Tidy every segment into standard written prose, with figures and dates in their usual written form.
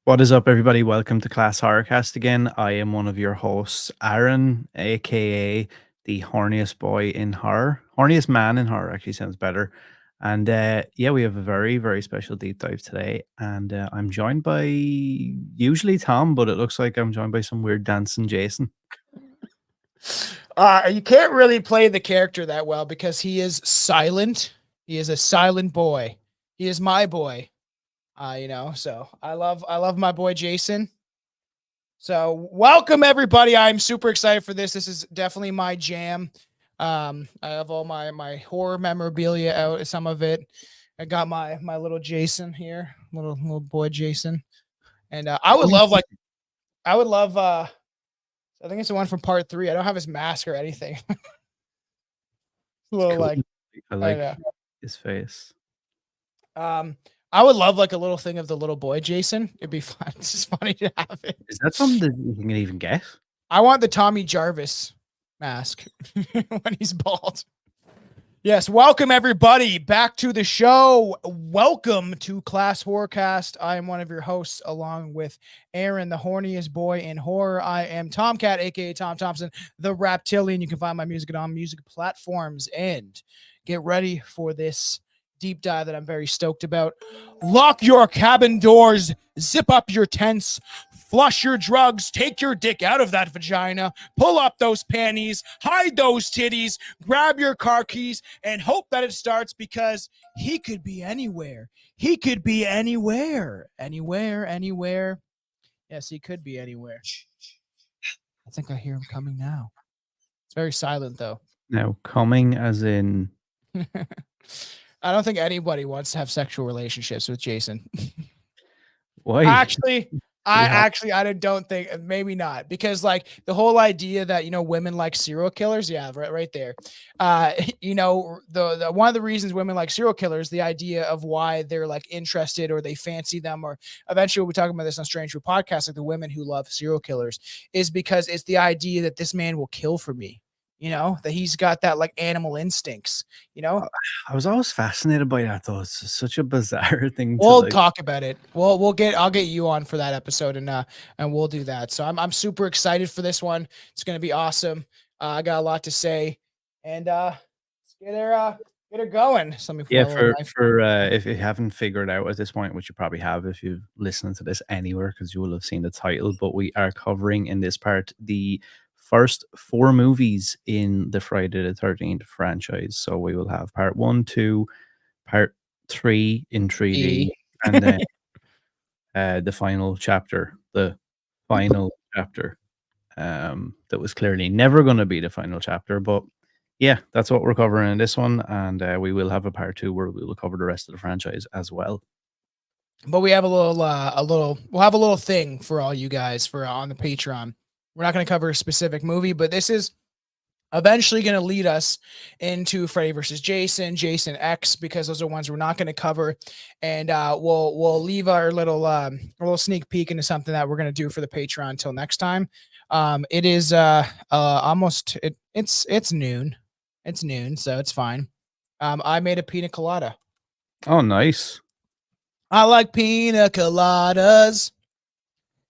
What is up, everybody? Welcome to Class HorrorCast again. I am one of your hosts, Aran, aka the horniest boy in horror. Horniest man in horror actually sounds better. And yeah, we have a very, very special deep dive today. And I'm joined by usually Tom, but it looks like I'm joined by some weird dancing Jason. You can't really play the character that well because he is silent. He is a silent boy. He is my boy. So I love my boy Jason. So welcome everybody. I'm super excited for this. This is definitely my jam. I have all my horror memorabilia out, some of it. I got my little Jason here, little boy Jason. And I would love I think it's the one from part 3. I don't have his mask or anything. A little Cool. like I like his face. I would love like a little thing of the little boy Jason. It'd be fun. It's just funny to have it. Is that something that you can even get? I want the Tommy Jarvis mask when he's bald. Yes, welcome everybody back to the show. Welcome to ClassHorrorCast. I am one of your hosts, along with Aran, the horniest boy in horror. I am Tomcat, aka Tom Thompson, the Reptilian. You can find my music on music platforms. And get ready for this deep dive that I'm very stoked about. Lock your cabin doors, zip up your tents, flush your drugs, take your dick out of that vagina, pull up those panties, hide those titties, grab your car keys, and hope that it starts, because he could be anywhere. He could be anywhere. Anywhere. Yes, he could be anywhere. I think I hear him coming now. It's very silent, though. Now, coming as in... I don't think anybody wants to have sexual relationships with Jason. Why? I don't think, maybe not, because like the whole idea that, women like serial killers. Yeah, right there. The one of the reasons women like serial killers, the idea of why they're like interested or they fancy them, or eventually we'll be talking about this on Strange Food Podcast, like the women who love serial killers, is because it's the idea that this man will kill for me. That he's got that like animal instincts, I was always fascinated by that, though. It's such a bizarre thing. We'll talk about it. I'll get you on for that episode, and we'll do that. So I'm super excited for this one. It's going to be awesome. I got a lot to say, and let's get her going. So let me for if you haven't figured out at this point, which you probably have if you've listened to this anywhere, because you will have seen the title, but we are covering in this part the first 4 movies in the Friday the 13th franchise. So we will have part 1, 2, part 3 in 3D, and then the final chapter, that was clearly never going to be the final chapter. But yeah, that's what we're covering in this one, and we will have a part 2 where we will cover the rest of the franchise as well. But we have we'll have a little thing for all you guys for on the Patreon. We're not going to cover a specific movie, but this is eventually going to lead us into Freddy versus Jason, Jason X, because those are ones we're not going to cover. And we'll leave our little sneak peek into something that we're going to do for the Patreon until next time. It is almost it's noon. It's noon, so it's fine. I made a pina colada. Oh, nice. I like pina coladas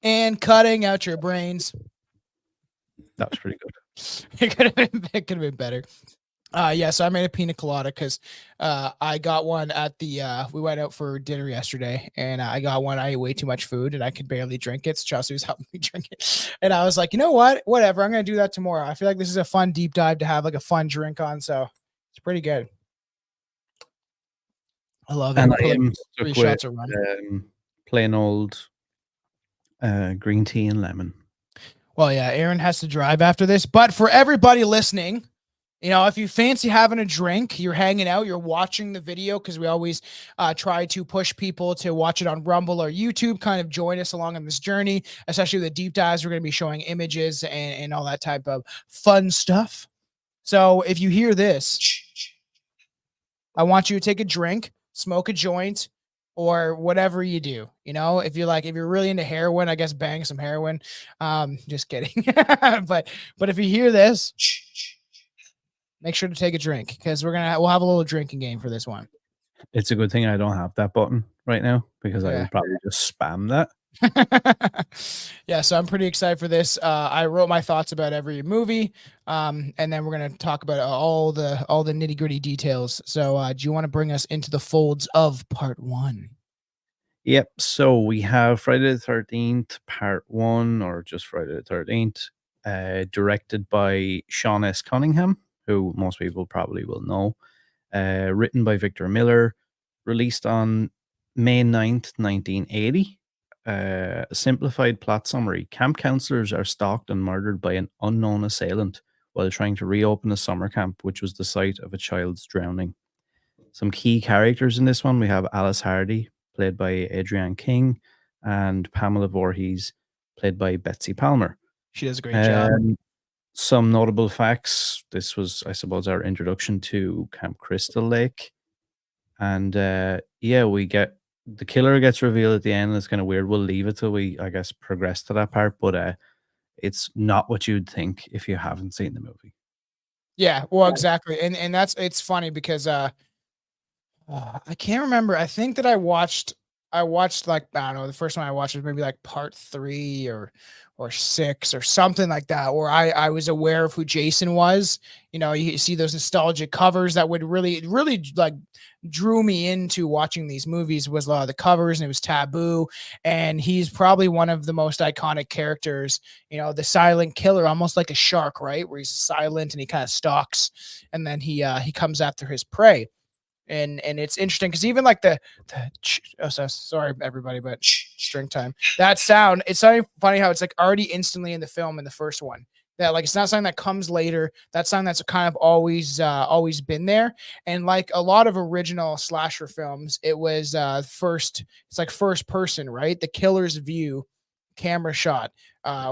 and cutting out your brains. That was pretty good. It could have been better. So I made a pina colada because I got one at we went out for dinner yesterday, and I got one. I ate way too much food and I could barely drink it. So Chelsea was helping me drink it, and I was like, you know what, whatever, I'm gonna do that tomorrow. I feel like this is a fun deep dive to have like a fun drink on, so it's pretty good. I love it. And I am stuck with plain old green tea and lemon. Well, yeah, Aran has to drive after this, but for everybody listening, if you fancy having a drink, you're hanging out, you're watching the video, because we always try to push people to watch it on Rumble or YouTube, kind of join us along on this journey, especially with the deep dives. We're going to be showing images and all that type of fun stuff. So if you hear this, I want you to take a drink, smoke a joint, or whatever you do. If you're really into heroin, I guess bang some heroin. Just kidding. but if you hear this, make sure to take a drink, because we'll have a little drinking game for this one. It's a good thing I don't have that button right now, because I would probably just spam that. Yeah, so I'm pretty excited for this. I wrote my thoughts about every movie, and then we're gonna talk about all the nitty gritty details. So, do you want to bring us into the folds of part one? Yep. So we have Friday the 13th, part one, or just Friday the 13th, directed by Sean S. Cunningham, who most people probably will know. Written by Victor Miller, released on May 9th, 1980. A simplified plot summary: camp counselors are stalked and murdered by an unknown assailant while trying to reopen a summer camp, which was the site of a child's drowning. Some key characters in this one: we have Alice Hardy, played by Adrienne King, and Pamela Voorhees, played by Betsy Palmer. She does a great job. Um, some notable facts. This was, I suppose, our introduction to Camp Crystal Lake. And yeah, we get the killer gets revealed at the end. It's kind of weird. We'll leave it till we, I guess, progress to that part. But it's not what you'd think if you haven't seen the movie. Yeah, well, exactly, and it's funny because I can't remember. I think that I watched like I don't know. The first one I watched was maybe like part three or six or something like that, where I was aware of who Jason was. You know, you see those nostalgic covers that would really like drew me into watching these movies was a lot of the covers, and it was Taboo, and he's probably one of the most iconic characters. You know, the silent killer, almost like a shark, right? Where he's silent and he kind of stalks, and then he comes after his prey. And it's interesting because even like sorry everybody, but string time, that sound, it's so funny how it's like already instantly in the film in the first one, that like it's not something that comes later. That's something that's kind of always been there. And like a lot of original slasher films, it was first, it's like first person, right? The killer's view camera shot,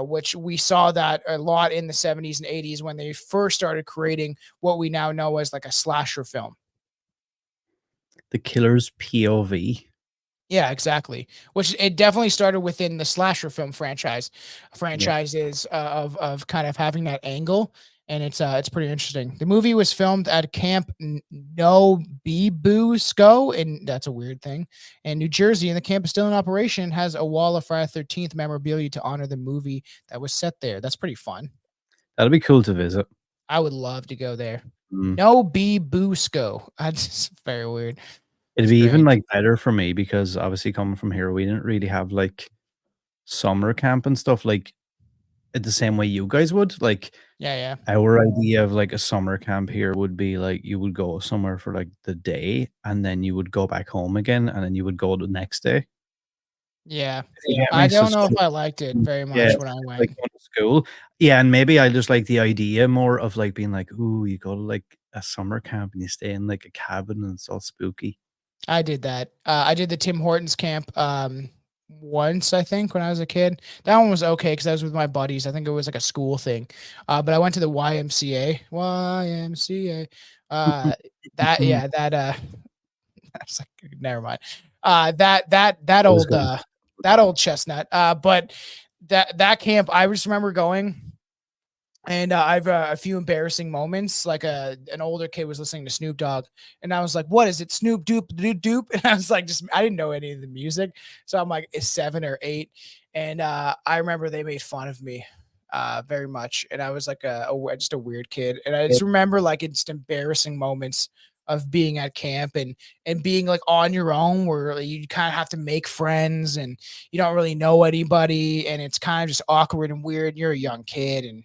which we saw that a lot in the 70s and 80s when they first started creating what we now know as like a slasher film. The killer's POV. Yeah, exactly. Which it definitely started within the slasher film Yeah. franchises of kind of having that angle, and it's pretty interesting. The movie was filmed at Camp No Boo-Sco, and that's a weird thing, in New Jersey, and the camp is still in operation. Has a wall of Friday 13th memorabilia to honor the movie that was set there. That's pretty fun. That'd be cool to visit. I would love to go there. Mm. No Boo-Sco. That's very weird. It'd be even Strange. like better for me because obviously coming from here, we didn't really have like summer camp and stuff like the same way you guys would. Like Yeah, yeah. our idea of like a summer camp here would be like you would go somewhere for like the day and then you would go back home again and then you would go the next day. Yeah. You get I me? So don't it's know if just, I liked it very yeah, much it's when I just like went. going to school. Yeah, and maybe I just like the idea more of like being like, ooh, you go to like a summer camp and you stay in like a cabin and it's all spooky. I did that. I did the Tim Hortons camp once, I think, when I was a kid. That one was okay because I was with my buddies. I think it was like a school thing. But I went to the YMCA. YMCA. That yeah, that that's like never mind. That I was old going. that old chestnut. But that camp, I just remember going. And I've a few embarrassing moments. Like an older kid was listening to Snoop Dogg, and I was like, "What is it, Snoop Doop Doop Doop?" And I was like, "Just I didn't know any of the music," so I'm like, "It's 7 or 8," and I remember they made fun of me very much, and I was like just a weird kid, and I just remember like it's just embarrassing moments of being at camp and being like on your own where like, you kind of have to make friends and you don't really know anybody and it's kind of just awkward and weird. You're a young kid and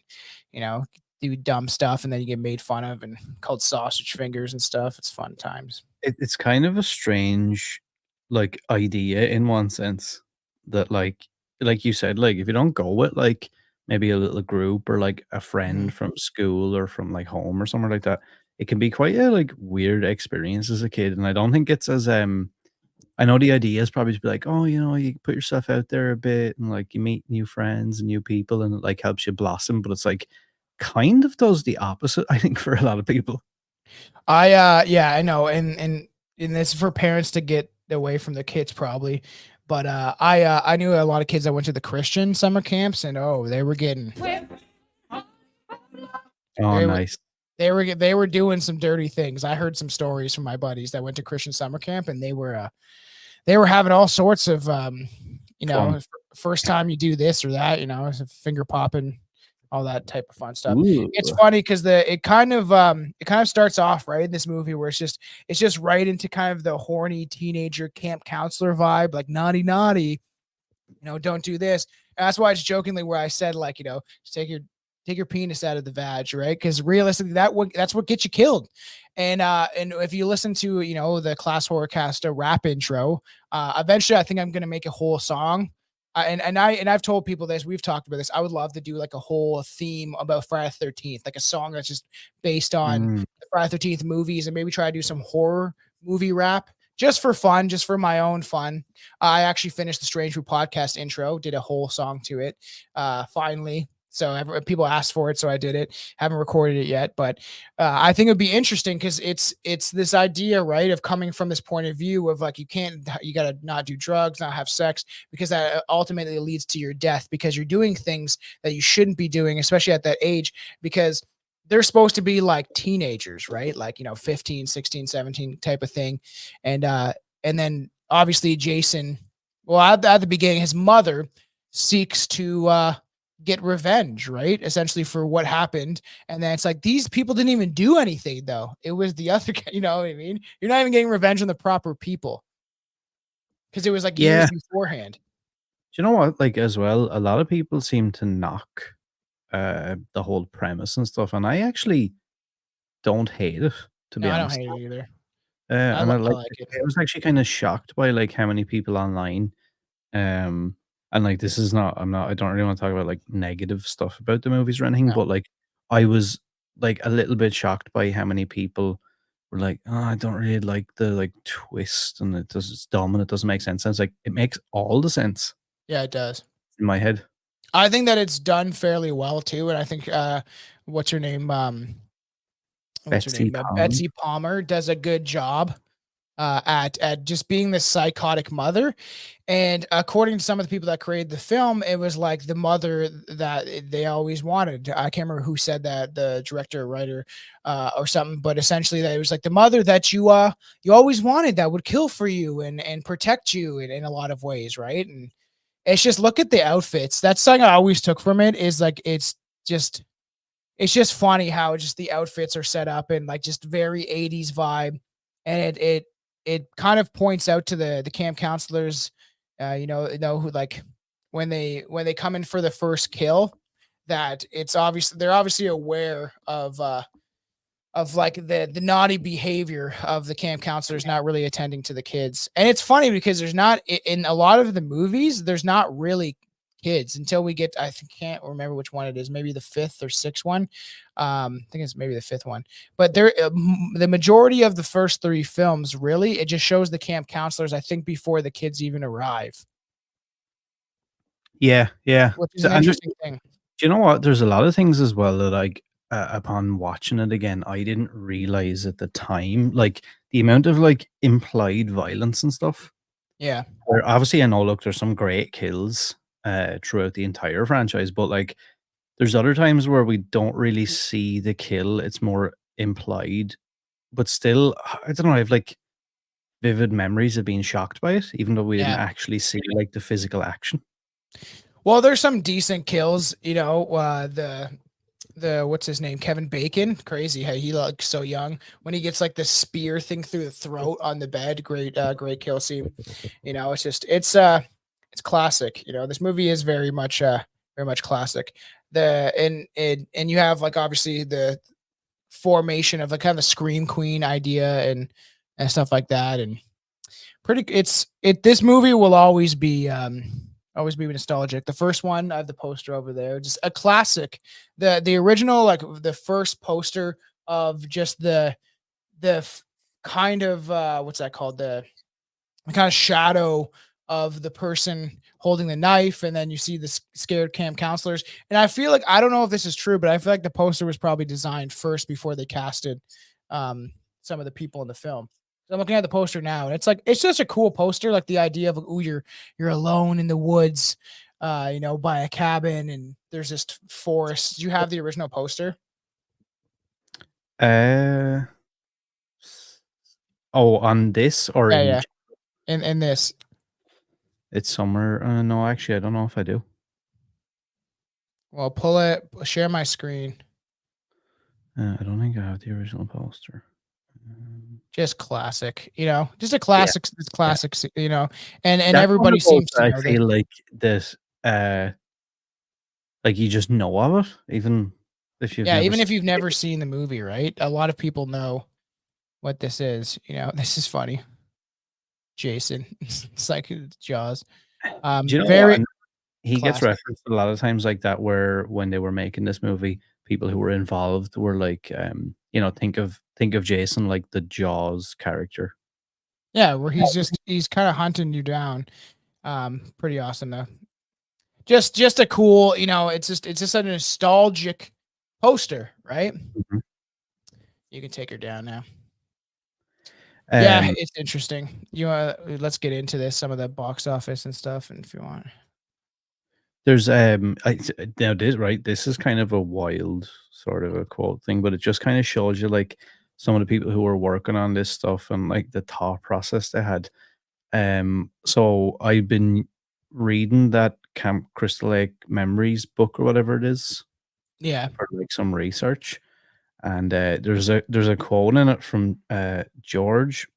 you know, do dumb stuff and then you get made fun of and called sausage fingers and stuff. It's fun times. It's kind of a strange like idea in one sense that like you said, like if you don't go with like maybe a little group or like a Mhm. friend from school or from like home or somewhere like that, it can be quite a like weird experience as a kid. And I don't think it's as I know the idea is probably to be like, oh, you know, you put yourself out there a bit and like you meet new friends and new people and it like helps you blossom, but it's like kind of does the opposite, I think, for a lot of people. Yeah, I know. And this is for parents to get away from the kids probably. But I knew a lot of kids that went to the Christian summer camps and oh, they were getting Oh, they were nice. they were doing some dirty things. I heard some stories from my buddies that went to Christian summer camp and they were having all sorts of you know, Fun. first time you do this or that, it's a finger popping, all that type of fun stuff. Ooh. It's funny because it kind of starts off right in this movie where it's just right into kind of the horny teenager camp counselor vibe, like naughty, don't do this. And that's why it's jokingly where I said, like, just take your penis out of the vag, right? Because realistically, that's what gets you killed. And if you listen to the ClassHorrorCast rap intro, eventually I think I'm gonna make a whole song. I've told people this. We've talked about this. I would love to do like a whole theme about Friday the 13th, like a song that's just based on the Friday the 13th movies, and maybe try to do some horror movie rap just for fun, just for my own fun. I actually finished the Strange Brew podcast intro, did a whole song to it, finally. So people asked for it, so I did it. Haven't recorded it yet, but I think it would be interesting because it's this idea, right, of coming from this point of view of like you got to not do drugs, not have sex, because that ultimately leads to your death because you're doing things that you shouldn't be doing, especially at that age, because they're supposed to be like teenagers, right? Like, 15, 16, 17 type of thing. And then obviously Jason, well, at the beginning, his mother seeks to get revenge, right? Essentially for what happened. And then it's like, these people didn't even do anything though. It was the other, you know what I mean? You're not even getting revenge on the proper people because it was like years beforehand. Do you know what? Like, as well, a lot of people seem to knock the whole premise and stuff, and I actually don't hate it, to be No, I don't honest. hate it either. And I I like like it. I was actually kind of shocked by like how many people online, um, and like this is not I don't really want to talk about like negative stuff about the movies or anything, No. but like I was like a little bit shocked by how many people were like, oh, I don't really like the like twist, and it's dumb and it doesn't make sense. And it's like it makes all the sense Yeah, it does. in my head. I think that it's done fairly well too. And I think, what's her name? Betsy Palmer. Betsy Palmer does a good job at just being this psychotic mother. And according to some of the people that created the film, it was like the mother that they always wanted. I can't remember who said that, the director, writer, or something, but essentially that it was like the mother that you always wanted, that would kill for you and protect you in a lot of ways, right? And it's just, look at the outfits. That's something I always took from it, is like just it's just funny how just the outfits are set up and like just very 80s vibe. And it kind of points out to the camp counselors, who, like, when they come in for the first kill, that they're obviously aware of like the naughty behavior of the camp counselors not really attending to the kids. And it's funny because there's not, in a lot of the movies, there's not really kids until we get, can't remember which one it is, maybe the fifth or sixth one. I think it's maybe the fifth one, but the majority of the first three films, really, it just shows the camp counselors, I think, before the kids even arrive, Yeah, yeah. which is So, an and interesting thing. do you know what? There's a lot of things as well that like upon watching it again, I didn't realize at the time, like the amount of like implied violence and stuff. Yeah. Where obviously I know, look, there's some great kills throughout the entire franchise, but like there's other times where we don't really see the kill; it's more implied. But still, I don't know. I have like vivid memories of being shocked by it, even though we didn't Yeah. actually see like the physical action. Well, there's some decent kills, the what's his name, Kevin Bacon, crazy how he looks so young when he gets like the spear thing through the throat on the bed. Great kill scene. It's classic. This movie is very much classic. And you have, like, obviously the formation of the kind of Scream Queen idea and stuff like that. And this movie will always be nostalgic. The first one, I have the poster over there, just a classic. The original, like the first poster of just kind of, what's that called, the kind of shadow of the person holding the knife, and then you see the scared camp counselors. And I feel like, I don't know if this is true, but I feel like the poster was probably designed first before they casted some of the people in the film. So I'm looking at the poster now, and it's just a cool poster. Like the idea of, ooh, you're alone in the woods, by a cabin, and there's this forest. Do you have the original poster? Uh oh, on this or Yeah, in yeah. In this. It's somewhere. No, actually, I don't know if I do. Well, pull it. Share my screen. I don't think I have the original poster. Just classic, you know, just a Yeah, classic, yeah. classics, you know, and That's one everybody of those seems to that I know that. feel like this, like you just know of it, even if you've Yeah, never even if seen you've never it. seen the movie, right? A lot of people know what this is. You know, this is funny. Jason, it's like Jaws. Do you know what? Very And he gets classic. referenced a lot of times like that, where when they were making this movie, people who were involved were like, think of Jason like the Jaws character. Yeah, where he's kind of hunting you down. Pretty awesome though. Just a cool, you know, it's just a nostalgic poster, right? Mhm. You can take her down now. Yeah, Um, it's interesting. Let's get into this, some of the box office and stuff, and if you want. there's now this right. This is kind of a wild sort of a quote thing, but it just kind of shows you like some of the people who were working on this stuff and like the thought process they had. So I've been reading that Camp Crystal Lake Memories book or whatever it is Yeah, for like some research, and there's a quote in it from George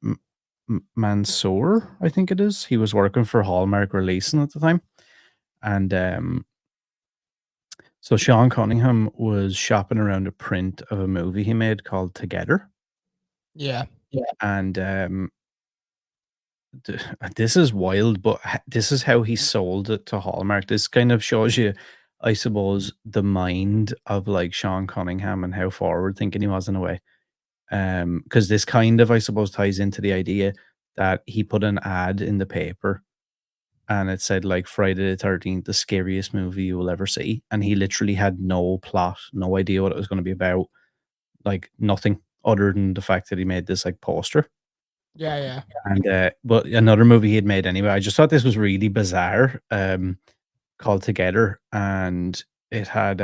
Mansour, I think it is. He was working for Hallmark releasing at the time, and so Sean Cunningham was shopping around a print of a movie he made called Together, yeah, and this is wild, but this is how he sold it to Hallmark. This kind of shows you, I suppose, the mind of like Sean Cunningham and how forward thinking he was in a way. Because this kind of, I suppose, ties into the idea that he put an ad in the paper and it said like Friday the 13th, the scariest movie you will ever see. And he literally had no plot, no idea what it was going to be about, like nothing other than the fact that he made this like poster. yeah, yeah. And but another movie he had made anyway. I just thought this was really bizarre. Called Together, and it had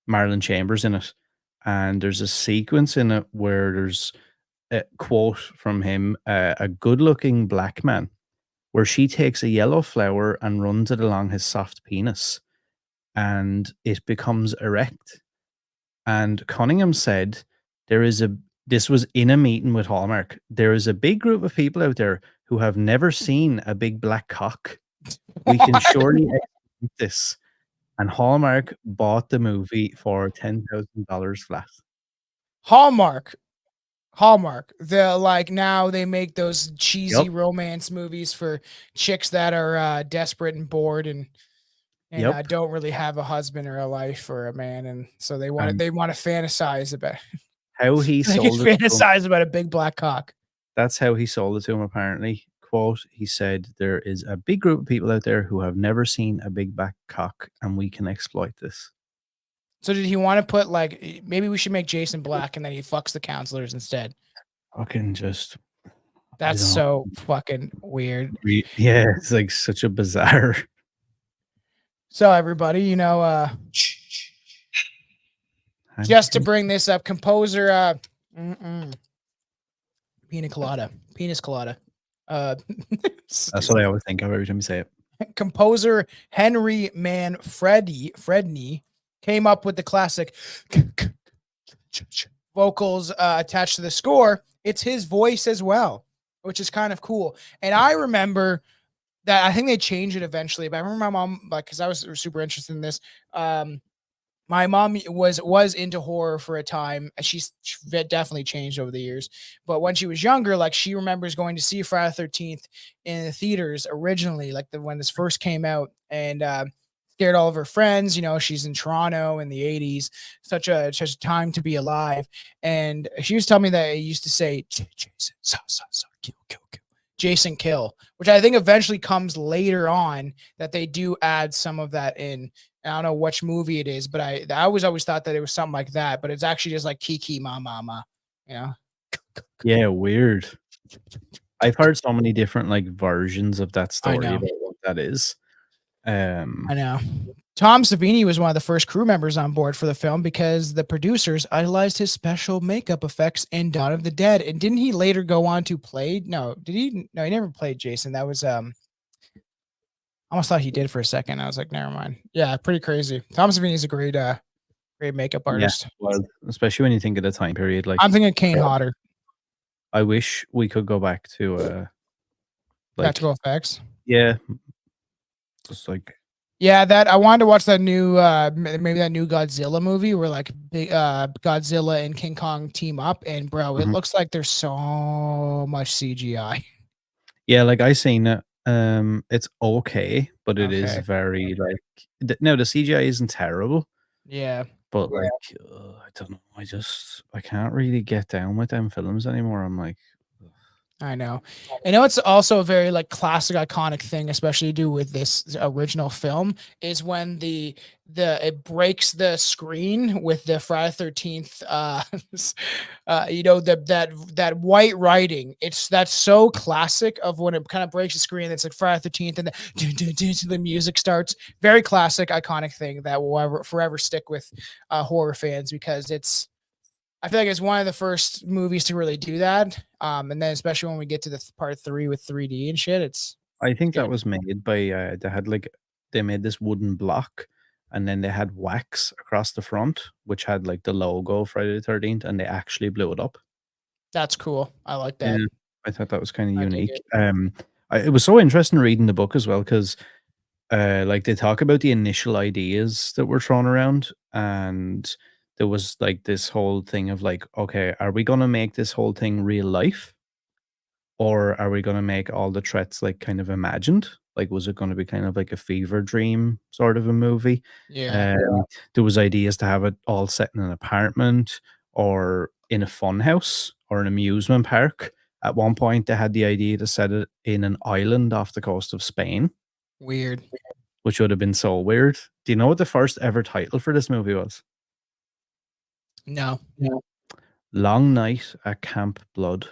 Marilyn Chambers in it. And there's a sequence in it where there's a quote from him, a good-looking black man, where she takes a yellow flower and runs it along his soft penis, and it becomes erect. And Cunningham said, "There is a this was in a meeting with Hallmark. There is a big group of people out there who have never seen a big black cock. We can What? surely execute this." And Hallmark bought the movie for $10,000 flat. Hallmark, Hallmark. The like now they make those cheesy Yep, romance movies for chicks that are desperate and bored and yep. don't really have a husband or a life or a man, and so And they want to fantasize about how he they can sold it to him, fantasize about a big black cock. that's how he sold it to him apparently. Quote, he said, "There is a big group of people out there who have never seen a big black cock, and we can exploit this." So did he want to put like maybe we should make Jason black and then he fucks the counselors instead? Fucking just I That's don't know. so fucking weird. Yeah, it's like such a bizarre. So everybody, you know, just to bring this up, composer pina colada, penis colada. Uh That's what I always think of every time you say it. composer Henry Fredney came up with the classic vocals attached to the score. It's his voice as well, which is kind of cool. And I remember that I think they changed it eventually, but I remember my mom, like, because I was super interested in this. My mom was into horror for a time. She's definitely changed over the years. But when she was younger, like she remembers going to see Friday the 13th in the theaters originally, like when this first came out, and scared all of her friends. You know, she's in Toronto in the 80s, such a time to be alive. And she was telling me that it used to say Jason, kill, kill, kill. Jason kill, which I think eventually comes later on that they do add some of that in. I don't know which movie it is, but I always thought that it was something like that, but it's actually just like Kiki Ma, you know? Yeah, weird. I've heard so many different like versions of that I story know. about what that is. Um, I know. Tom Savini was one of the first crew members on board for the film because the producers idolized his special makeup effects in Dawn of the Dead. And didn't he later go on to play? No, did he? No, he never played Jason. That was almost thought he did for a second. I was like, never mind. Yeah, pretty crazy. Tom Savini is a great makeup Yeah, artist. well, especially when you think of the time period. Like, I'm thinking Kane Hodder. I wish we could go back to like, Practical effects. yeah, just like, Yeah, that I wanted to watch that new maybe that new Godzilla movie where like big Godzilla and King Kong team up, and bro, it Mhm. looks like there's so much CGI. yeah, like I seen it. It's okay, but it is Okay. very like no, the CGI isn't terrible, Yeah. but like I don't know. I can't really get down with them films anymore. I'm like, ugh. I know. I know it's also a very like classic iconic thing, especially to do with this original film, is when the it breaks the screen with the Friday 13th you know, that white writing. That's so classic of when it kind of breaks the screen, it's like Friday 13th and the music starts. Very classic, iconic thing that will forever stick with horror fans because I feel like it's one of the first movies to really do that. And then especially when we get to the part 3 with 3D and shit, it's I think that good. was made by they made this wooden block, and then they had wax across the front, which had like the logo Friday the 13th, and they actually blew it up. That's cool. I like Yeah, that. I thought that was kind of I dig unique. it. It was so interesting reading the book as well because, like they talk about the initial ideas that were thrown around, and there was like this whole thing of like, okay, are we gonna make this whole thing real life, or are we gonna make all the threats like kind of imagined? Like, was it gonna be kind of like a fever dream sort of a movie? Yeah. There was ideas to have it all set in an apartment or in a fun house or an amusement park. At one point, they had the idea to set it in an island off the coast of Spain, Weird. which would have been so weird. Do you know what the first ever title for this movie was? No. Long Night at Camp Blood.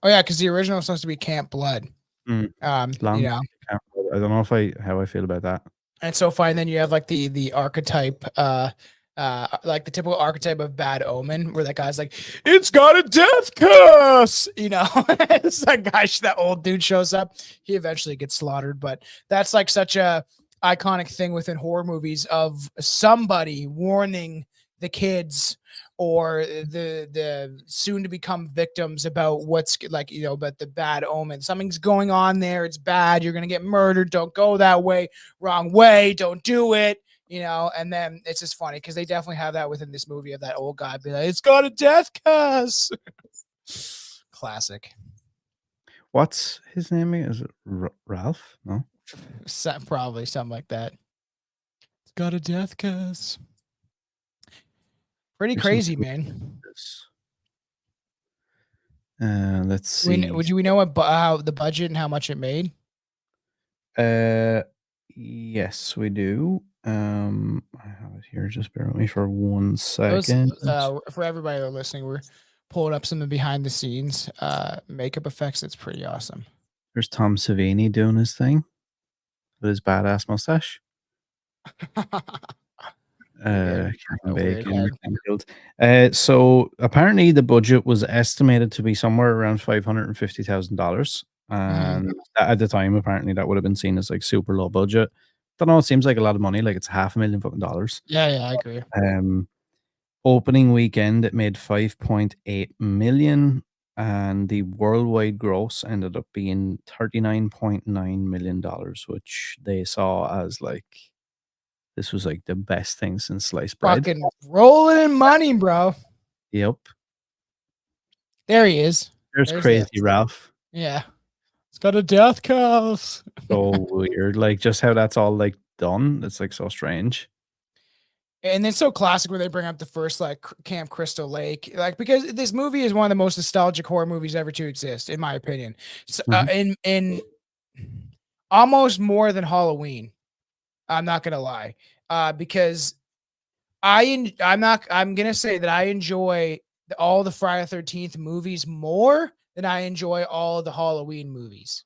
Oh yeah, because the original was supposed to be Camp Blood. Mm, You Long Night know, at Camp Blood. I don't know if how I feel about that. and it's so fine. Then you have like the archetype, like the typical archetype of bad omen, where that guy's like, "It's got a death curse," you know. It's that guy, that old dude shows up. He eventually gets slaughtered, but that's like such a iconic thing within horror movies of somebody warning the kids or the soon to become victims about what's like, you know, about the bad omen. Something's going on there. It's bad. You're gonna get murdered. Don't go that way. Wrong way. Don't do it. You know, and then it's just funny because they definitely have that within this movie of that old guy be like, "It's got a death curse." Classic. What's his name again? Is it Ralph? No? Probably something like that. It's got a death curse. Pretty There's some crazy, cool man. this. Let's see. Would you know what how the budget and how much it made? Yes, we do. I have it here. Just bear with me for 1 Those second. for everybody that are listening, we're pulling up some of the behind the scenes makeup effects. It's pretty awesome. There's Tom Savini doing his thing with his badass mustache. Weird. Kevin A weird Bacon, head. Rick Enfield. So apparently the budget was estimated to be somewhere around $550,000, and at the time, apparently that would have been seen as like super low budget. Don't know. It seems like a lot of money. Like it's $500,000 fucking dollars. Yeah, I agree. Opening weekend, it made 5.8 million, and the worldwide gross ended up being $39.9 million, which they saw as like this was like the best thing since sliced bread. Fucking rolling in money, bro. Yep. There he is. There's Crazy Ralph. Yeah. It's got a death curse. So weird. Like just how that's all like done. It's like so strange. And it's so classic when they bring up the first like Camp Crystal Lake, like because this movie is one of the most nostalgic horror movies ever to exist, in my opinion. So, in almost more than Halloween, I'm not gonna lie, because I'm gonna say that I enjoy all the Friday 13th movies more than I enjoy all of the Halloween movies.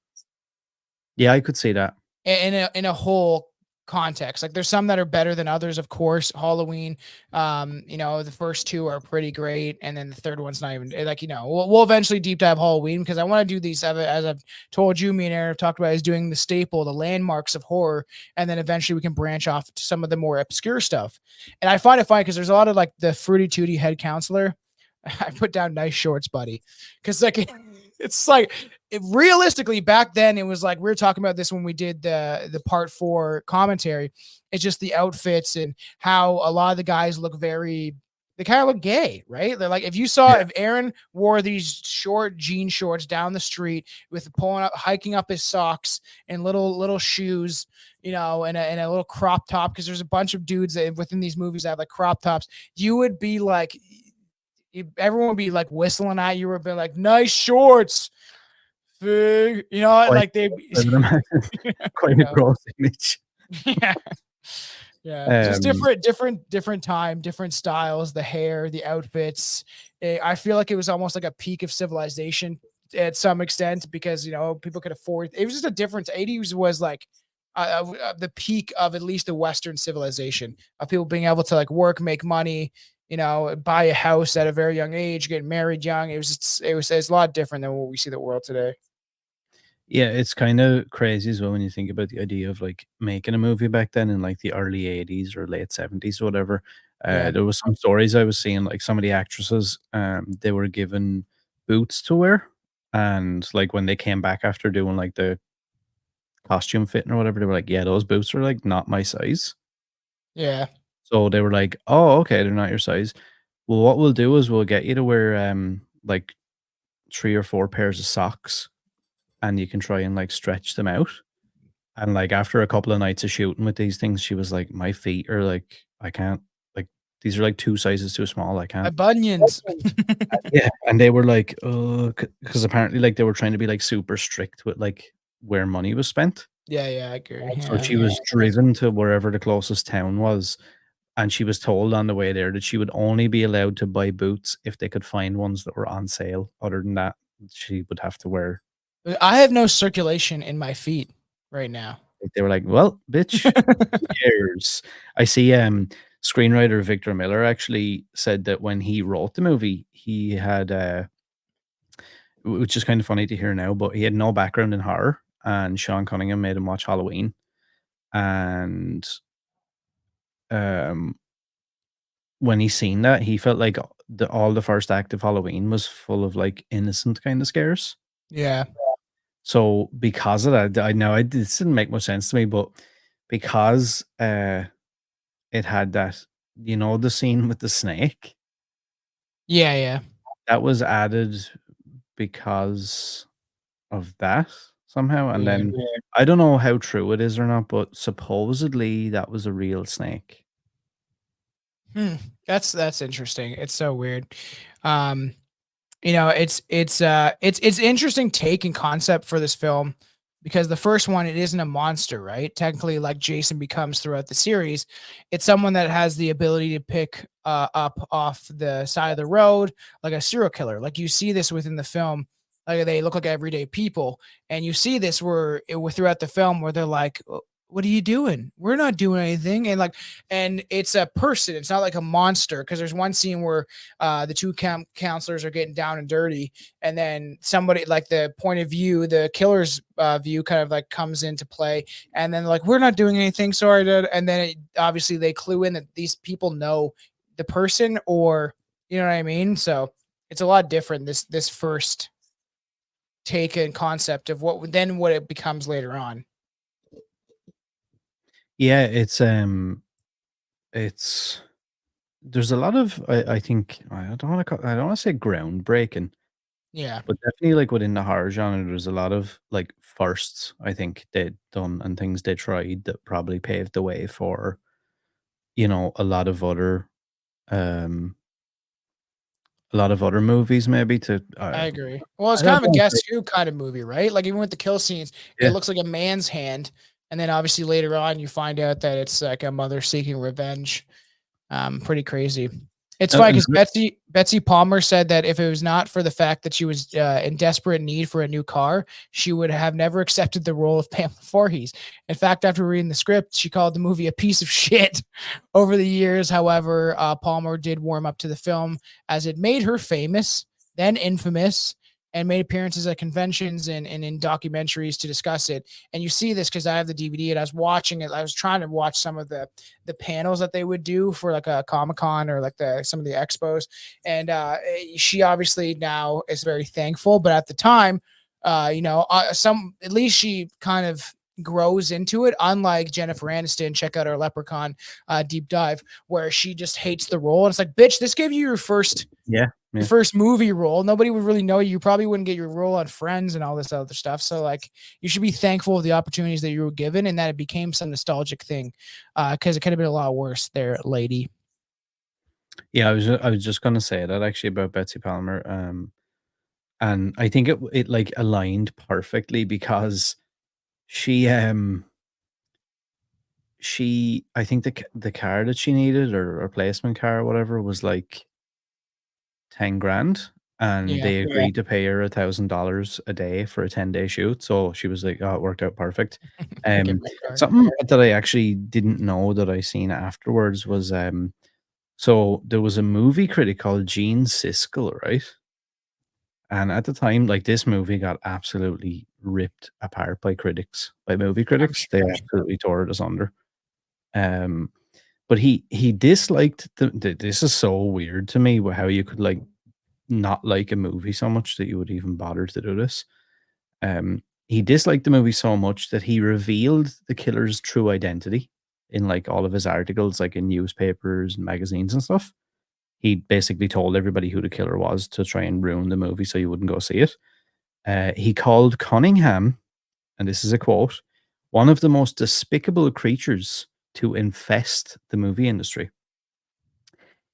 Yeah, I could see that. In a whole context. Like there's some that are better than others, of course. Halloween, the first two are pretty great, and then the third one's not even like we'll eventually deep dive Halloween because I want to do these as I've told you. Me and Aaron have talked about is doing the staple, the landmarks of horror, and then eventually we can branch off to some of the more obscure stuff. And I find it funny because there's a lot of like the Fruity Tooty head counselor. I put down nice shorts, buddy, because like it's like realistically back then it was like we were talking about this when we did the part 4 commentary. It's just the outfits and how a lot of the guys look they kind of look gay, right? They're like, if Aaron wore these short jean shorts down the street with hiking up his socks and little shoes, and a little crop top, because there's a bunch of dudes that within these movies that have like crop tops, you would be like, everyone would be like whistling at you or be like, nice shorts. Like they quite a gross image. Yeah. Just different time, different styles, the hair, the outfits. I feel like it was almost like a peak of civilization at some extent because people could afford it. Was just a difference. 80s was like the peak of at least the Western civilization of people being able to like work, make money, buy a house at a very young age, get married young. It's a lot different than what we see the world today. Yeah, it's kind of crazy as well when you think about the idea of like making a movie back then in like the early 80s or late 70s or whatever. There was some stories I was seeing, like some of the actresses, they were given boots to wear. And like when they came back after doing like the costume fitting or whatever, they were like, yeah, those boots are like not my size. Yeah. So they were like, oh, okay, they're not your size. Well, what we'll do is we'll get you to wear like 3 or 4 pairs of socks and you can try and like stretch them out. And like after a couple of nights of shooting with these things, she was like, my feet are like, I can't, like, these are like 2 sizes too small. I My can't. bunions. Yeah. And they were like, oh, because apparently like they were trying to be like super strict with like where money was spent. Yeah, I agree. So Yeah. she was driven to wherever the closest town was. And she was told on the way there that she would only be allowed to buy boots if they could find ones that were on sale. Other than that, she would have to wear. I have no circulation in my feet right now. They were like, "Well, bitch, who cares?" I see, screenwriter Victor Miller actually said that when he wrote the movie, he had, which is kind of funny to hear now, but he had no background in horror, and Sean Cunningham made him watch Halloween, and, um, when he seen that, he felt like all the first act of Halloween was full of, like, innocent kinda scares. Yeah. So, because of that, I know this didn't make much sense to me, but because, it had that, the scene with the snake? Yeah. That was added because of that somehow, and then I don't know how true it is or not, but supposedly that was a real snake. That's interesting. It's so weird. It's interesting take and concept for this film because the first one, it isn't a monster, right? Technically, like Jason becomes throughout the series, it's someone that has the ability to pick up off the side of the road like a serial killer. Like you see this within the film. Like they look like everyday people, and you see this throughout the film where they're like, what are you doing? We're not doing anything. And it's a person. It's not like a monster. Cause there's one scene where the two counselors are getting down and dirty. And then somebody like the point of view, the killer's view kind of like comes into play. And then like, we're not doing anything. Sorry. And then obviously they clue in that these people know the person or, you know what I mean? So it's a lot different. This first take and concept of what it becomes later on. Yeah, it's there's a lot of I think I don't wanna say groundbreaking, Yeah. but definitely, like, within the horror genre, there's a lot of, like, firsts I think they'd done and things they tried that probably paved the way for, a lot of um other movies maybe to, I agree. Well, it's I don't kind of a wanna say. Guess Who kind of movie, right? Like even with the kill scenes, it Yeah. looks like a man's hand, and then obviously later on you find out that it's like a mother seeking revenge. Pretty crazy. It's No, funny and because Betsy Palmer said that if it was not for the fact that she was in desperate need for a new car, she would have never accepted the role of Pamela Voorhees. In fact, after reading the script, she called the movie a piece of shit. Over the years, however, Palmer did warm up to the film as it made her famous, then infamous, and made appearances at conventions and in documentaries to discuss it. And you see this because I have the DVD and I was watching it. I was trying to watch some of the panels that they would do for like a Comic-Con or like some of the expos. And she obviously now is very thankful, but at the time, at least she kind of grows into it, unlike Jennifer Aniston. Check out our Leprechaun deep dive where she just hates the role, and it's like, bitch, this gave you your first movie role. Nobody would really know you. You probably wouldn't get your role on Friends and all this other stuff. So like, you should be thankful of the opportunities that you were given and that it became some nostalgic thing, because it could have been a lot worse there, lady. Yeah, I was just gonna say that actually about Betsy Palmer. And I think it like aligned perfectly because she I think the car that she needed, or replacement car or whatever, was like 10 grand, and Yeah. they agreed to pay her $1,000 a day for a 10-day shoot. So she was like, oh, it worked out perfect. Get my car. Something that I actually didn't know that I seen afterwards was so there was a movie critic called Gene Siskel, right? And at the time, like, this movie got absolutely ripped apart by critics, by movie critics. They I'm sure. absolutely tore it asunder. Um, but he disliked this is so weird to me, how you could like not like a movie so much that you would even bother to do this. He disliked the movie so much that he revealed the killer's true identity in like all of his articles, like in newspapers and magazines and stuff. He basically told everybody who the killer was to try and ruin the movie so you wouldn't go see it. He called Cunningham, and this is a quote, one of the most despicable creatures to infest the movie industry.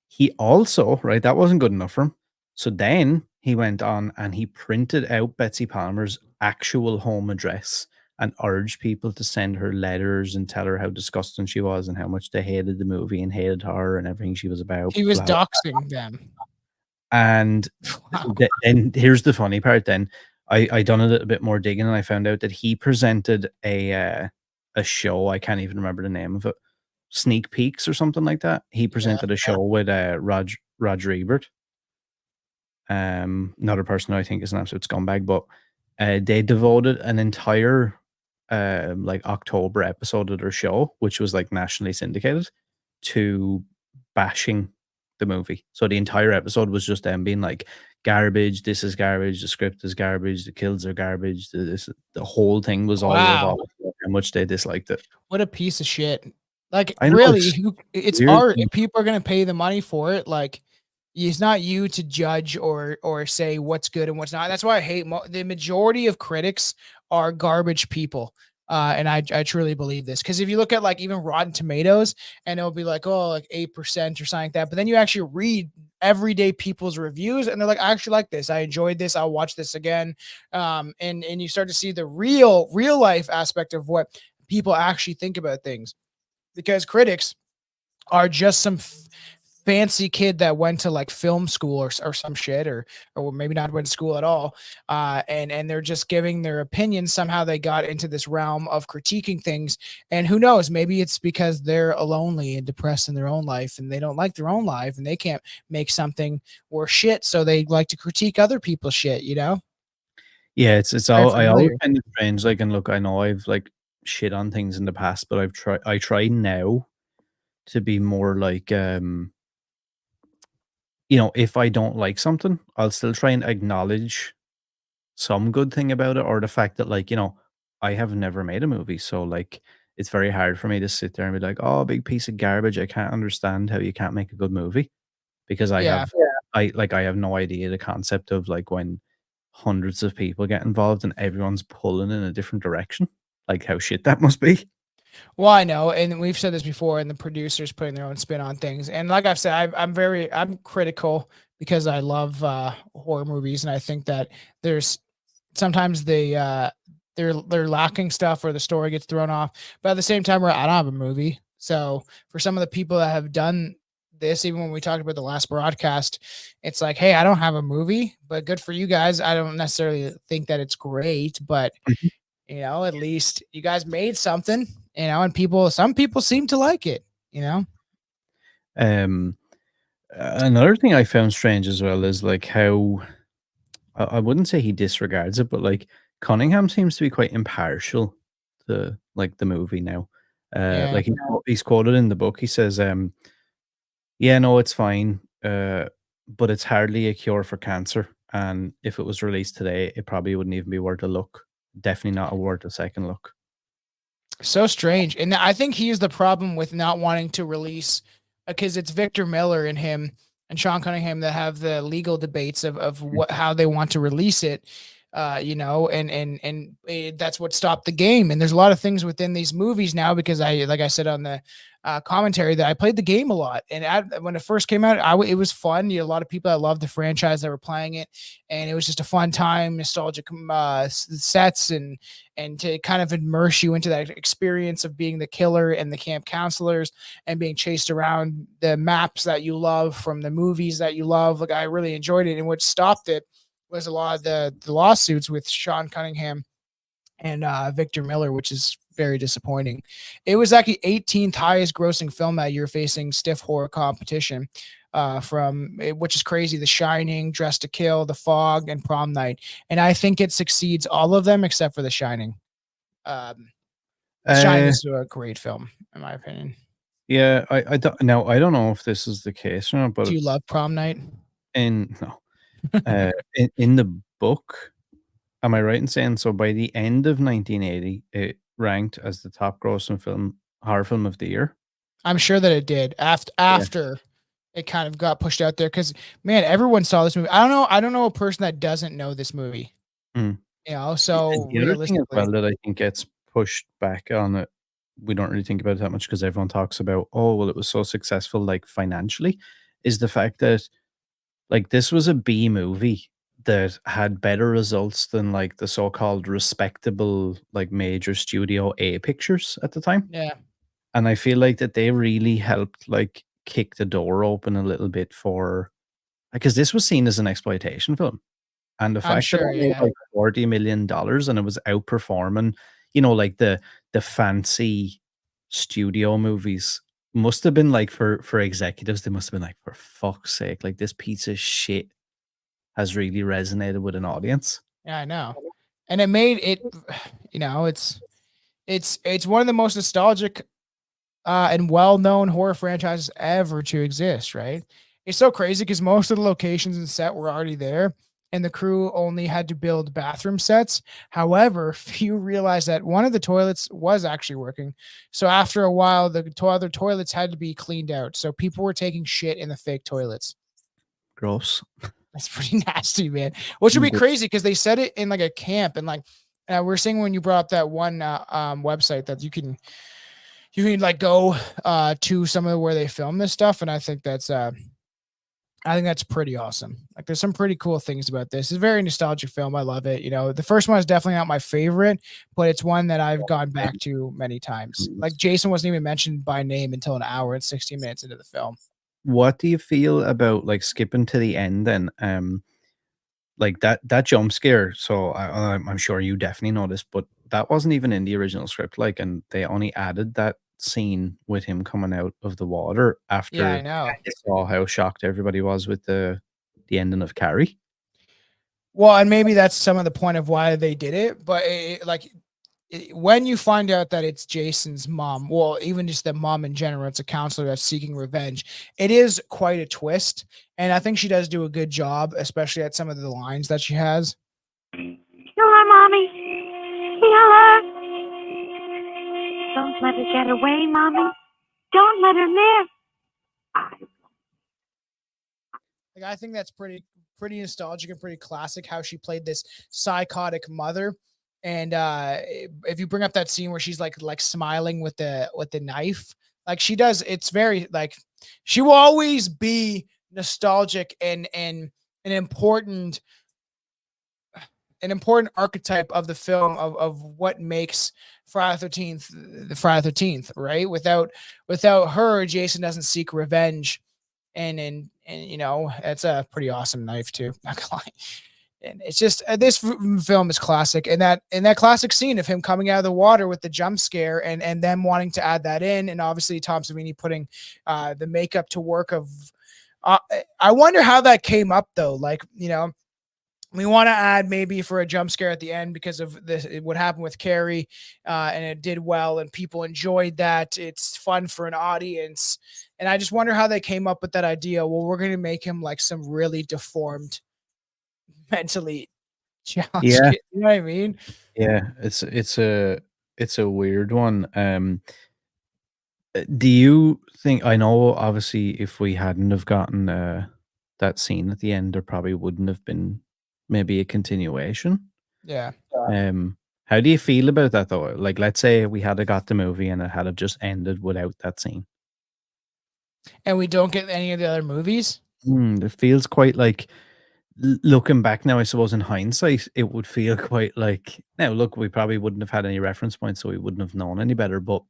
He also, right, that wasn't good enough for him. So then he went on and he printed out Betsy Palmer's actual home address and urged people to send her letters and tell her how disgusting she was and how much they hated the movie and hated her and everything she was about. He was Blah, blah. doxing them. And Wow. then here's the funny part. Then I done a little bit more digging and I found out that he presented a show. I can't even remember the name of it. Sneak Peeks or something like that. He presented a show with Roger Ebert, another person who I think is an absolute scumbag, but they devoted an entire like October episode of their show, which was like nationally syndicated, to bashing the movie. So the entire episode was just them being like, garbage, this is garbage, the script is garbage, the kills are garbage, the whole thing was all Wow. revolved around how much they disliked it. What a piece of shit. Like, I know really, it's it's weird. art. If people are going to pay the money for it, like, it's not you to judge or say what's good and what's not. That's why I hate the majority of critics are garbage people. And I truly believe this, because if you look at like even Rotten Tomatoes, and it'll be like, oh, like 8% or something like that, but then you actually read everyday people's reviews and they're like, I actually like this, I enjoyed this, I'll watch this again. And you start to see the real life aspect of what people actually think about things, because critics are just some fancy kid that went to like film school or some shit, or maybe not went to school at all, and they're just giving their opinions. Somehow they got into this realm of critiquing things, and who knows, maybe it's because they're lonely and depressed in their own life and they don't like their own life and they can't make something worse shit, so they like to critique other people's shit, Yeah, it's Very all I always familiar. find it strange, like, and look, I know I've, like, shit on things in the past, but I try now to be more like, if I don't like something, I'll still try and acknowledge some good thing about it, or the fact that, like, I have never made a movie, so, like, it's very hard for me to sit there and be like, "Oh, big piece of garbage, I can't understand how you can't make a good movie," because Yeah. I have no idea the concept of, like, when hundreds of people get involved and everyone's pulling in a different direction, like, how shit that must be. Well, I know, and we've said this before, and the producers putting their own spin on things. And like I've said, I'm critical because I love horror movies, and I think that there's sometimes they're lacking stuff or the story gets thrown off. But at the same time, I don't have a movie, so for some of the people that have done this, even when we talked about the last broadcast, it's like, hey, I don't have a movie, but good for you guys. I don't necessarily think that it's great, but Mhm. at least you guys made something, and some people seem to like it. Um, Another thing I found strange as well is like how I wouldn't say he disregards it, but like Cunningham seems to be quite impartial to like the movie now. Yeah. Like he's quoted in the book. He says, "Yeah, no, it's fine, but it's hardly a cure for cancer. And if it was released today, it probably wouldn't even be worth a look. Definitely not worth a second look." So strange. And I think he is the problem with not wanting to release, because it's Victor Miller and him and Sean Cunningham that have the legal debates of how they want to release it. That's what stopped the game. And there's a lot of things within these movies now, because like I said on the commentary, that I played the game a lot. And when it first came out, it was fun. You had a lot of people that loved the franchise that were playing it, and it was just a fun time, nostalgic sets, and to kind of immerse you into that experience of being the killer and the camp counselors and being chased around the maps that you love from the movies that you love. Like, I really enjoyed it. And what stopped it was a lot of the lawsuits with Sean Cunningham and Victor Miller, which is very disappointing. It was actually 18th highest grossing film that year, facing stiff horror competition which is crazy. The Shining, Dress to Kill, The Fog, and Prom Night. And I think it succeeds all of them except for The Shining. Shining Uh, is a great film, in my opinion. yeah, I don't now. I don't know if this is the case or not, Do but you love Prom Night? in no, in the book, am I right in saying so? By the end of 1980, it ranked as the top grossing horror film of the year. I'm sure that it did Yeah. after it kind of got pushed out there, because man, everyone saw this movie. I don't know a person that doesn't know this movie. Mm. So The other thing as realistically, well that I think gets pushed back on it, we don't really think about it that much because everyone talks about, oh, well, it was so successful, like financially, is the fact that like this was a B movie that had better results than like the so-called respectable, like major studio A pictures at the time. yeah, And I feel like that they really helped like kick the door open a little bit for because this was seen as an exploitation film. And the I'm fact that sure. it made, Yeah, like, $40 million and it was outperforming, like, the fancy studio movies must have been, like, for executives, they must have been like, "For fuck's sake, like, this piece of shit has really resonated with an audience." yeah, I know. And it made it. It's one of the most nostalgic and well-known horror franchises ever to exist, right? It's so crazy because most of the locations and set were already there, and the crew only had to build bathroom sets. However, few realized that one of the toilets was actually working. So after a while, the other toilets had to be cleaned out. So people were taking shit in the fake toilets. Gross. That's pretty nasty, man. Which would be Gr crazy because they said it in like a camp, and like we're saying when you brought up that one website that you can like go to some of where they film this stuff, and I think that's pretty awesome. Like, there's some pretty cool things about this. It's a very nostalgic film. I love it. The first one is definitely not my favorite, but it's one that I've gone back to many times. Like, Jason wasn't even mentioned by name until an hour and 16 minutes into the film. What do you feel about, like, skipping to the end then? Like, that jump scare, so I'm sure you definitely noticed, but that wasn't even in the original script, like, and they only added that scene with him coming out of the water Yeah, I after know. they saw how shocked everybody was with the ending of Carrie. Well, and maybe that's some of the point of why they did it, but when you find out that it's Jason's mom, well, even just the mom in general, it's a counselor that's seeking revenge. It is quite a twist, and I think she does do a good job, especially at some of the lines that she has. Kill her, Mommy. Kill her. Don't let her get away, Mommy. Don't let her live. Like, I think that's pretty nostalgic and pretty classic how she played this psychotic mother. And if you bring up that scene where she's like smiling with the knife, like she does, it's very like she will always be nostalgic and an important an important archetype of the film of what makes Friday the 13th the Friday the 13th, right? Without her, Jason doesn't seek revenge and you know, it's a pretty awesome knife too. Not gonna lie. And it's just this film is classic, and that classic scene of him coming out of the water with the jump scare, and them wanting to add that in, and obviously Tom Savini putting the makeup to work of. I wonder how that came up though. Like, you know, we want to add maybe for a jump scare at the end because of this, what happened with Carrie, and it did well and people enjoyed that. It's fun for an audience, and I just wonder how they came up with that idea. Well, we're going to make him like some really deformed, mentally challenged Yeah, kid. You know what I mean? yeah. It's a weird one. Do you think? I know, obviously, if we hadn't have gotten that scene at the end, there probably wouldn't have been maybe a continuation. Yeah. How do you feel about that though? Like, let's say we had got the movie and it had have just ended without that scene. And we don't get any of the other movies. It feels quite like, looking back now, I suppose in hindsight, it would feel quite like, now look, we probably wouldn't have had any reference points, so we wouldn't have known any better. But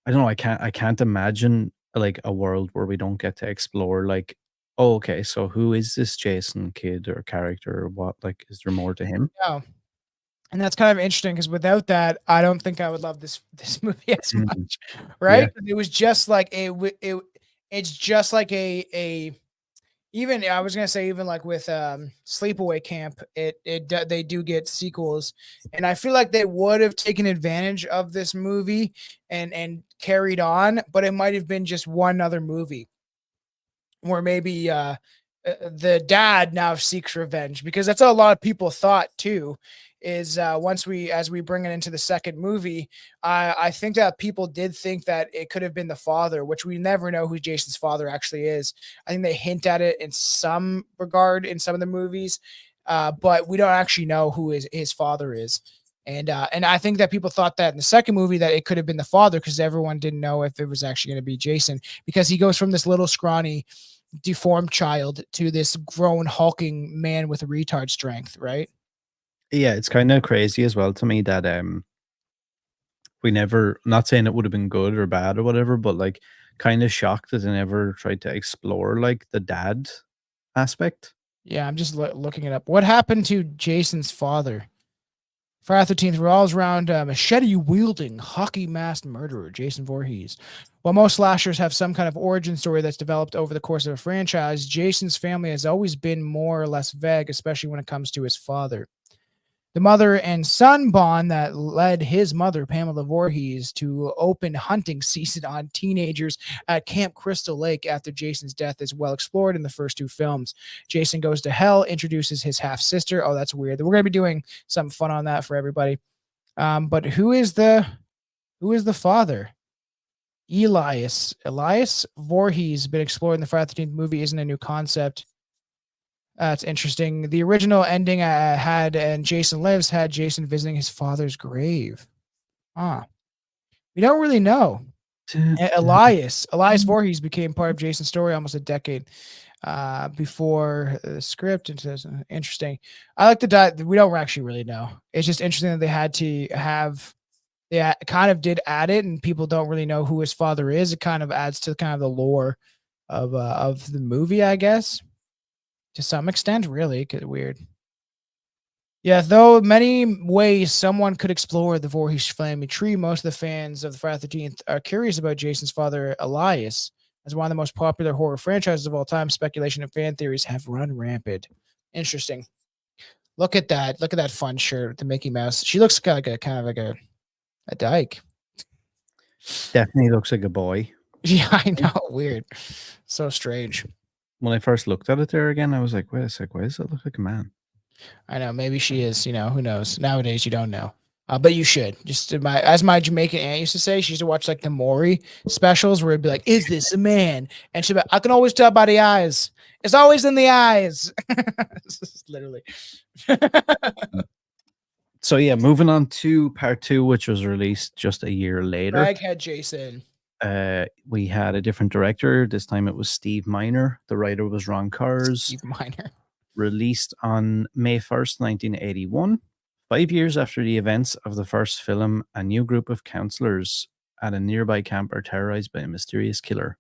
I don't know, I can't imagine like a world where we don't get to explore like, oh, okay, so who is this Jason kid or character or what? Like, is there more to him? No. And that's kind of interesting because without that, I don't think I would love this movie as Mhm. much, Yeah. right? It was just like it's just like a even I was gonna say even like with Sleepaway Camp, they do get sequels, and I feel like they would have taken advantage of this movie and carried on, but it might have been just one other movie where maybe the dad now seeks revenge, because that's what a lot of people thought too. Is as we bring it into the second movie, I think that people did think that it could have been the father, which we never know who Jason's father actually is. I think they hint at it in some regard in some of the movies, but we don't actually know who his father is. And I think that people thought that in the second movie that it could have been the father, because everyone didn't know if it was actually going to be Jason, because he goes from this little scrawny, deformed child to this grown hulking man with retard strength, right? Yeah, it's kind of crazy as well to me that we never, not saying it would have been good or bad or whatever, but like kind of shocked that they never tried to explore like the dad aspect. Yeah, I'm just looking it up. What happened to Jason's father? Friday the 13th revolves around machete wielding, hockey masked murderer Jason Voorhees. While most slashers have some kind of origin story that's developed over the course of a franchise, Jason's family has always been more or less vague, especially when it comes to his father. The mother and son bond that led his mother, Pamela Voorhees, to open hunting season on teenagers at Camp Crystal Lake after Jason's death is well explored in the first two films. Jason Goes to Hell introduces his half sister. Oh, that's weird. We're going to be doing something fun on that for everybody. But who is the father? Elias Voorhees, been explored in the Friday the 13th movie, isn't a new concept. That's interesting. The original ending had, and Jason Lives had Jason visiting his father's grave. We don't really know. Elias Voorhees became part of Jason's story almost a decade before the script. Interesting. I like the die. We don't actually really know. It's just interesting that they had to have. They kind of did add it, and people don't really know who his father is. It kind of adds to kind of the lore of the movie, I guess. To some extent, really, it gets weird. Yeah, though many ways someone could explore the Voorhees family tree, most of the fans of the Friday the 13th are curious about Jason's father, Elias. As one of the most popular horror franchises of all time, speculation and fan theories have run rampant. Interesting. Look at that. Look at that fun shirt with the Mickey Mouse. She looks kind of like a dyke. Definitely looks like a boy. Yeah, I know. Weird. So strange. When I first looked at it there again, I was like, wait a sec, why does it look like a man? I know. Maybe she is. You know, who knows? Nowadays, you don't know. But you should. Just as my Jamaican aunt used to say, she used to watch like the Maury specials where it'd be like, "Is this a man?" And she'd be, "I can always tell by the eyes. It's always in the eyes." Literally. So yeah, moving on to part 2, which was released just a year later. Raghead Jason. We had a different director. This time it was Steve Miner. The writer was Ron Kars. Steve Miner. Released on May 1st, 1981. 5 years after the events of the first film, a new group of counselors at a nearby camp are terrorized by a mysterious killer.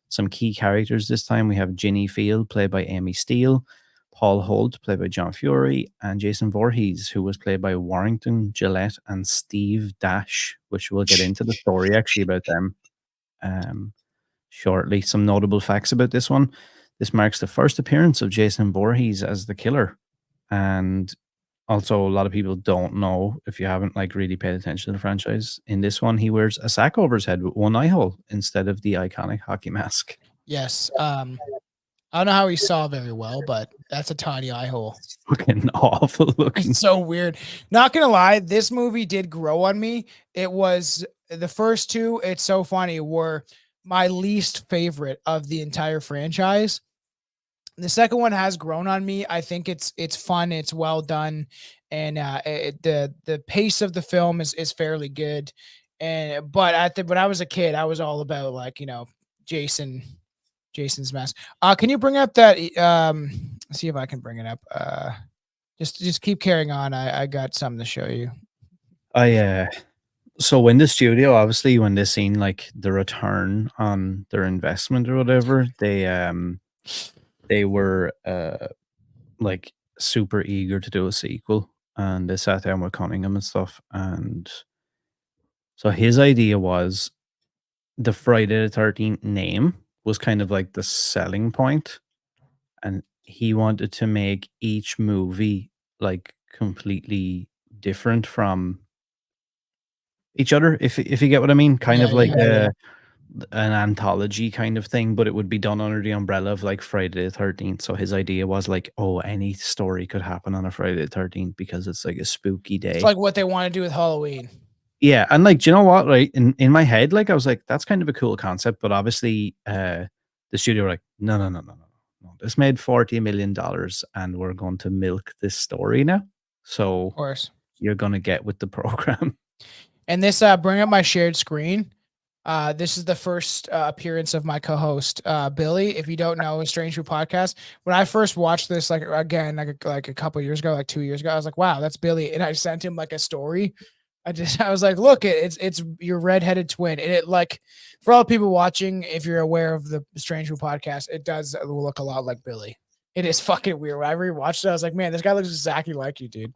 Some key characters this time. We have Ginny Field, played by Amy Steele, Paul Holt, played by John Fury, and Jason Voorhees, who was played by Warrington Gillette and Steve Dash, which we'll get into the story actually about them shortly. Some notable facts about this one. This marks the first appearance of Jason Voorhees as the killer. And also, a lot of people don't know, if you haven't like really paid attention to the franchise, in this one, he wears a sack over his head with one eye hole instead of the iconic hockey mask. Yes. I don't know how he saw very well, but that's a tiny eye hole. Fucking awful looking. It's so weird. Not gonna lie, this movie did grow on me. It was the first two, it's so funny, were my least favorite of the entire franchise. The second one has grown on me. I think it's fun, it's well done, and the pace of the film is fairly good. And but when I was a kid, I was all about like, you know, Jason's mask. Can you bring up that see if I can bring it up. Just keep carrying on. I got something to show you. So when the studio, obviously when they seen like the return on their investment or whatever, they were like super eager to do a sequel, and they sat down with Cunningham and stuff. And so his idea was the Friday the 13th name was kind of like the selling point, and he wanted to make each movie like completely different from each other, if you get what I mean, kind of like an anthology kind of thing, but it would be done under the umbrella of like Friday the 13th. So his idea was like, oh, any story could happen on a Friday the 13th because it's like a spooky day. It's like what they want to do with Halloween. Yeah, and like, do you know what? Right, in my head, like I was like, that's kind of a cool concept, but obviously, the studio were like, no. This made $40 million, and we're going to milk this story now. So, Of course, you're gonna get with the program. And this bring up my shared screen. This is the first appearance of my co-host Billy. If you don't know, Strange Food Podcast. When I first watched this, like again, like a couple years ago, like 2 years ago, I was like, "Wow, that's Billy," and I sent him like a story. I was like, "Look, it's your redheaded twin," and it like for all the people watching, if you're aware of the Strange Food Podcast, it does look a lot like Billy. It is fucking weird. When I rewatched it, I was like, "Man, this guy looks exactly like you, dude."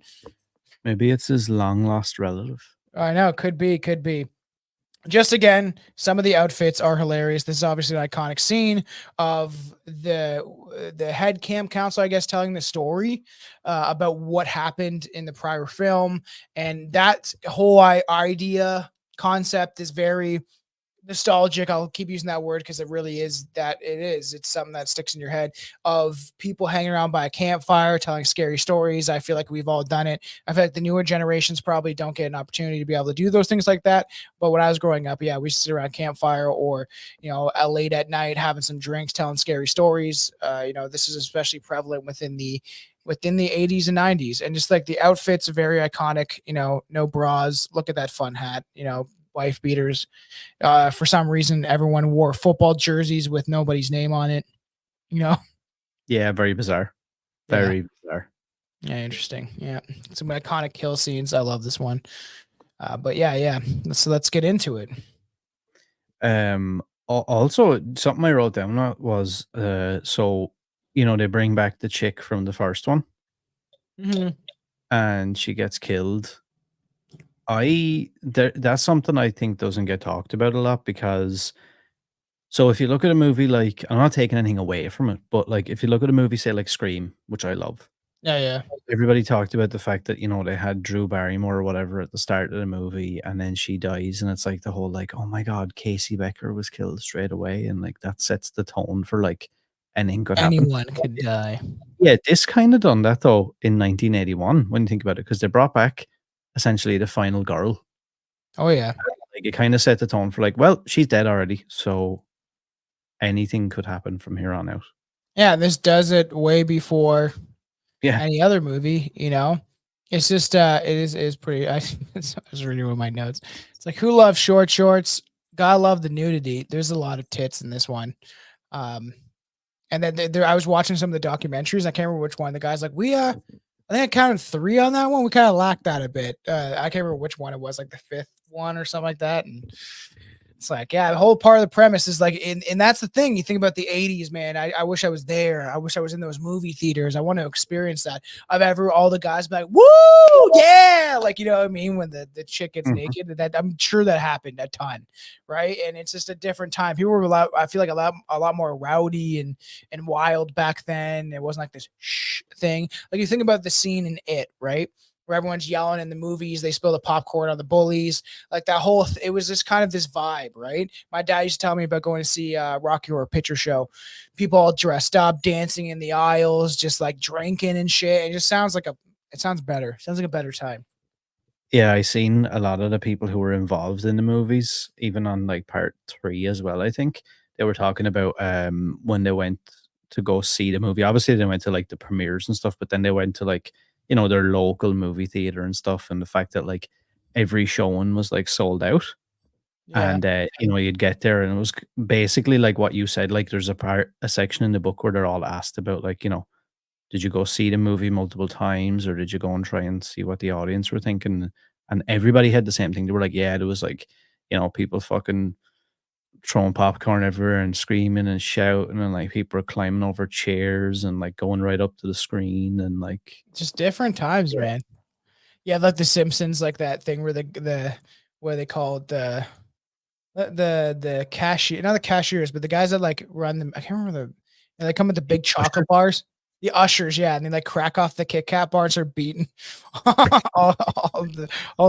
Maybe it's his long lost relative. I know, could be. Just again, some of the outfits are hilarious. This is obviously an iconic scene of the head camp counselor, I guess, telling the story about what happened in the prior film, and that whole idea concept is very nostalgic. I'll keep using that word because it really is that it's something that sticks in your head, of people hanging around by a campfire telling scary stories. I feel like we've all done it. I feel like the newer generations probably don't get an opportunity to be able to do those things like that, but when I was growing up, yeah, we used to sit around a campfire, or late at night having some drinks, telling scary stories. This is especially prevalent within the 80s and 90s, and just like the outfits are very iconic. No bras, look at that fun hat, wife beaters. For some reason, everyone wore football jerseys with nobody's name on it. Yeah, very bizarre. Very bizarre. Yeah, interesting. Yeah, some iconic kill scenes. I love this one. But yeah. So let's get into it. Also, something I wrote down was so they bring back the chick from the first one, and she gets killed. That's something I think doesn't get talked about a lot, because so if you look at a movie like, I'm not taking anything away from it, but like if you look at a movie, say like Scream, which I love. Yeah. Everybody talked about the fact that, they had Drew Barrymore or whatever at the start of the movie, and then she dies, and it's like the whole like, oh my God, Casey Becker was killed straight away, and like that sets the tone for like anything could happen. Anyone could die. Yeah, this kind of done that though in 1981 when you think about it, because they brought back essentially the final girl. Oh yeah. Like it kind of set the tone for like, well, she's dead already, so anything could happen from here on out. Yeah, this does it way before any other movie. It's just it is pretty. I was reading one of my notes. It's like, who loves short shorts? Gotta love the nudity. There's a lot of tits in this one. And then I was watching some of the documentaries. I can't remember which one. The guy's like, I think I counted 3 on that one. We kind of lacked that a bit. I can't remember which one it was, like the 5th one or something like that. And It's like, yeah, the whole part of the premise is like, and that's the thing. You think about the 80s, man. I wish I was there. I wish I was in those movie theaters. I want to experience that. All the guys be like, woo, yeah. Like, you know what I mean? When the chick gets naked, that I'm sure that happened a ton. Right. And it's just a different time. People were I feel like a lot more rowdy and wild back then. It wasn't like this shh thing. Like you think about the scene in It, right? Where everyone's yelling in the movies, they spill the popcorn on the bullies, like that whole. It was just kind of this vibe, right? My dad used to tell me about going to see Rocky Horror Picture Show, people all dressed up, dancing in the aisles, just like drinking and shit. It just sounds like it sounds better. Sounds like a better time. Yeah, I seen a lot of the people who were involved in the movies, even on like part 3 as well. I think they were talking about when they went to go see the movie. Obviously, they went to like the premieres and stuff, but then they went to like their local movie theater and stuff, and the fact that like every showing was like sold out, Yeah, and you'd get there and it was basically like what you said. Like there's a section in the book where they're all asked about like did you go see the movie multiple times or did you go and try and see what the audience were thinking? And everybody had the same thing. They were like, yeah, there was like, people fucking throwing popcorn everywhere and screaming and shouting and like people were climbing over chairs and like going right up to the screen and like just different times, yeah. man. Yeah, like The Simpsons, like that thing where the what they call it, the cashier, not the cashiers, but the guys that like run them. I can't remember and they come with the big chocolate bars. The ushers, yeah, and they like crack off the Kit Kat bars or beating all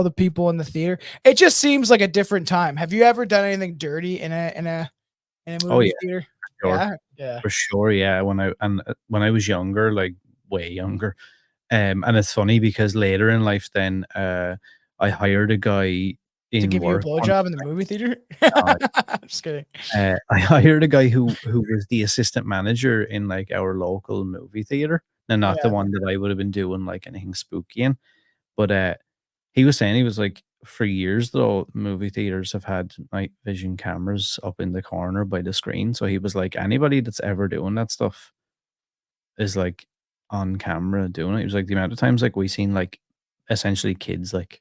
the people in the theater. It just seems like a different time. Have you ever done anything dirty in a Oh movie yeah, theater? sure. Yeah. For sure, yeah. When I was younger, like way younger, and it's funny because later in life, then I hired a guy To in give you a work once. blowjob in the movie theater? Uh, Just kidding. I hired a guy who was the assistant manager in like our local movie theater. Now, not the Yeah. one that I would have been doing like anything spooky in, but he was saying he was like for years though, movie theaters have had night vision cameras up in the corner by the screen. So he was like, anybody that's ever doing that stuff is like on camera doing it. He was like the amount of times like we seen like essentially kids like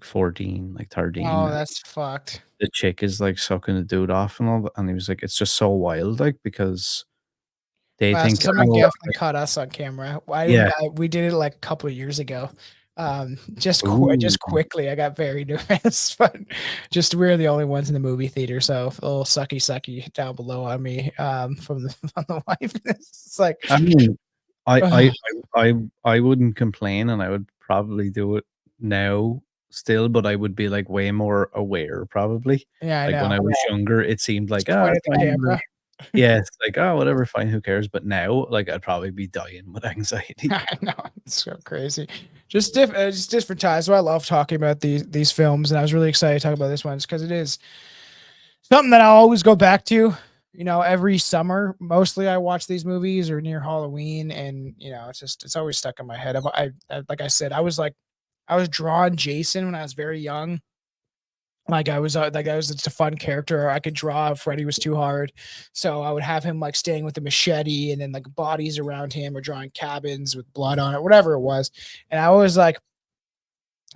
14, like 13. Oh, that's fucked. The chick is like sucking the dude off and all that. And he was like, it's just so wild, like because they Wow, so think, someone oh, definitely caught us on camera. yeah, We did it like a couple of years ago. Just ooh, quickly, I got very nervous, but just we're the only ones in the movie theater. So a little sucky down below on me, from the wife. It's like, I mean, I I I wouldn't complain, and I would probably do it now still, but I would be like way more aware probably. yeah, I Like when know. I was younger, it seemed Just like point at it's the fine. camera. Yeah, it's like whatever, fine, who cares? But now, like I'd probably be dying with anxiety. I know, it's so crazy. Just different times. So I love talking about these films, and I was really excited to talk about this one because it is something that I'll always go back to. Every summer, mostly I watch these movies or near Halloween, and it's always stuck in my head. Like I said, I was drawing Jason when I was very young. Like I was just a fun character. I could draw if Freddy was too hard. So I would have him like staying with the machete and then like bodies around him or drawing cabins with blood on it, whatever it was. And I was like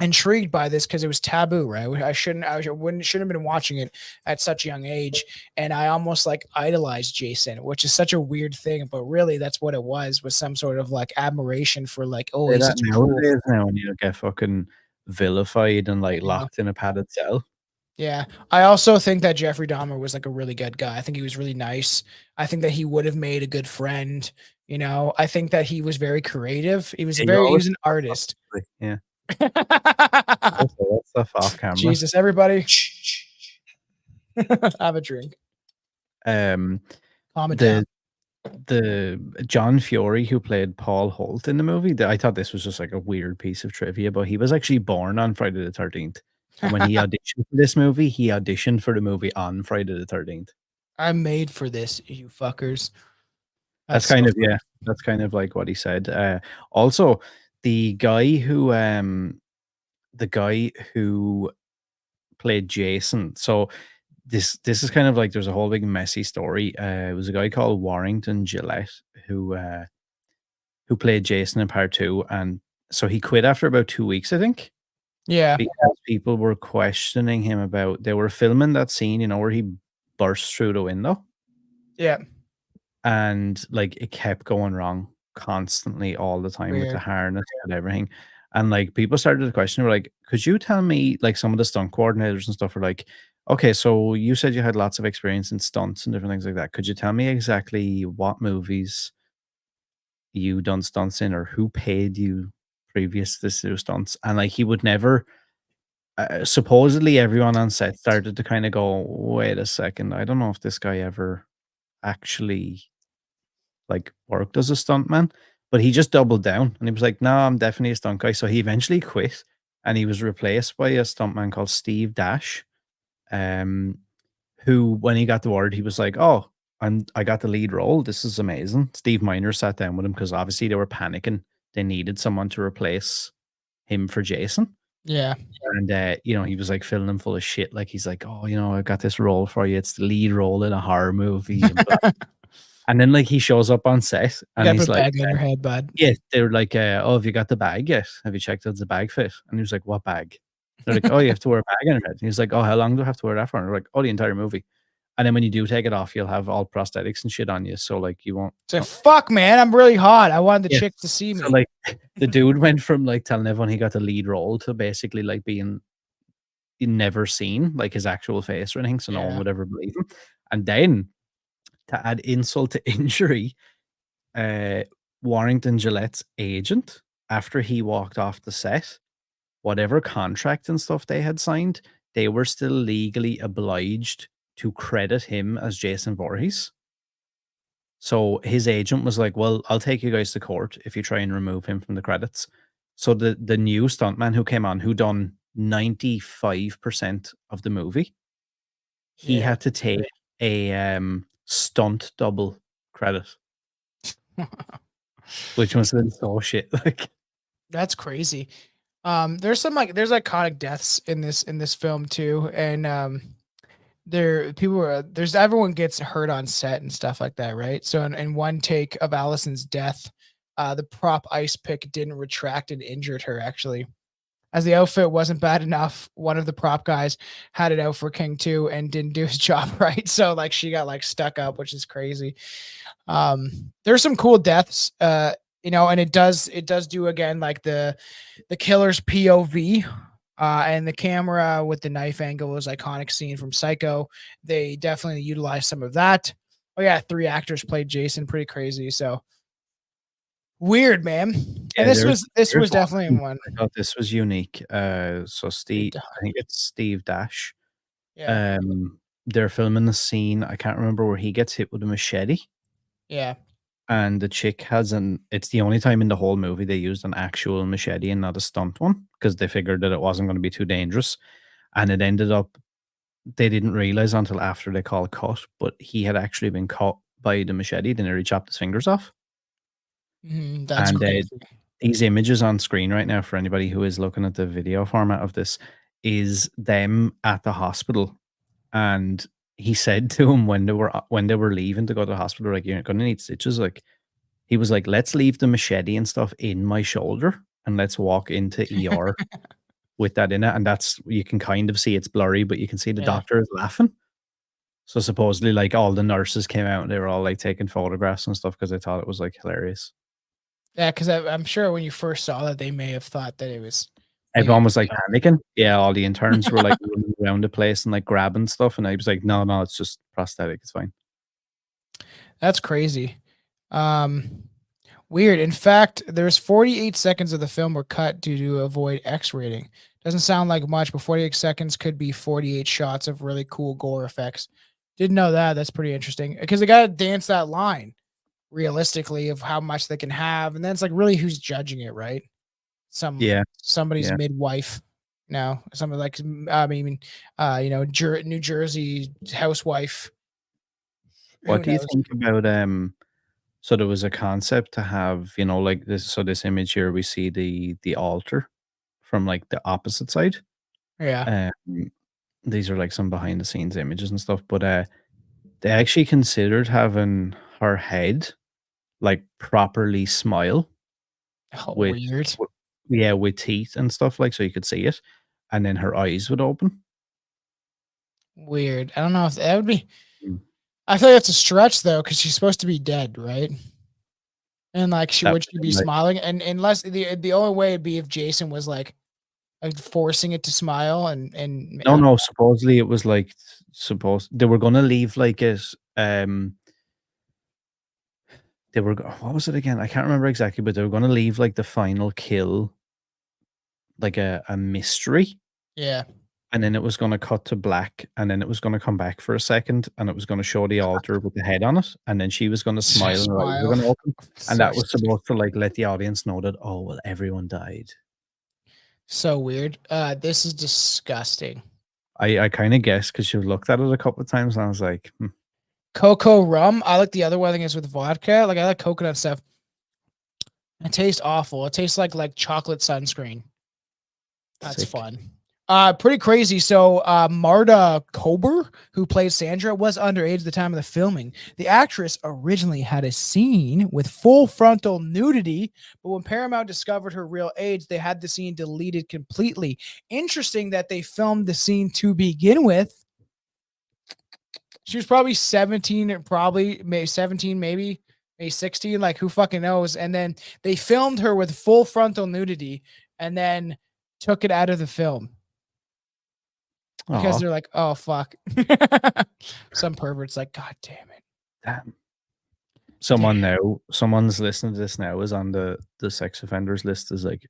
intrigued by this because it was taboo, right? Shouldn't have been watching it at such a young age. And I almost like idolized Jason, which is such a weird thing, but really that's what it was some sort of like admiration for like, oh, Say he's that such a cool. nowadays now, and you get fucking vilified and like Yeah. locked in a padded cell. Yeah. I also think that Jeffrey Dahmer was like a really good guy. I think he was really nice. I think that he would have made a good friend. I think that he was very creative. He was Yeah, you he was always an artist. yeah. Also, that stuff off camera. Jesus, everybody. Have a drink. Um, Calm it down. the John Fury who played Paul Holt in the movie. I thought this was just like a weird piece of trivia, but he was actually born on Friday the 13th. And when he auditioned for this movie, he auditioned for the movie on Friday the 13th. I'm made for this, you fuckers. That's kind of yeah. That's kind of like what he said. Also, the guy who played Jason. So this is kind of like there's a whole big messy story. It was a guy called Warrington Gillette who played Jason in part 2, and so he quit after about 2 weeks, I think. Yeah. because people were questioning him about. They were filming that scene, where he burst through the window, Yeah. and like it kept going wrong constantly all the time with the Weird. harness and everything. And like people started to question, were like, could you tell me, like, some of the stunt coordinators and stuff were like, okay, so you said you had lots of experience in stunts and different things like that. Could you tell me exactly what movies you done stunts in, or who paid you previous to do stunts? And like he would never. Supposedly, everyone on set started to kind of go, wait a second, I don't know if this guy ever actually like worked as a stuntman, but he just doubled down and he was like, "No, I'm definitely a stunt guy." So he eventually quit, and he was replaced by a stuntman called Steve Dash, um, who, when he got the word, he was like, "Oh, I got the lead role. This is amazing." Steve Miner sat down with him because obviously they were panicking. They needed someone to replace him for Jason. Yeah. And, he was like filling him full of shit. Like he's like, "Oh, I got this role for you. It's the lead role in a horror movie." And, blah. And then like he shows up on set You and gotta he's put a like, bag on your head, bud. yeah, they were like, "Oh, have you got the bag yet? Have you checked out the bag fit?" And he was like, "What bag?" They're like, "Oh, you have to wear a bag on your head." And he's like, "Oh, how long do I have to wear that for?" And they're like, "Oh, the entire movie." And then when you do take it off, you'll have all prosthetics and shit on you. So like you won't. So fuck, man, I'm really hot. I wanted the Yeah. chick to see me. So like the dude went from like telling everyone he got the lead role to basically like being never seen, like his actual face or anything. So no one Yeah. would ever believe him. And then to add insult to injury, Warrington Gillette's agent, after he walked off the set, whatever contract and stuff they had signed, they were still legally obliged to credit him as Jason Voorhees. So his agent was like, "Well, I'll take you guys to court if you try and remove him from the credits." So the new stuntman who came on, who done 95% of the movie, he Yeah. had to take a stunt double credit, which must have been so shit. Like, That's crazy. There's some there's iconic deaths in this film too, and there's everyone gets hurt on set and stuff like that, right? So in one take of Allison's death, the prop ice pick didn't retract and injured her actually. As the outfit wasn't bad enough, one of the prop guys had it out for King 2 and didn't do his job right. So like she got like stuck up, which is crazy. There's some cool deaths, and it does do again like the killer's POV. And the camera with the knife angle was iconic scene from Psycho. They definitely utilized some of that. Oh yeah, 3 actors played Jason, pretty crazy. So weird, man. yeah, And this was there's definitely one. I thought this was unique. So Steve, I think it's Steve Dash. Yeah. They're filming the scene. I can't remember where he gets hit with a machete. Yeah. And the chick has it's the only time in the whole movie they used an actual machete and not a stunt one, because they figured that it wasn't going to be too dangerous. And it ended up, they didn't realize until after they called cut, but he had actually been caught by the machete. They nearly chopped his fingers off. That's And crazy. these images on screen right now, for anybody who is looking at the video format of this, is them at the hospital. And he said to him when they were leaving to go to the hospital, like, "You're gonna need stitches." Like, he was like, "Let's leave the machete and stuff in my shoulder and let's walk into ER with that in it." And that's, you can kind of see it's blurry, but you can see the Yeah. doctor is laughing. So supposedly, like, all the nurses came out and they were all like taking photographs and stuff because they thought it was like hilarious. Yeah, because I'm sure when you first saw that, they may have thought that it was. Everyone was like panicking. Yeah, all the interns were like running around the place and like grabbing stuff. And I was like, no, it's just prosthetic. It's fine. That's crazy. Weird. In fact, there's 48 seconds of the film were cut due to avoid X rating. Doesn't sound like much, but 48 seconds could be 48 shots of really cool gore effects. Didn't know that. That's pretty interesting because they got to dance that line realistically of how much they can have. And then it's like, really, who's judging it, right? Somebody's Yeah. midwife. Somebody like, New Jersey housewife. What do you think about so there was a concept to have, like this, so this image here, we see the altar from like the opposite side. Yeah. These are like some behind the scenes images and stuff, but they actually considered having her head like properly smile Oh, with weird. yeah, with teeth and stuff like so you could see it, and then her eyes would open. Weird. I don't know if that would be. Mm. I feel like that's a stretch though, because she's supposed to be dead, right? And like, That would she be like, smiling? And unless the only way would be if Jason was like forcing it to smile, and no, no. Supposedly it was like they were gonna leave like it. They were what was it again? I can't remember exactly, but they were gonna leave like the final kill like a mystery. yeah, And then it was gonna cut to black, and then it was gonna come back for a second, and it was gonna show the altar with the head on it, and then she was gonna smile, and her eyes were gonna open, and that was supposed to, like, let the audience know that, "Oh, well, everyone died." So weird. This is disgusting. I kinda guessed because she looked at it a couple of times, and I was like, "Hmm." Cocoa rum. I like the other one. I think it's with vodka. Like I like coconut stuff. It tastes awful. It tastes like chocolate sunscreen. That's Sick. fun. Pretty crazy. So Marta Kober, who played Sandra, was underage at the time of the filming. The actress originally had a scene with full frontal nudity, but when Paramount discovered her real age, they had the scene deleted completely. Interesting that they filmed the scene to begin with. She was probably 17, probably maybe 17, maybe 16, like who fucking knows. And then they filmed her with full frontal nudity and then took it out of the film. Because Aw, they're like, oh fuck. Some pervert's like, God damn it. damn. Someone's listening to this now is on the sex offenders list is, like,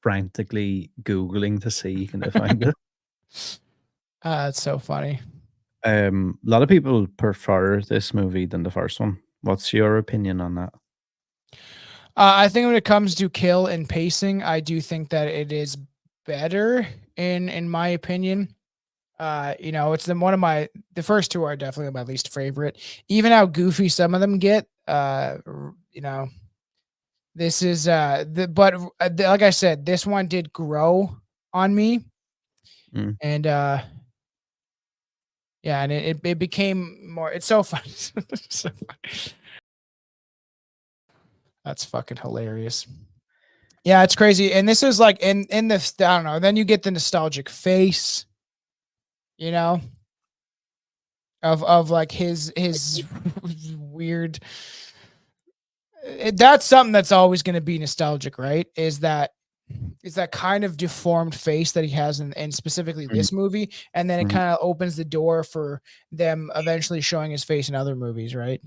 frantically Googling to see can they find it. It's so funny. A lot of people prefer this movie than the first one. What's your opinion on that? I think when it comes to kill and pacing, I do think that it is better in my opinion. It's the first two are definitely my least favorite. Even how goofy some of them get, this is like I said, this one did grow on me. Mm. And yeah, and it became more. It's so fun. So funny. That's fucking hilarious. Yeah, it's crazy. And this is like in this, I don't know. Then you get the nostalgic face, of like his weird. That's something that's always going to be nostalgic, right? Is that kind of deformed face that he has in specifically this movie, and then it kind of opens the door for them eventually showing his face in other movies, right?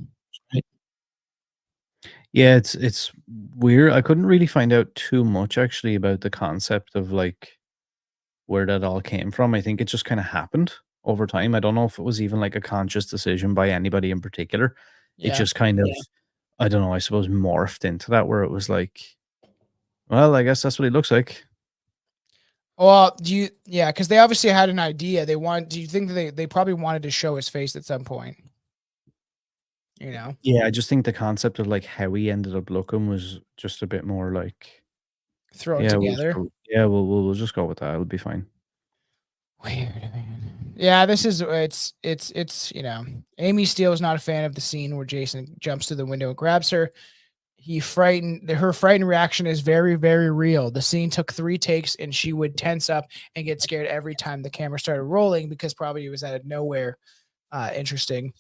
Yeah, it's weird. I couldn't really find out too much actually about the concept of like where that all came from. I think it just kind of happened over time. I don't know if it was even like a conscious decision by anybody in particular. It Yeah. just kind of, I don't know, I suppose morphed into that where it was like, well, I guess that's what he looks like. Well, because they obviously had an idea. Do you think that they probably wanted to show his face at some point? Yeah, I just think the concept of like how he ended up looking was just a bit more like Throw it yeah, together. we'll just go with that. It'll be fine. Weird, man. Yeah, this is it's Amy Steele is not a fan of the scene where Jason jumps through the window and grabs her. Her frightened reaction is very, very real. The scene took 3 takes and she would tense up and get scared every time the camera started rolling because probably it was out of nowhere. Interesting.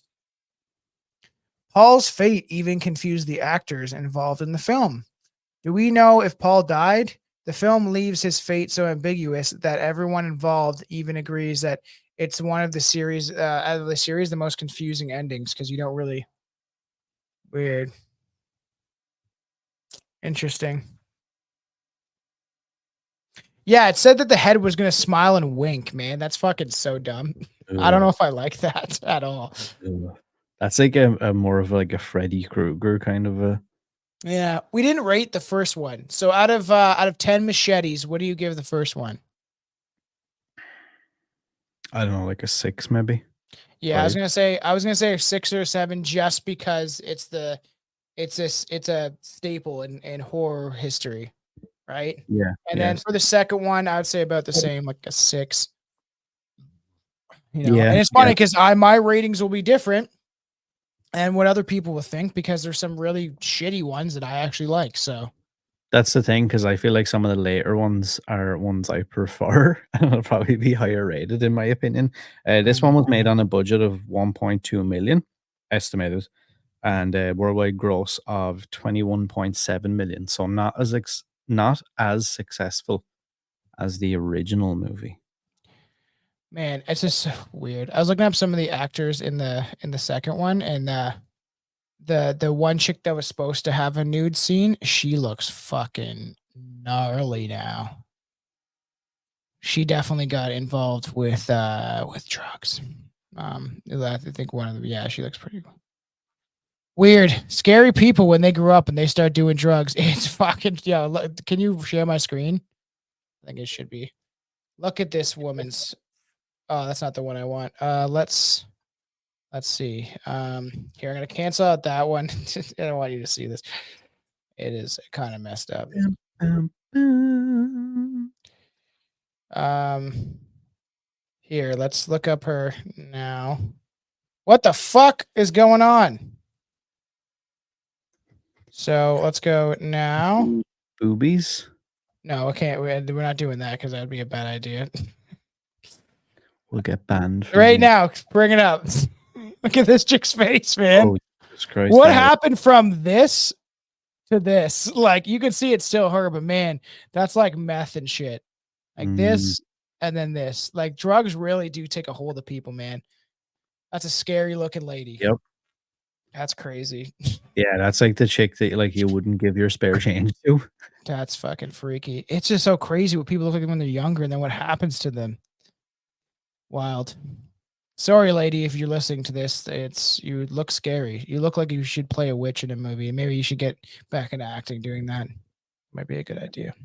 Paul's fate even confused the actors involved in the film. Do we know if Paul died? The film leaves his fate so ambiguous that everyone involved even agrees that it's one of the series, out of the series, the most confusing endings because you don't really. Weird. Interesting. Yeah, it said that the head was going to smile and wink, man. That's fucking so dumb. I don't know if I like that at all. That's like a more of like a Freddy Krueger kind of a. Yeah, we didn't rate the first one. So out of 10 machetes, what do you give the first one? I don't know, like a 6 maybe. Yeah, 5. I was gonna say a 6 or 7 just because it's a staple in horror history, right? Yeah. And then for the second one, I would say about the same, like a 6. Yeah, and it's funny because my ratings will be different and what other people will think because there's some really shitty ones that I actually like. So That's the thing, because I feel like some of the later ones are ones I prefer and will probably be higher rated in my opinion. This one was made on a budget of 1.2 million estimated, and a worldwide gross of 21.7 million. So not as successful as the original movie. Man, it's just so weird. I was looking up some of the actors in the second one, and the one chick that was supposed to have a nude scene, she looks fucking gnarly now. She definitely got involved with drugs. I think one of them, yeah, she looks pretty weird. Scary people when they grew up and they start doing drugs. It's fucking, yeah. Look, can you share my screen? I think it should be. Look at this woman's. Oh, that's not the one I want. Let's see. Here, I'm gonna cancel out that one. I don't want you to see this. It is kind of messed up. Here, let's look up her now. What the fuck is going on? So let's go now. Boobies. No, okay, we're not doing that because that'd be a bad idea. Will get banned Right now, bring it up. Look at this chick's face, man. Oh, Jesus Christ, what happened from this to this? Like, you can see it's still her, but man, that's like meth and shit. Like this and then this. Like, drugs really do take a hold of people, man. That's a scary looking lady. Yep. That's crazy. Yeah, that's like the chick that like you wouldn't give your spare change to. That's fucking freaky. It's just so crazy what people look like when they're younger and then what happens to them. Wild. Sorry, lady, if you're listening to this, you look scary. You look like you should play a witch in a movie. Maybe you should get back into acting doing that. Might be a good idea.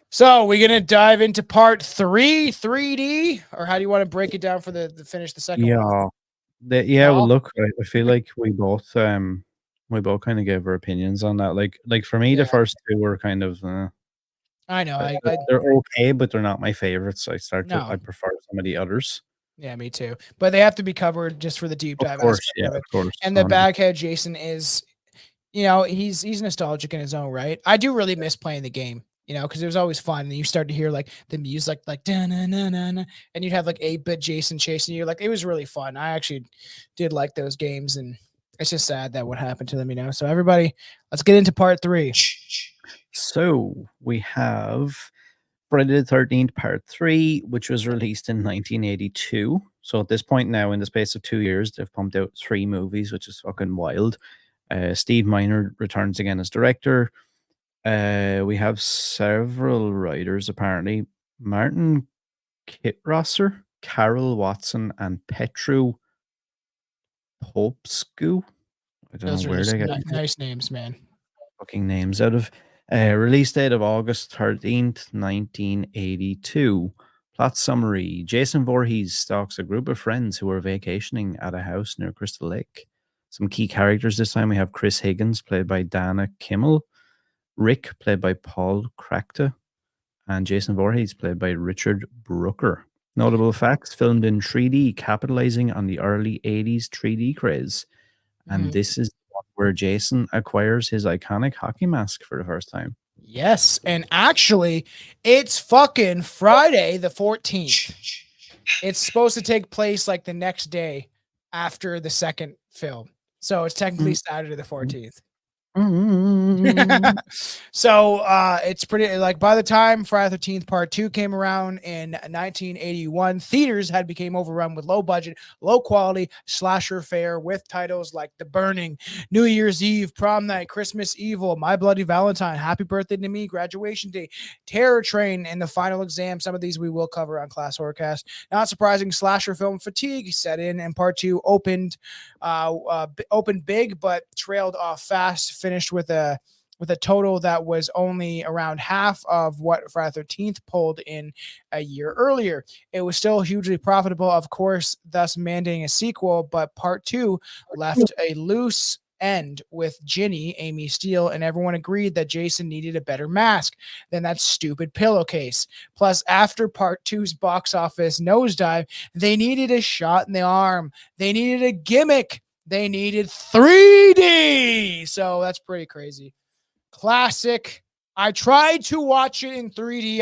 So we're gonna dive into part 3, 3D, or how do you want to break it down for the finish the second one? Well, look, I feel like we both kind of gave our opinions on that. Like for me, the first two were kind of I know. They're okay, but they're not my favorites. I prefer some of the others. Yeah, me too. But they have to be covered just for the deep dive. Of course, yeah, of course. And the baghead Jason is, he's nostalgic in his own right. I do really miss playing the game, because it was always fun. And you start to hear like the music, like da na na na na, and you'd have like 8-bit Jason chasing you. Like, it was really fun. I actually did like those games, and it's just sad that what happened to them, So everybody, let's get into part 3. So we have Friday the 13th Part 3, which was released in 1982. So at this point now, in the space of 2 years, they've pumped out 3 movies, which is fucking wild. Steve Miner returns again as director. We have several writers, apparently. Martin Kitrosser, Carol Watson, and Petru Popescu. I don't Those know are where they just get nice names, man. fucking names out of. Release date of August 13th, 1982. Plot summary. Jason Voorhees stalks a group of friends who are vacationing at a house near Crystal Lake. Some key characters this time. We have Chris Higgins, played by Dana Kimmel. Rick, played by Paul Krakta. And Jason Voorhees, played by Richard Brooker. Notable facts. Filmed in 3D, capitalizing on the early 80s 3D craze. And this is where Jason acquires his iconic hockey mask for the first time. Yes, and actually, it's fucking Friday the 14th. It's supposed to take place like the next day after the second film. So it's technically Saturday the 14th. So it's pretty, like, by the time Friday the 13th Part 2 came around in 1981, theaters had become overrun with low budget, low quality slasher fare with titles like The Burning, New Year's Eve, Prom Night, Christmas Evil, My Bloody Valentine, Happy Birthday to Me, Graduation Day, Terror Train, and The Final Exam. Some of these we will cover on ClassHorrorCast. Not surprising, slasher film fatigue set in, and Part 2 opened big but trailed off fast, finished with a total that was only around half of what Friday the 13th pulled in a year earlier. It was still hugely profitable, of course, thus mandating a sequel, but Part 2 left a loose end with Ginny, Amy Steele, and everyone agreed that Jason needed a better mask than that stupid pillowcase. Plus, after Part 2's box office nosedive, they needed a shot in the arm. They needed a gimmick. They needed 3D. So that's pretty crazy. Classic I tried to watch it in 3D.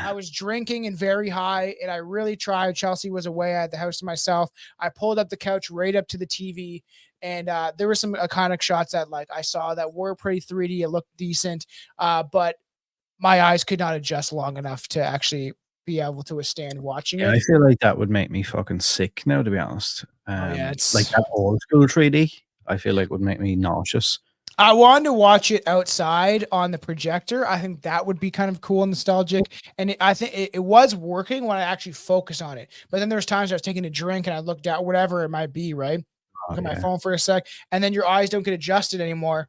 I was drinking and very high, and I really tried. Chelsea was away at the house to myself. I pulled up the couch right up to the TV, and there were some iconic shots that like I saw that were pretty 3D. It looked decent, but my eyes could not adjust long enough to actually be able to withstand watching Yeah, it. I feel like that would make me fucking sick now, to be honest. Oh yeah, Like it's. that old school 3D, I feel like would make me nauseous. I wanted to watch it outside on the projector. I think that would be kind of cool and nostalgic. And I think it was working when I actually focused on it. But then there's times I was taking a drink and I looked out, whatever it might be, right? Oh, Look at my yeah. phone for a sec, and then your eyes don't get adjusted anymore.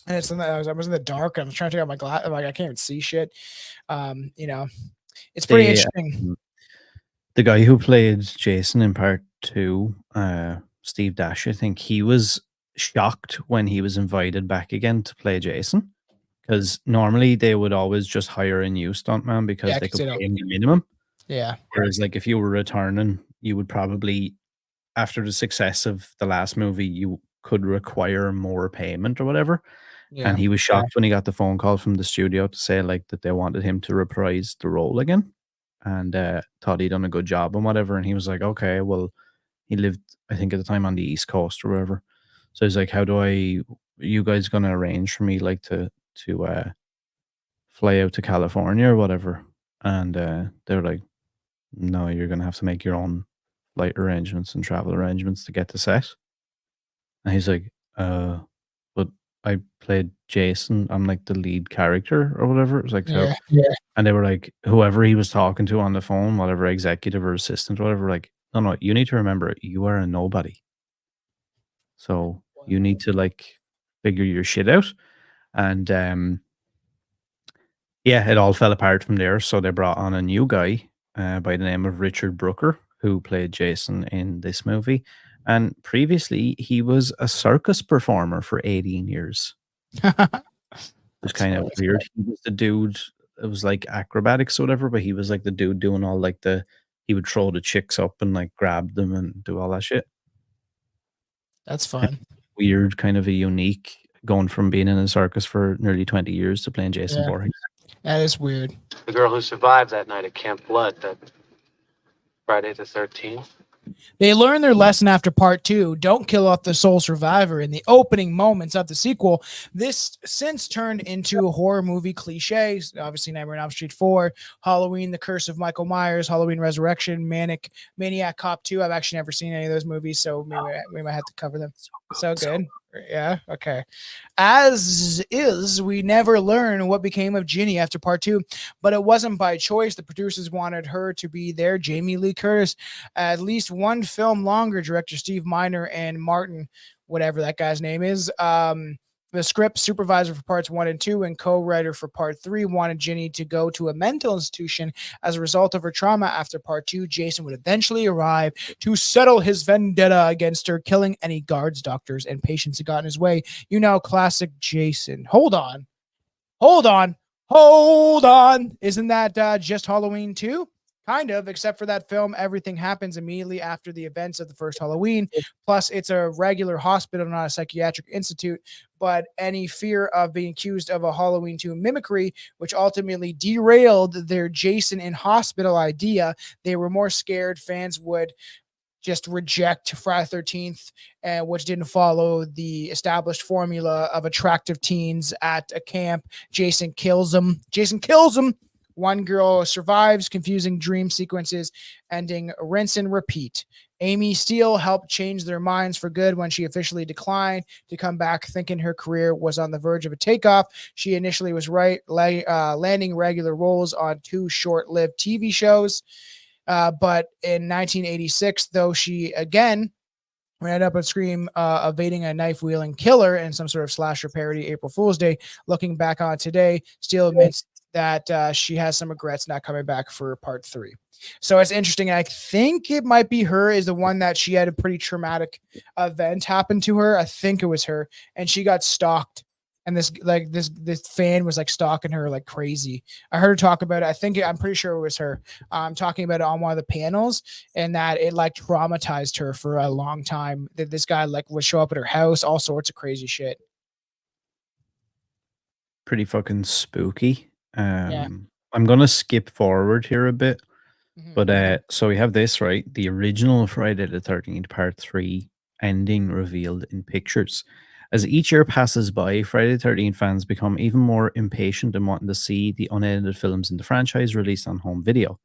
And it's I was in the dark. I was trying to take out my glass. Like I can't even see shit. It's pretty interesting. The guy who played Jason in part 2, Steve Dash, I think he was shocked when he was invited back again to play Jason, because normally they would always just hire a new stuntman because Yeah, they 'cause could they don't. pay him the minimum. Yeah, Whereas, like, if you were returning, you would probably, after the success of the last movie, you could require more payment or whatever. yeah. And he was shocked when he got the phone call from the studio to say like that they wanted him to reprise the role again, and thought he'd done a good job and whatever. And he was like, okay, well, he lived, I think, at the time on the East Coast or wherever. So he's like, how do I? You guys gonna arrange for me like to fly out to California or whatever? And they were like, no, you're gonna have to make your own flight arrangements and travel arrangements to get to set. And he's like, but I played Jason. I'm like the lead character or whatever. It was like, so, Yeah. and they were like, whoever he was talking to on the phone, whatever executive or assistant, whatever, like, no, you need to remember, you are a nobody. So you need to like figure your shit out. And yeah, it all fell apart from there. So they brought on a new guy by the name of Richard Brooker, who played Jason in this movie. And previously, he was a circus performer for 18 years. It was kind of weird. He was the dude. It was like acrobatics or whatever, but he was like the dude doing all like he would throw the chicks up and like grab them and do all that shit. That's fun. Weird, kind of a unique, going from being in a circus for nearly 20 years to playing Jason Yeah. Voorhees. That is weird. The girl who survived that night at Camp Blood, that Friday the 13th. They learn their lesson after part 2. Don't kill off the sole survivor. In the opening moments of the sequel, this since turned into a horror movie cliche. Obviously, Nightmare on Elm Street 4, Halloween, The Curse of Michael Myers, Halloween Resurrection, Maniac Cop 2. I've actually never seen any of those movies, so maybe we might have to cover them. So good. Yeah, okay. As is, we never learn what became of Ginny after part 2, but it wasn't by choice. The producers wanted her to be there. Jamie Lee Curtis, at least one film longer, director Steve Miner and Martin, whatever that guy's name is, the script supervisor for parts 1 and 2 and co-writer for part 3, wanted Ginny to go to a mental institution as a result of her trauma. After part 2, Jason would eventually arrive to settle his vendetta against her, killing any guards, doctors, and patients that got in his way. You know, classic Jason. Hold on. Isn't that just Halloween 2? Kind of, except for that film, everything happens immediately after the events of the first Halloween. Plus, it's a regular hospital, not a psychiatric institute. But any fear of being accused of a Halloween 2 mimicry, which ultimately derailed their Jason in hospital idea, they were more scared fans would just reject Friday the 13th, which didn't follow the established formula of attractive teens at a camp. Jason kills them. One girl survives, confusing dream sequences, ending rinse and repeat. Amy Steele helped change their minds for good when she officially declined to come back, thinking her career was on the verge of a takeoff. She initially was right, landing regular roles on 2 short-lived TV shows. But in 1986, though, she again ran up a scream, evading a knife-wielding killer in some sort of slasher parody April Fool's Day. Looking back on today, Steele admits that she has some regrets not coming back for part 3. So it's interesting. I think it might be her is the one that she had a pretty traumatic event happen to her. I think it was her, and she got stalked. And this fan was like stalking her like crazy. I heard her talk about it. I'm pretty sure it was her talking about it on one of the panels, and that it like traumatized her for a long time. That this guy like would show up at her house, all sorts of crazy shit. pretty fucking spooky. Yeah. I'm gonna skip forward here a bit, Mhm. but so we have this, right? The original Friday the 13th Part 3 ending revealed in pictures. As each year passes by, Friday the 13th fans become even more impatient and wanting to see the unedited films in the franchise released on home video.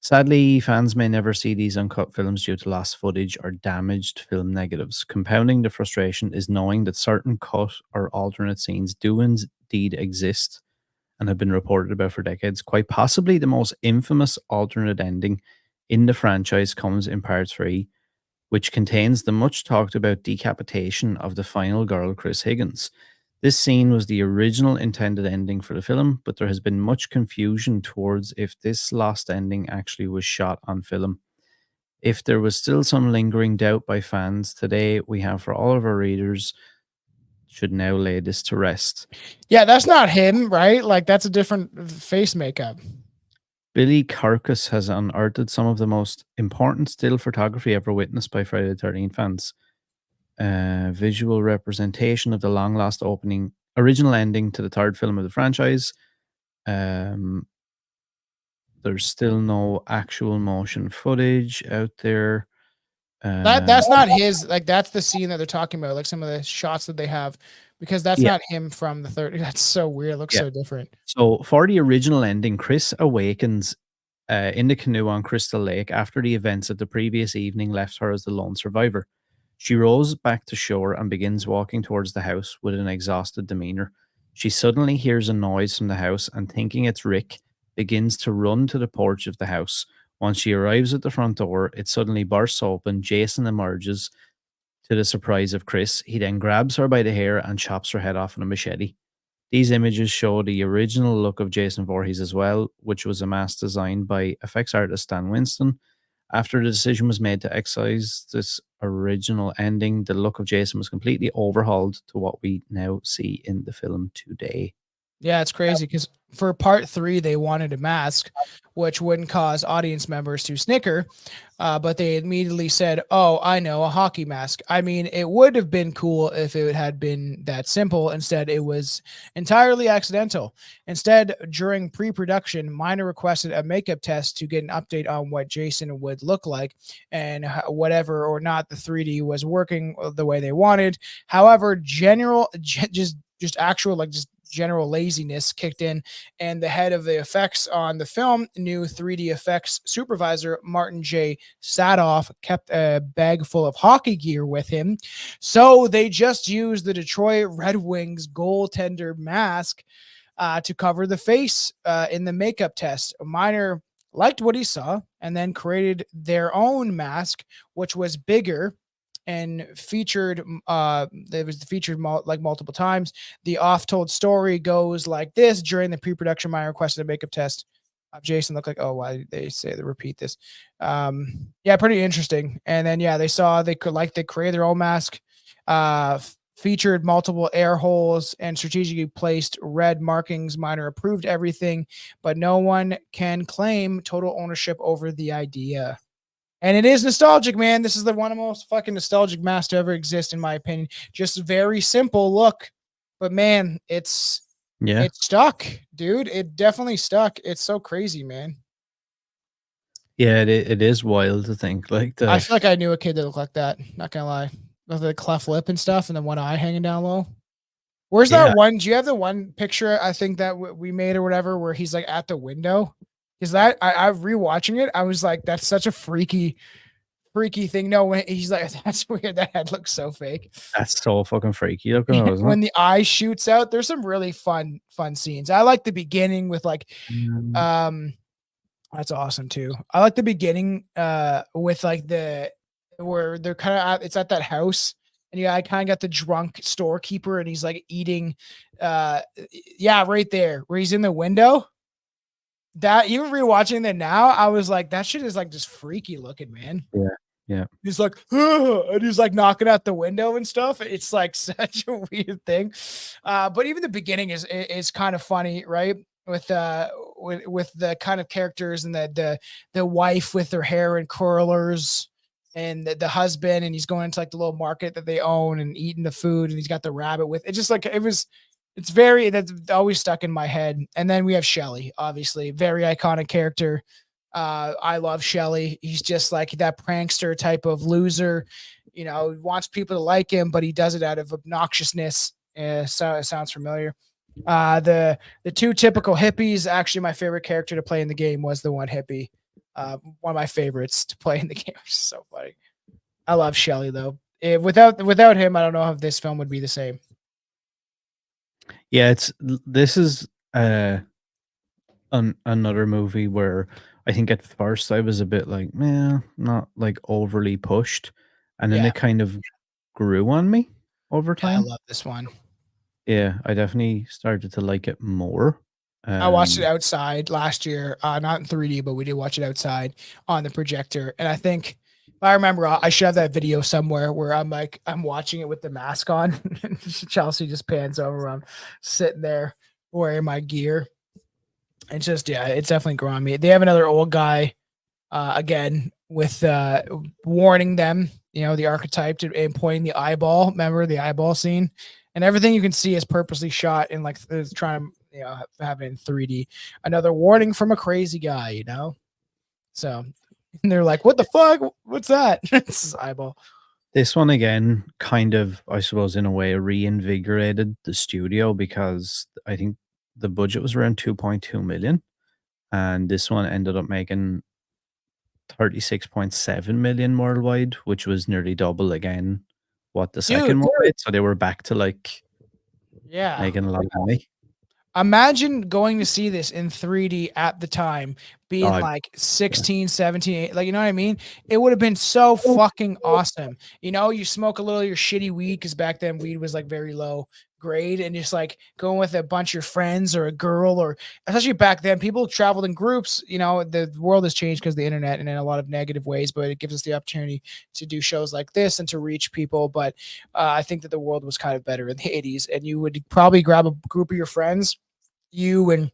Sadly, fans may never see these uncut films due to lost footage or damaged film negatives. Compounding the frustration is knowing that certain cut or alternate scenes do indeed exist and have been reported about for decades. Quite possibly the most infamous alternate ending in the franchise comes in Part 3, which contains the much talked about decapitation of the final girl, Chris Higgins. This scene was the original intended ending for the film, but there has been much confusion towards if this lost ending actually was shot on film. If there was still some lingering doubt by fans, today we have for all of our readers should now lay this to rest. Yeah, that's not him, right? Like that's a different face makeup. Billy Carcass has unearthed some of the most important still photography ever witnessed by Friday the 13th fans. Visual representation of the long lost opening, original ending to the third film of the franchise. Um, there's still no actual motion footage out there. That's not his. Like that's the scene that they're talking about. Like some of the shots that they have, because that's Yeah. not him from the 30. That's so weird. It looks Yeah. so different. So for the original ending, Chris awakens in the canoe on Crystal Lake after the events of the previous evening left her as the lone survivor. She rows back to shore and begins walking towards the house with an exhausted demeanor. She suddenly hears a noise from the house and, thinking it's Rick, begins to run to the porch of the house. Once she arrives at the front door, it suddenly bursts open. Jason emerges to the surprise of Chris. He then grabs her by the hair and chops her head off with a machete. These images show the original look of Jason Voorhees as well, which was a mask designed by effects artist Stan Winston. After the decision was made to excise this original ending, the look of Jason was completely overhauled to what we now see in the film today. Yeah, it's crazy because for part 3, they wanted a mask, which wouldn't cause audience members to snicker. But they immediately said, "Oh, I know, a hockey mask." I mean, it would have been cool if it had been that simple. Instead, it was entirely accidental. Instead, during pre-production, Miner requested a makeup test to get an update on what Jason would look like and whatever or not the 3D was working the way they wanted. However, just actual like just general laziness kicked in, and the head of the effects on the film, new 3D effects supervisor Martin J. Sadoff, kept a bag full of hockey gear with him. So they just used the Detroit Red Wings goaltender mask to cover the face in the makeup test. Miner liked what he saw and then created their own mask, which was bigger and featured multiple times. The oft-told story goes like this: during the pre-production, Maya requested a makeup test of Jason. Looked like, oh, why did they say they repeat this? Yeah, pretty interesting. And then they create their own mask, featured multiple air holes and strategically placed red markings. Miner approved everything, but no one can claim total ownership over the idea. And it is nostalgic, man. This is one of the most fucking nostalgic masks to ever exist, in my opinion. Just very simple look, but man, it's stuck, dude. It definitely stuck. It's so crazy, man. Yeah, it is wild to think like that. I feel like I knew a kid that looked like that. Not gonna lie, with the cleft lip and stuff, and then one eye hanging down low. Where's that one? Do you have the one picture I think that we made or whatever, where he's like at the window? Is that I rewatching it? I was like, that's such a freaky thing. No, when he's like, that's weird. That head looks so fake. That's so fucking freaky looking, isn't when it? the eye shoots out, there's some really fun scenes. I like the beginning with like, that's awesome too. I like the beginning with like where they're kind of it's at that house. And I kind of got the drunk storekeeper and he's like eating, right there where he's in the window. That even rewatching that now, I was like, that shit is like just freaky looking, man. Yeah. He's like, and he's like knocking out the window and stuff. It's like such a weird thing. But even the beginning is kind of funny, right? With the kind of characters and the wife with her hair and curlers and the husband, and he's going into like the little market that they own and eating the food, and he's got the rabbit with it. Just like it was It's very, that's always stuck in my head. And then we have Shelley, obviously, very iconic character. I love Shelley. He's just like that prankster type of loser, wants people to like him, but he does it out of obnoxiousness. So it sounds familiar. The two typical hippies. Actually, my favorite character to play in the game was the one hippie. One of my favorites to play in the game. So funny. I love Shelley though. Without him, I don't know if this film would be the same. Yeah, this is another movie where I think at first I was a bit like, not like overly pushed, and then Yeah. it kind of grew on me over Yeah, I time. love this one. Yeah, I definitely started to like it more. I watched it outside last year, not in 3D, but we did watch it outside on the projector. And I think, if I remember, I should have that video somewhere where I'm watching it with the mask on. And Chelsea just pans over. I'm sitting there wearing my gear. It's just, yeah, it's definitely growing me. They have another old guy, again, with warning them, the archetype and pointing the eyeball. Remember the eyeball scene? And everything you can see is purposely shot in like trying to have it in 3D. Another warning from a crazy guy, So and they're like, what the fuck? What's that? It's his eyeball. This one again kind of, I suppose, in a way reinvigorated the studio, because I think the budget was around 2.2 million, and this one ended up making 36.7 million worldwide, which was nearly double again what the second one made. So they were back to like making a lot of money. Imagine going to see this in 3D at the time, being like 16, 17, like, you know what I mean? It would have been so fucking awesome. You smoke a little of your shitty weed, because back then weed was like very low grade, and just like going with a bunch of your friends or a girl, or especially back then, people traveled in groups. The world has changed because of the internet and in a lot of negative ways, but it gives us the opportunity to do shows like this and to reach people. But I think that the world was kind of better in the 80s, and you would probably grab a group of your friends, you and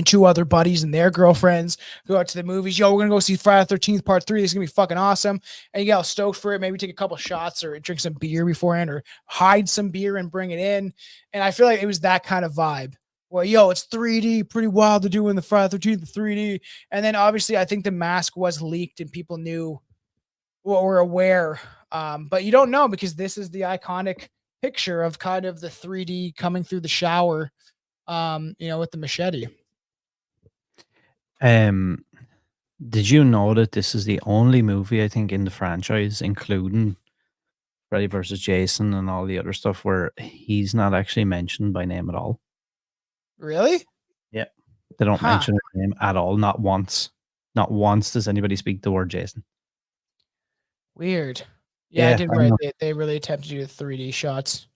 two other buddies and their girlfriends, go out to the movies. Yo, we're gonna go see Friday the 13th Part 3. This is gonna be fucking awesome. And you get all stoked for it. Maybe take a couple shots or drink some beer beforehand, or hide some beer and bring it in. And I feel like it was that kind of vibe. Well, yo, it's 3D, pretty wild to do in the Friday the 13th 3D. And then obviously I think the mask was leaked and people knew or were aware. But you don't know, because this is the iconic picture of kind of the 3D coming through the shower, with the machete. Did you know that this is the only movie, I think, in the franchise, including Freddy versus Jason and all the other stuff, where he's not actually mentioned by name at all? Really? Yeah. They don't mention his name at all. Not once. Not once does anybody speak the word Jason. Weird. Yeah, I did write that they really attempted to do the 3D shots.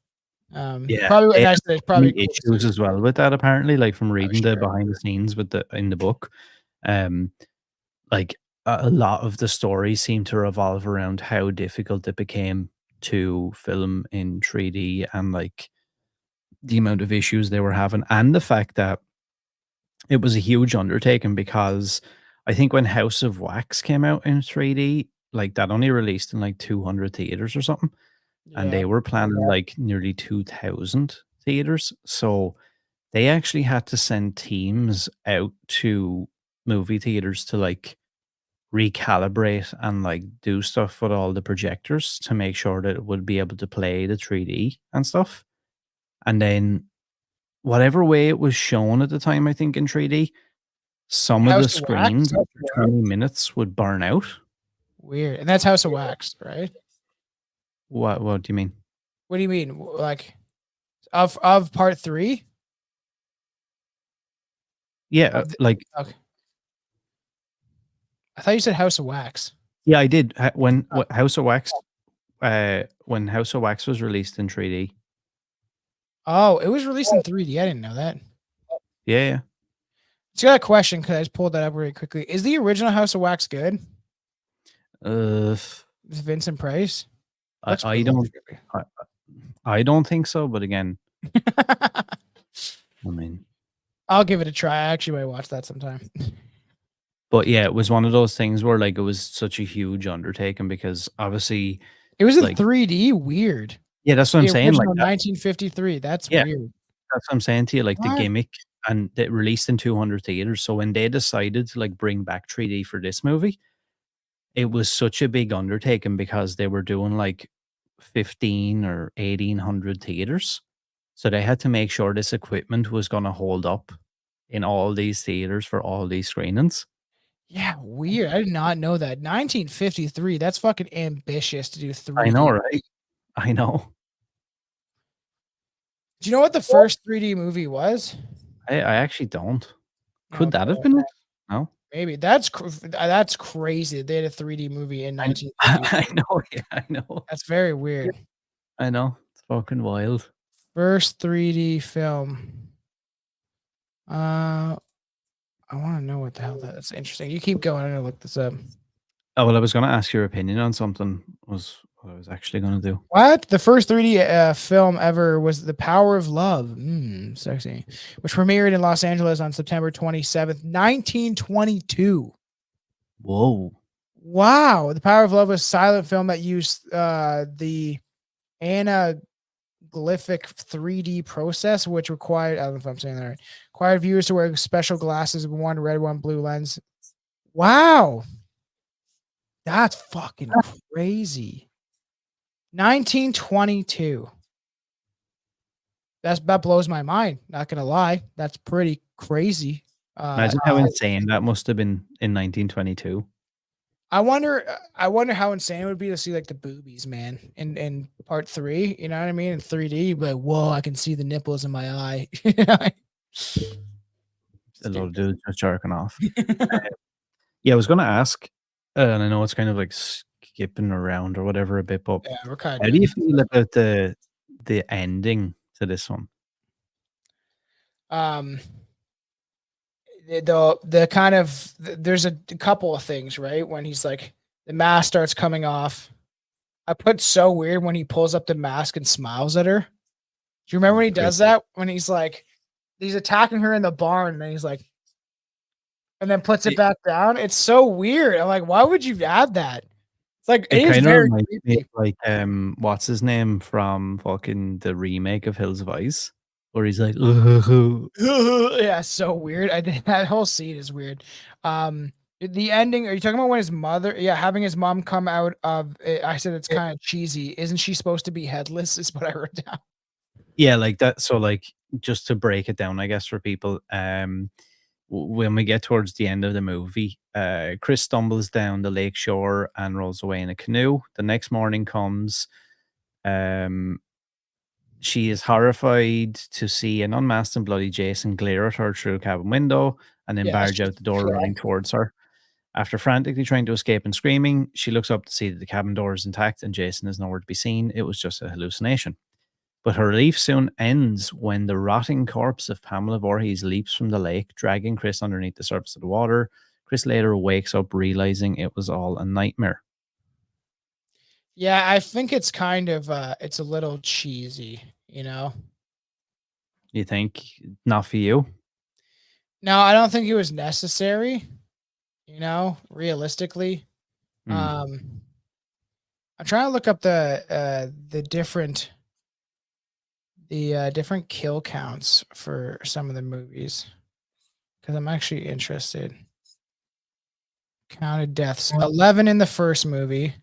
Probably issues cool as well with that, apparently, like from reading the behind the scenes in the book. Like a lot of the stories seem to revolve around how difficult it became to film in 3D, and like the amount of issues they were having, and the fact that it was a huge undertaking, because I think when House of Wax came out in 3D, like that only released in like 200 theaters or something. And they were planning like nearly 2,000 theaters. So they actually had to send teams out to movie theaters to like recalibrate and like do stuff with all the projectors to make sure that it would be able to play the 3D and stuff. And then whatever way it was shown at the time, I think in 3D, some of the screens after 20 minutes would burn out. Weird. And that's House of Wax, right? What do you mean? What do you mean? Like of Part 3? Yeah, like okay. I thought you said House of Wax. Yeah, I did. When House of Wax was released in 3D. Oh, it was released in 3D. I didn't know that. Yeah. So I got a question, because I just pulled that up really quickly. Is the original House of Wax good? Is Vincent Price? I don't think so, but again, I mean, I'll give it a try. I actually might watch that sometime. But yeah, it was one of those things where like it was such a huge undertaking, because obviously it was in 3D. Weird. Yeah, that's what I'm saying. Like 1953. That's weird. That's what I'm saying to you, like the What? gimmick, and it released in 200 theaters. So when they decided to like bring back 3D for this movie, it was such a big undertaking because they were doing like 15 or 1800 theaters. So they had to make sure this equipment was going to hold up in all these theaters for all these screenings. Yeah, weird. I did not know that. 1953. That's fucking ambitious to do 3D. I know, right? I know. Do you know what the first 3D movie was? I actually don't. Could that have Okay, been it? No. maybe that's crazy. They had a 3D movie in I 1950. I know, yeah, I know. That's very weird. I know. It's fucking wild. First 3D film. I want to know what the hell that's interesting. You keep going. I'm gonna look this up. Oh, well, I was gonna ask your opinion on something, was what I was actually gonna do. What? The first 3D film ever was The Power of Love. Sexy. Which premiered in Los Angeles on September 27th, 1922. Whoa. Wow. The Power of Love was a silent film that used the anaglyphic 3D process, which required, I don't know if I'm saying that right, required viewers to wear special glasses with one red, one blue lens. Wow. That's fucking crazy. 1922. That blows my mind. Not gonna lie. That's pretty crazy. Imagine how insane that must have been in 1922. I wonder how insane it would be to see like the boobies, man, in part 3. You know what I mean? In 3D, but like, whoa, I can see the nipples in my eye. A lot of dudes just jerking off. Yeah, I was gonna ask, and I know it's kind of like skipping around or whatever a bit, but Yeah, we're kind how of. do you feel about the ending to this one? The kind of there's a couple of things, right? When he's like the mask starts coming off. I put so weird when he pulls up the mask and smiles at her. Do you remember when he does that? When he's like he's attacking her in the barn and then he's like and then puts it back down. It's so weird. I'm like, why would you add that? It's like It it is kind of very reminds me creepy. of like what's his name from fucking the remake of Hills of Ice, where he's like, Yeah, so weird. I think that whole scene is weird. The ending, are you talking about when his mother, having his mom come out of it, I said it's kind of cheesy. Isn't she supposed to be headless? Is what I wrote down. yeah, like that. So like, just to break it down, I guess for people, when we get towards the end of the movie, Chris stumbles down the lake shore and rolls away in a canoe. The next morning comes. She is horrified to see an unmasked and bloody Jason glare at her through a cabin window and then barge out the door running towards her. After frantically trying to escape and screaming, she looks up to see that the cabin door is intact and Jason is nowhere to be seen. It was just a hallucination. But her relief soon ends when the rotting corpse of Pamela Voorhees leaps from the lake, dragging Chris underneath the surface of the water. Chris later wakes up realizing it was all a nightmare. Yeah, I think it's kind of it's a little cheesy, you know. You think? Not for you? No, I don't think it was necessary, you know, realistically. I'm trying to look up the different kill counts for some of the movies because I'm actually interested. Counted deaths, 11 in the first movie.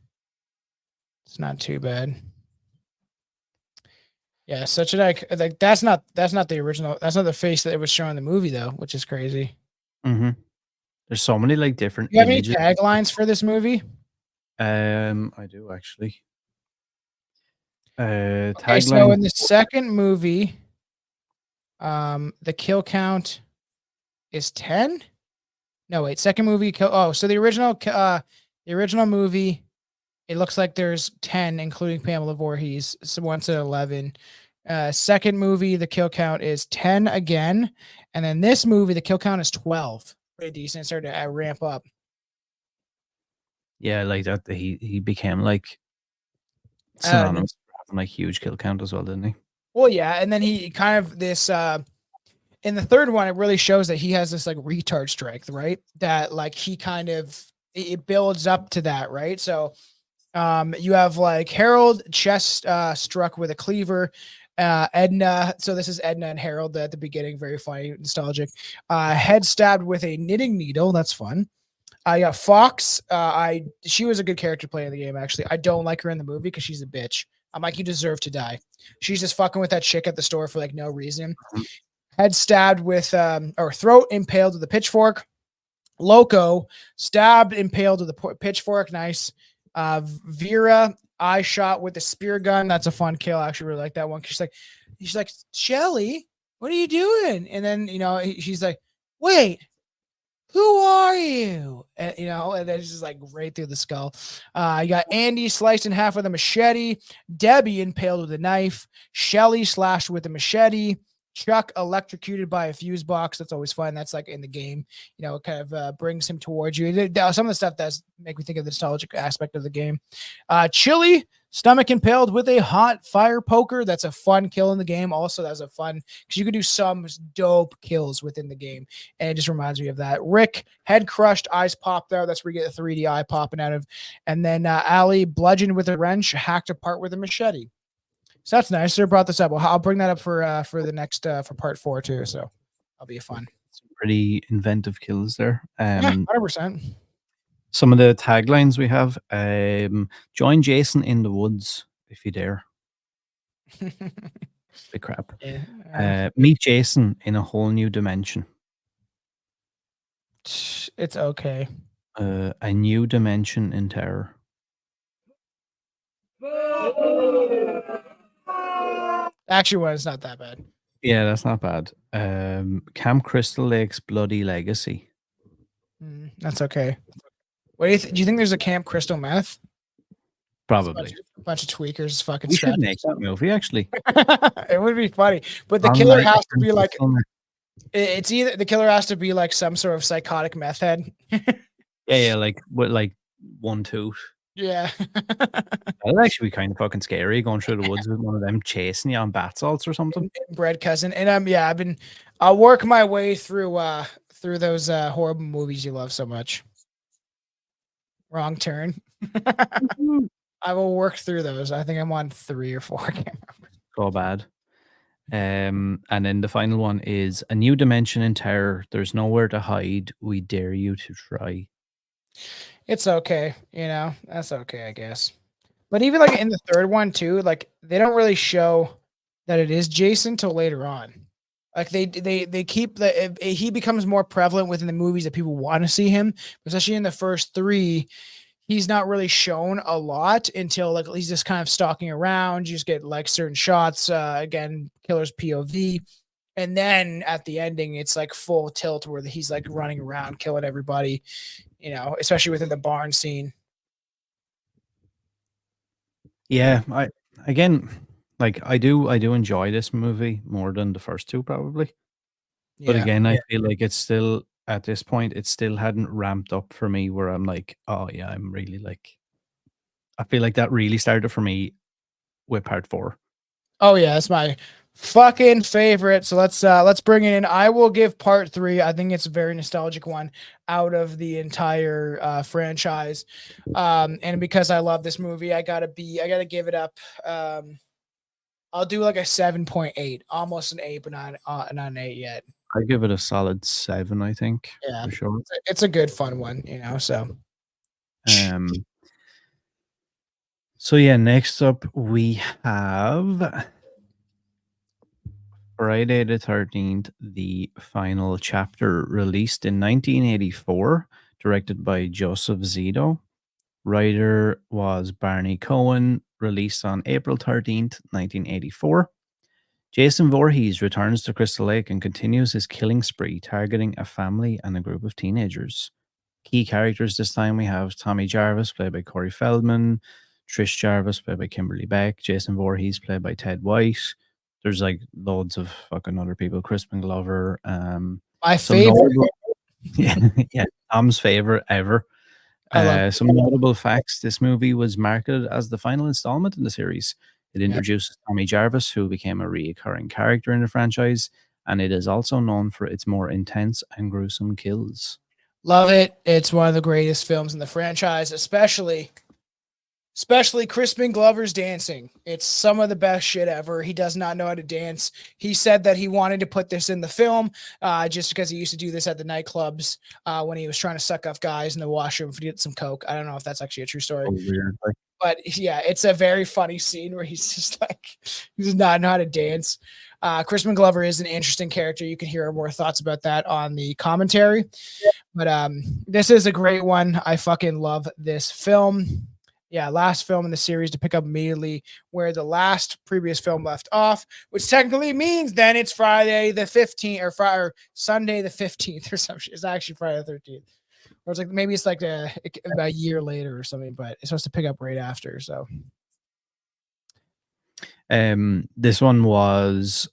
It's not too bad. Yeah, such a like that's not the original. That's not the face that it was showing in the movie though, which is crazy. There's so many like different You have any images. taglines for this movie? I do actually. Okay, so Tagline. in the second movie, the kill count is 10. No, wait, second movie kill. Oh, so the original movie, it looks like there's 10, including Pamela Voorhees. So once at 11. Second movie, the kill count is 10 again, and then this movie, the kill count is 12. Pretty decent. It started to ramp up. Yeah, like that. He became like synonymous for having like huge kill count as well, didn't he? Well, yeah, and then he kind of this in the third one, it really shows that he has this like retard strength, right? That like he kind of it builds up to that, right? So you have like Harold chest struck with a cleaver. Edna. So this is Edna and Harold at the beginning. Very funny, nostalgic. Head stabbed with a knitting needle. That's fun. I got Fox. She was a good character play in the game. Actually, I don't like her in the movie because she's a bitch. I'm like, you deserve to die. She's just fucking with that chick at the store for like no reason. Head stabbed with or throat impaled with a pitchfork. Loco stabbed, impaled with a pitchfork. Nice. Vera, eye shot with a spear gun. That's a fun kill. I actually really like that one. She's like, Shelly, what are you doing? And then she's like, wait, who are you? And, and then it's just like right through the skull. You got Andy sliced in half with a machete. Debbie impaled with a knife. Shelly slashed with a machete. Chuck electrocuted by a fuse box. That's always fun. That's like in the game, it kind of brings him towards you. Some of the stuff does make me think of the nostalgic aspect of the game. Chili, stomach impaled with a hot fire poker. That's a fun kill in the game. Also, that's a fun because you can do some dope kills within the game. And it just reminds me of that. Rick, head crushed, eyes popped there. That's where you get the 3D eye popping out of. And then Allie, bludgeoned with a wrench, hacked apart with a machete. So that's nice. Sir brought this up. Well, I'll bring that up for the next for part 4 too. So that'll be fun. Some pretty inventive kills there. 100%. Some of the taglines we have: join Jason in the woods if you dare. Big crap. Yeah. Meet Jason in a whole new dimension. It's okay. A new dimension in terror. Actually, one is not that bad. Yeah, that's not bad. Camp Crystal Lake's Bloody Legacy. That's okay. What do you think there's a Camp Crystal Meth? Probably. A bunch of tweakers fucking We should make that movie, actually. It would be funny. But the killer has to be like, it's either the killer has to be like some sort of psychotic meth head. Yeah, like what, like 1 2. Yeah. That'd actually be kind of fucking scary going through the woods with one of them chasing you on bath salts or something. Bread cousin. And I'll work my way through those horrible movies you love so much. Wrong turn. I will work through those. I think I'm on 3 or 4. I can't remember. Go bad. And then the final one is a new dimension in terror. There's nowhere to hide. We dare you to try. It's okay, that's okay, I guess. But even like in the third one too, like they don't really show that it is Jason till later on. Like they keep he becomes more prevalent within the movies that people want to see him, especially in the first 3. He's not really shown a lot until like he's just kind of stalking around. You just get like certain shots, again, killer's POV. And then at the ending, it's like full tilt where he's like running around, killing everybody, especially within the barn scene. Yeah, I do enjoy this movie more than the first 2 probably. But again, I feel like it's still at this point, it still hadn't ramped up for me where I'm like, oh yeah, I'm really like, I feel like that really started for me with part 4. Oh yeah, that's my fucking favorite. So let's bring it in. I will give part 3. I think it's a very nostalgic one out of the entire franchise. And because I love this movie, I gotta give it up. I'll do like a 7.8, almost an 8, but not an 8 yet. I give it a solid 7, I think. Yeah, for sure. It's a good fun one, so. So yeah, next up we have Friday the 13th, the final chapter, released in 1984, directed by Joseph Zito. Writer was Barney Cohen, released on April 13th, 1984. Jason Voorhees returns to Crystal Lake and continues his killing spree, targeting a family and a group of teenagers. Key characters this time we have Tommy Jarvis, played by Corey Feldman, Trish Jarvis, played by Kimberly Beck, Jason Voorhees, played by Ted White. There's like loads of fucking other people. Crispin Glover. My favorite. Yeah, Tom's favorite ever. Some notable facts: this movie was marketed as the final installment in the series. It introduces Tommy Jarvis, who became a recurring character in the franchise, and it is also known for its more intense and gruesome kills. Love it. It's one of the greatest films in the franchise, especially Especially Crispin Glover's dancing. It's some of the best shit ever. He does not know how to dance. He said that he wanted to put this in the film just because he used to do this at the nightclubs when he was trying to suck off guys in the washroom to get some coke. I don't know if that's actually a true story. Weird. But yeah, it's a very funny scene where he's just like, he does not know how to dance. Crispin Glover is an interesting character. You can hear more thoughts about that on the commentary. But this is a great one. I fucking love this film. Yeah, last film in the series to pick up immediately where the last previous film left off, which technically means then it's Friday the 15th or Sunday the 15th or some shit. It's actually Friday the 13th. Or it's like maybe it's like about a year later or something, but it's supposed to pick up right after. So this one was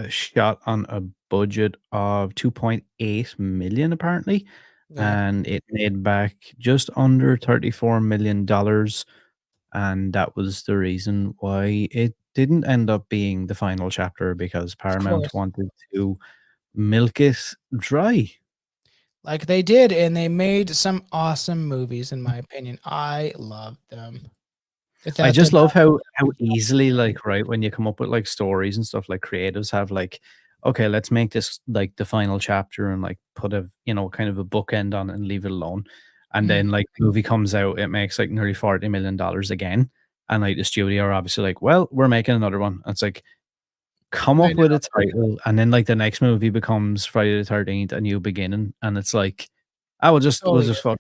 shot on a budget of 2.8 million apparently. yeah. And it made back just under $34 million. And that was the reason why it didn't end up being the final chapter, because Paramount wanted to milk it dry. Like they did, and they made some awesome movies, in my opinion. I love them. I just love how easily, like, right, when you come up with like stories and stuff, like creatives have like, okay, let's make this like the final chapter and like put a, you know, kind of a bookend on it and leave it alone. And then like the movie comes out, it makes like nearly $40 million again. And like the studio are obviously like, well, we're making another one. And it's like, come up with a title. And then like the next movie becomes Friday the 13th, A New Beginning. And it's like, we'll just fuck.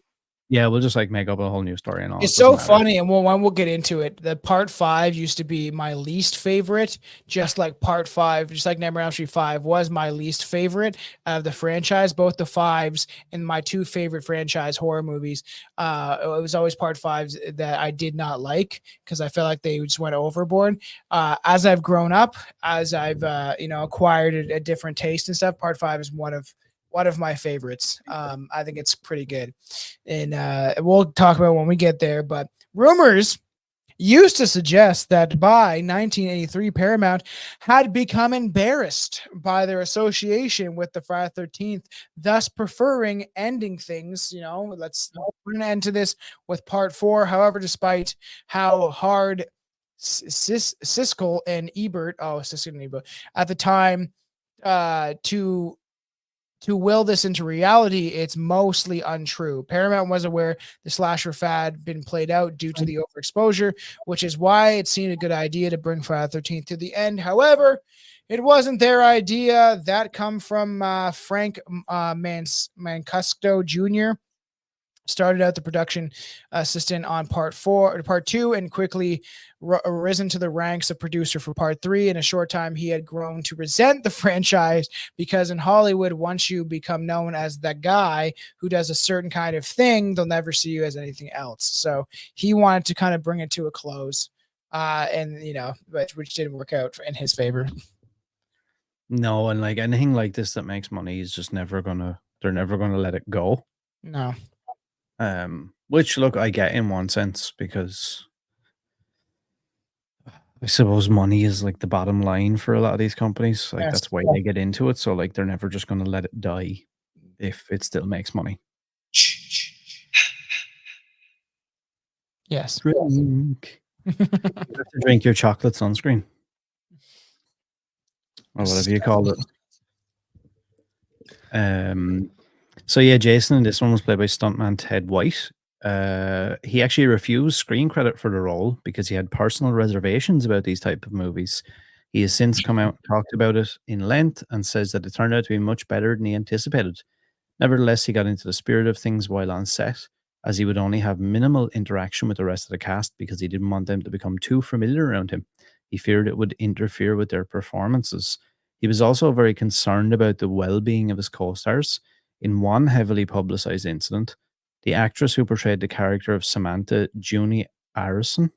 Yeah, we'll just like make up a whole new story and all. It's so funny, and we'll get into it. The part 5 used to be my least favorite, just like part 5, just like Nightmare on Elm Street 5 was my least favorite of the franchise. Both the 5s and my 2 favorite franchise horror movies. It was always part 5s that I did not like because I felt like they just went overboard. As I've grown up, as I've acquired a different taste and stuff, part 5 is one of my favorites. I think it's pretty good. And we'll talk about it when we get there. But rumors used to suggest that by 1983, Paramount had become embarrassed by their association with the Friday the 13th, thus preferring ending things. You know, we're going to end to this with part 4. However, despite how hard Siskel and Ebert at the time to will this into reality, it's mostly untrue. Paramount was aware the slasher fad had been played out due to the overexposure, which is why it seemed a good idea to bring Friday the 13th to the end. However, it wasn't their idea. That come from Frank Mancuso Jr., started out the production assistant on part 2, and quickly risen to the ranks of producer for part 3. In a short time, he had grown to resent the franchise because in Hollywood, once you become known as the guy who does a certain kind of thing, they'll never see you as anything else. So he wanted to kind of bring it to a close, which didn't work out in his favor. No, and like anything like this that makes money is just they're never gonna let it go. No. Which look, I get in one sense, because I suppose money is like the bottom line for a lot of these companies. Like that's why they get into it. So like they're never just going to let it die if it still makes money. Yes. Drink. You have to drink your chocolate sunscreen. Or whatever you call it. So yeah, Jason in this one was played by stuntman Ted White. He actually refused screen credit for the role because he had personal reservations about these type of movies. He has since come out and talked about it in length and says that it turned out to be much better than he anticipated. Nevertheless, he got into the spirit of things while on set, as he would only have minimal interaction with the rest of the cast because he didn't want them to become too familiar around him. He feared it would interfere with their performances. He was also very concerned about the well-being of his co-stars. In one heavily publicized incident, the actress who portrayed the character of Samantha Juni Arison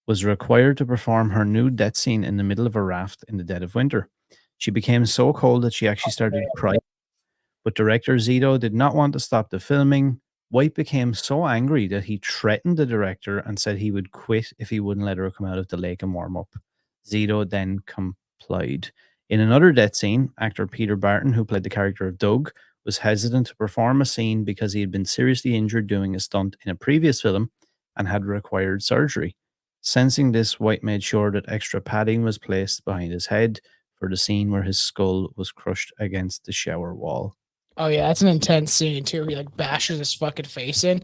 was required to perform her nude death scene in the middle of a raft in the dead of winter. She became so cold that she actually started to cry. But director Zito did not want to stop the filming. White became so angry that he threatened the director and said he would quit if he wouldn't let her come out of the lake and warm up. Zito then complied. In another death scene, actor Peter Barton, who played the character of Doug, was hesitant to perform a scene because he had been seriously injured doing a stunt in a previous film, and had required surgery. Sensing this, White made sure that extra padding was placed behind his head for the scene where his skull was crushed against the shower wall. Oh yeah, that's an intense scene too. He like bashes his fucking face in,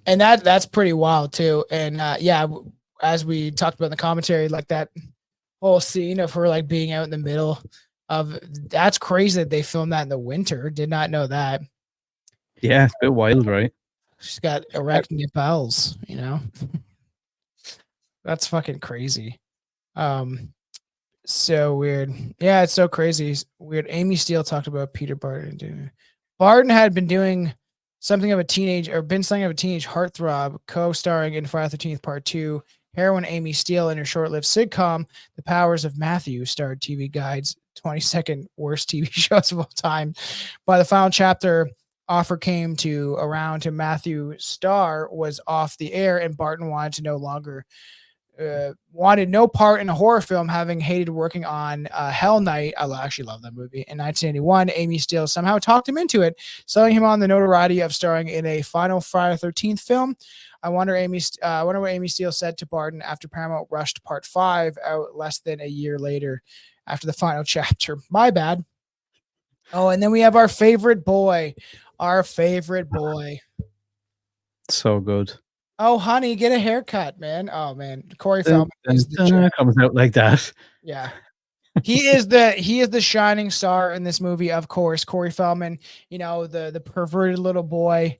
and that's pretty wild too. And as we talked about in the commentary, like that whole scene of her like being out in the middle of that's crazy that they filmed that in the winter. Did not know that. Yeah, it's a bit wild, right? She's got erect nipples, That's fucking crazy. So weird. Yeah, it's so crazy. It's weird. Amy Steele talked about Peter Barton. Barton had been doing something of a teenage heartthrob, co-starring in Friday the 13th Part 2. Heroine Amy Steele in her short-lived sitcom, The Powers of Matthew, starred TV Guide's 22nd worst TV shows of all time. By the final chapter, offer came to around to Matthew Starr was off the air, and Barton wanted no part in a horror film, having hated working on Hell Night. I actually love that movie. In 1981, Amy Steele somehow talked him into it, selling him on the notoriety of starring in a final Friday the 13th film. I wonder what Amy Steele said to Barton after Paramount rushed Part 5 out less than a year later after the final chapter. My bad. Oh, and then we have our favorite boy. So good. Oh, honey, get a haircut, man. Oh, man. Corey Feldman is the shit. Comes out like that. Yeah. He is the shining star in this movie, of course. Corey Feldman, the perverted little boy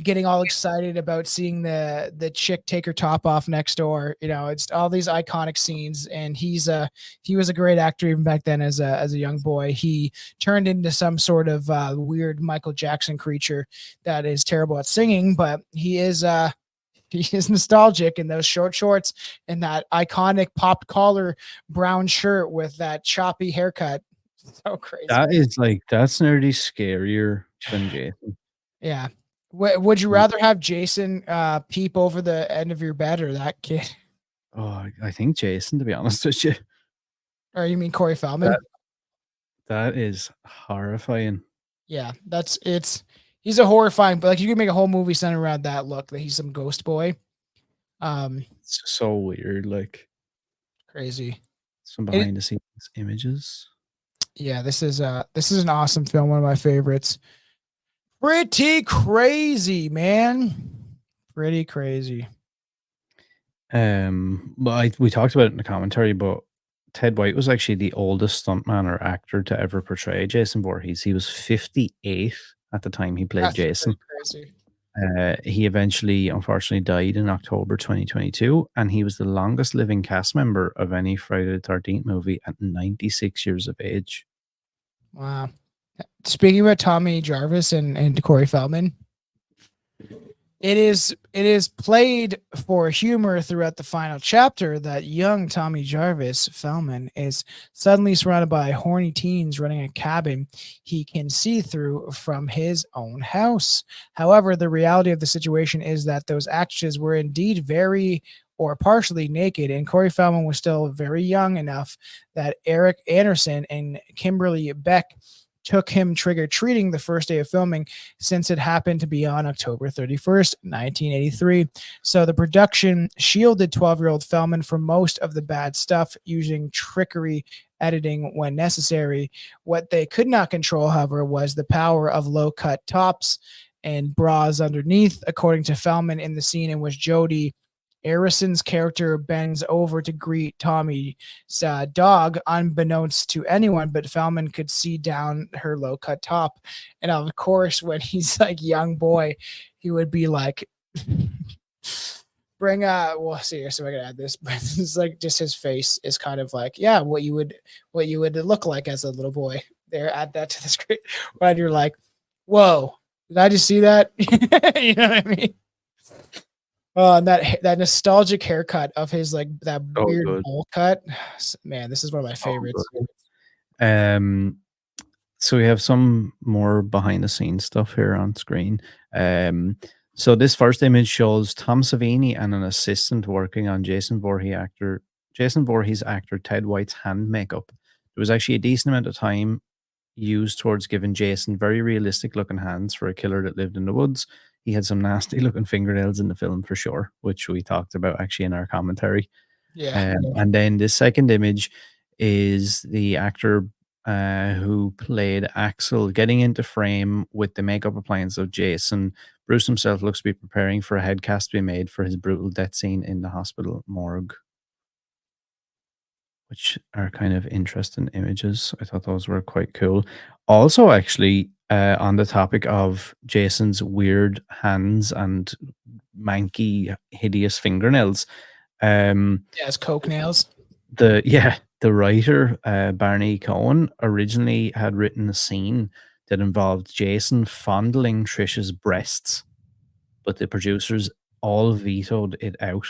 getting all excited about seeing the chick take her top off next door. It's all these iconic scenes, and he was a great actor even back then as a young boy. He turned into some sort of weird Michael Jackson creature that is terrible at singing, but he is nostalgic in those short shorts and that iconic popped collar brown shirt with that choppy haircut. So crazy. That's nearly scarier than Jason. Yeah. Would you rather have Jason peep over the end of your bed or that kid? Oh, I think Jason, to be honest with you. Or you mean Corey Feldman? That is horrifying. Yeah, he's a horrifying, but like you can make a whole movie centered around that look that he's some ghost boy. It's so weird, like crazy. Some behind the scenes images. Yeah, this is an awesome film, one of my favorites. Pretty crazy, man. Pretty crazy. But we talked about it in the commentary, but Ted White was actually the oldest stuntman or actor to ever portray Jason Voorhees. He was 58 at the time he played Jason. Crazy. He eventually, unfortunately, died in October 2022, and he was the longest living cast member of any Friday the 13th movie at 96 years of age. Wow. Speaking about Tommy Jarvis and Corey Feldman, it is played for humor throughout the final chapter that young Tommy Jarvis Feldman is suddenly surrounded by horny teens running a cabin he can see through from his own house. However, the reality of the situation is that those actresses were indeed very or partially naked, and Corey Feldman was still very young enough that Eric Anderson and Kimberly Beck took him trick-or-treating the first day of filming, since it happened to be on October 31st, 1983. So the production shielded 12-year-old Feldman from most of the bad stuff, using trickery editing when necessary. What they could not control, however, was the power of low-cut tops and bras underneath. According to Feldman, in the scene in which Jodie Arison's character bends over to greet Tommy's dog, unbeknownst to anyone, but Feldman could see down her low-cut top. And of course, when he's like young boy, he would be like, well, seriously, I gotta add this, but it's like just his face is kind of like, yeah, what you would look like as a little boy. There, add that to the script. When you're like, whoa, did I just see that? You know what I mean? And that nostalgic haircut of his, like that weird bowl cut. Man, this is one of my favorites. So we have some more behind the scenes stuff here on screen. So this first image shows Tom Savini and an assistant working on Jason Voorhees actor Ted White's hand makeup. There was actually a decent amount of time used towards giving Jason very realistic looking hands for a killer that lived in the woods. he had some nasty looking fingernails in the film for sure, which we talked about actually in our commentary. Yeah. And then the second image is the actor who played Axel getting into frame with the makeup appliance of Jason. Bruce himself looks to be preparing for a head cast to be made for his brutal death scene in the hospital morgue, which are kind of interesting images. I thought those were quite cool. Also, actually, on the topic of Jason's weird hands and manky, hideous fingernails, Yeah, it's Coke nails. the writer Barney Cohen originally had written a scene that involved Jason fondling Trisha's breasts, but the producers all vetoed it out.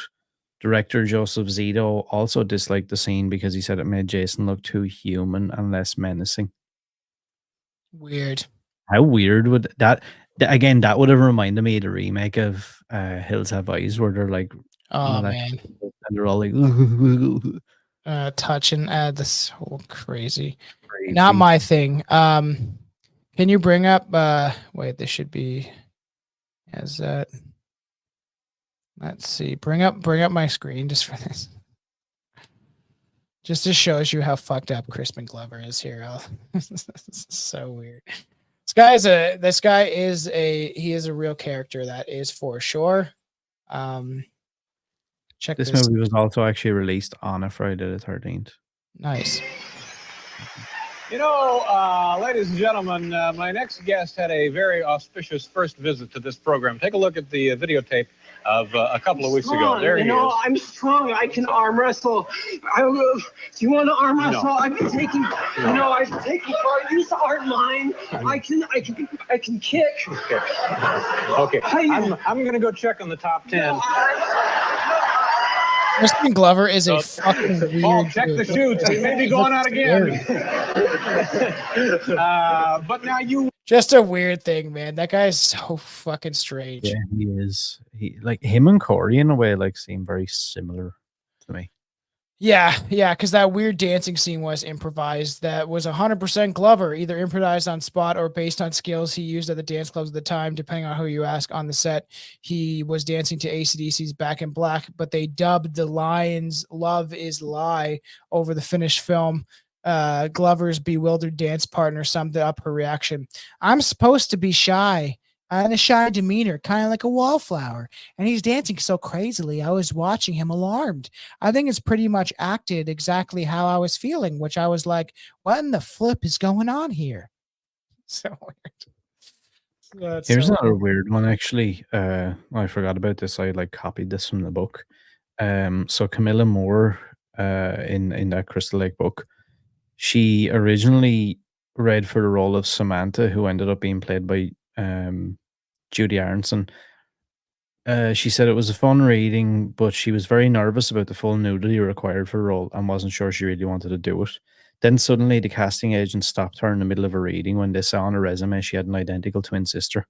Director Joseph Zito also disliked the scene because he said it made Jason look too human and less menacing. Weird. How weird would that? Again, that would have reminded me of the remake of Hills Have Eyes, where they're like, Oh man, and they're all like, touching. This whole crazy. crazy. Not my thing. Can you bring up? Wait, this should be. As that. Let's see. Bring up my screen just for this. Just to shows you how fucked up Crispin Glover is here. So weird. This guy is a real character, that is for sure. Check This movie was also actually released on a Friday the 13th. Nice. You know, ladies and gentlemen, my next guest had a very auspicious first visit to this program. Take a look at the videotape of a couple of weeks ago. There he is. I'm strong. I can arm wrestle. Do you want to arm wrestle? No. I've been taking, I've taken part. These aren't mine. I can kick. Okay. I'm going to go check on the top 10. Crispin Glover is a fucking weird. Paul, check the shoots. They may be going out again. But now you. Just a weird thing, man. That guy is so fucking strange. Yeah, he is. He like him and Corey in a way like seem very similar to me. Yeah, because that weird dancing scene was improvised. That was 100% Glover, either improvised on spot or based on skills he used at the dance clubs at the time, depending on who you ask on the set. He was dancing to AC/DC's Back in Black, but they dubbed the lines "Love is Lie" over the finished film. Glover's bewildered dance partner summed up her reaction. "I'm supposed to be shy. And a shy demeanor, kind of like a wallflower. And he's dancing so crazily, I was watching him alarmed. I think it's pretty much acted exactly how I was feeling, which I was like, what in the flip is going on here?" So weird. Here's another weird one, actually. I forgot about this. I like copied this from the book. So Camilla Moore, in that Crystal Lake book, she originally read for the role of Samantha, who ended up being played by Judy Aronson. She said it was a fun reading, but she was very nervous about the full nudity required for the role and wasn't sure she really wanted to do it. Then suddenly the casting agent stopped her in the middle of a reading when they saw on her resume she had an identical twin sister.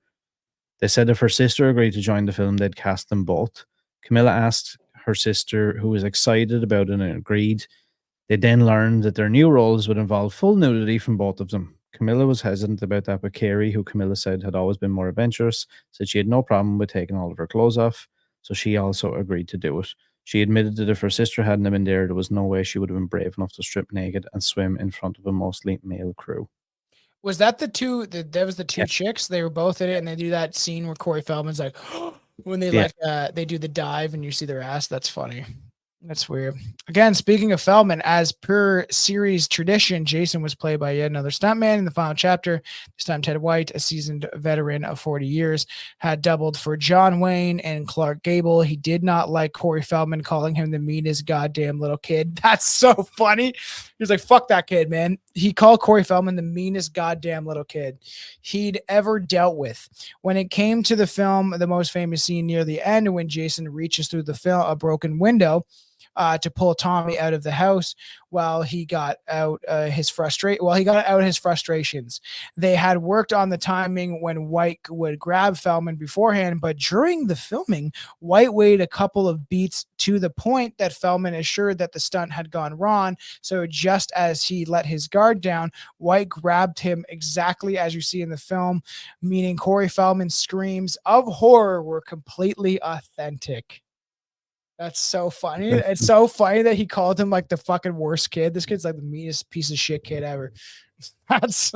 They said if her sister agreed to join the film, they'd cast them both. Camilla asked her sister, who was excited about it and agreed. They then learned that their new roles would involve full nudity from both of them. Camilla was hesitant about that, but Carrie, who Camilla said had always been more adventurous, said she had no problem with taking all of her clothes off, so she also agreed to do it. She admitted that if her sister hadn't been there was no way she would have been brave enough to strip naked and swim in front of a mostly male crew. Was that the two? That was the two chicks. They were both in it, and they do that scene where Corey Feldman's like, when they they do the dive and you see their ass. That's funny. That's weird. Again, speaking of Feldman, as per series tradition, Jason was played by yet another stuntman in the final chapter. This time, Ted White, a seasoned veteran of 40 years, had doubled for John Wayne and Clark Gable. He did not like Corey Feldman calling him the meanest goddamn little kid. That's so funny. He's like, fuck that kid, man. He called Corey Feldman the meanest goddamn little kid he'd ever dealt with. When it came to the film, the most famous scene near the end, when Jason reaches through the film, a broken window, to pull Tommy out of the house while he got out his frustrations. They had worked on the timing when White would grab Feldman beforehand, but during the filming, White waited a couple of beats to the point that Feldman assured that the stunt had gone wrong. So just as he let his guard down, White grabbed him exactly as you see in the film, meaning Corey Feldman's screams of horror were completely authentic. That's so funny. It's so funny that he called him like the fucking worst kid. This kid's like the meanest piece of shit kid ever. That's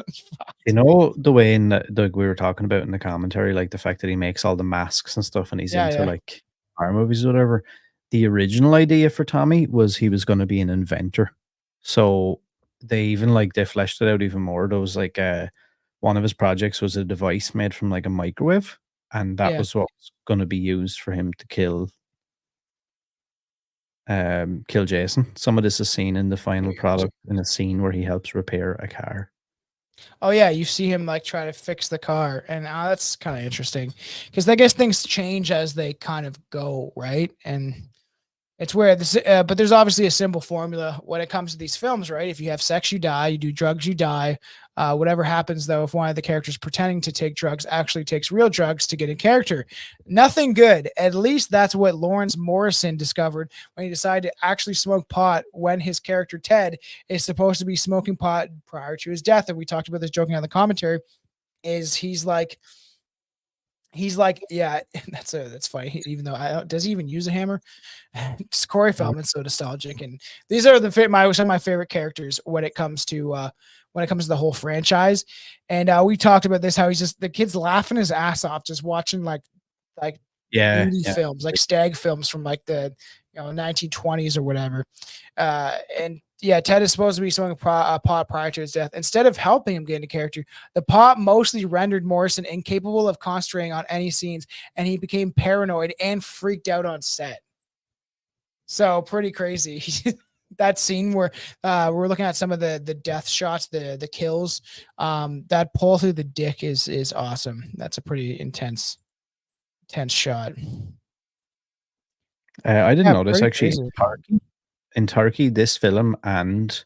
You know, the way in like we were talking about in the commentary, like the fact that he makes all the masks and stuff and he's into like horror movies or whatever. The original idea for Tommy was he was going to be an inventor. So they even like they fleshed it out even more. There was like one of his projects was a device made from like a microwave, and that was what was going to be used for him to kill Jason. Some of this is seen in the final product in a scene where he helps repair a car. Oh yeah, you see him like try to fix the car, and that's kind of interesting because I guess things change as they kind of go, right? And it's weird. But there's obviously a simple formula when it comes to these films, right? If you have sex, you die. You do drugs, you die. Whatever happens, though, if one of the characters pretending to take drugs actually takes real drugs to get in character, nothing good. At least that's what Lawrence Morrison discovered when he decided to actually smoke pot when his character Ted is supposed to be smoking pot prior to his death. And we talked about this joking on the commentary. He's like, yeah, that's funny. Even though does he even use a hammer? Just Corey Feldman's so nostalgic, and these are some of my favorite characters when it comes to the whole franchise. And we talked about this, how he's just the kid's laughing his ass off just watching like beauty films, like stag films from like the 1920s or whatever. And yeah, Ted is supposed to be smoking pot prior to his death. Instead of helping him get into character, the pot mostly rendered Morrison incapable of concentrating on any scenes, and he became paranoid and freaked out on set. So pretty crazy. That scene where we're looking at some of the death shots, the kills, that pull through the dick is awesome. That's a pretty intense shot. I didn't notice actually in Turkey, this film and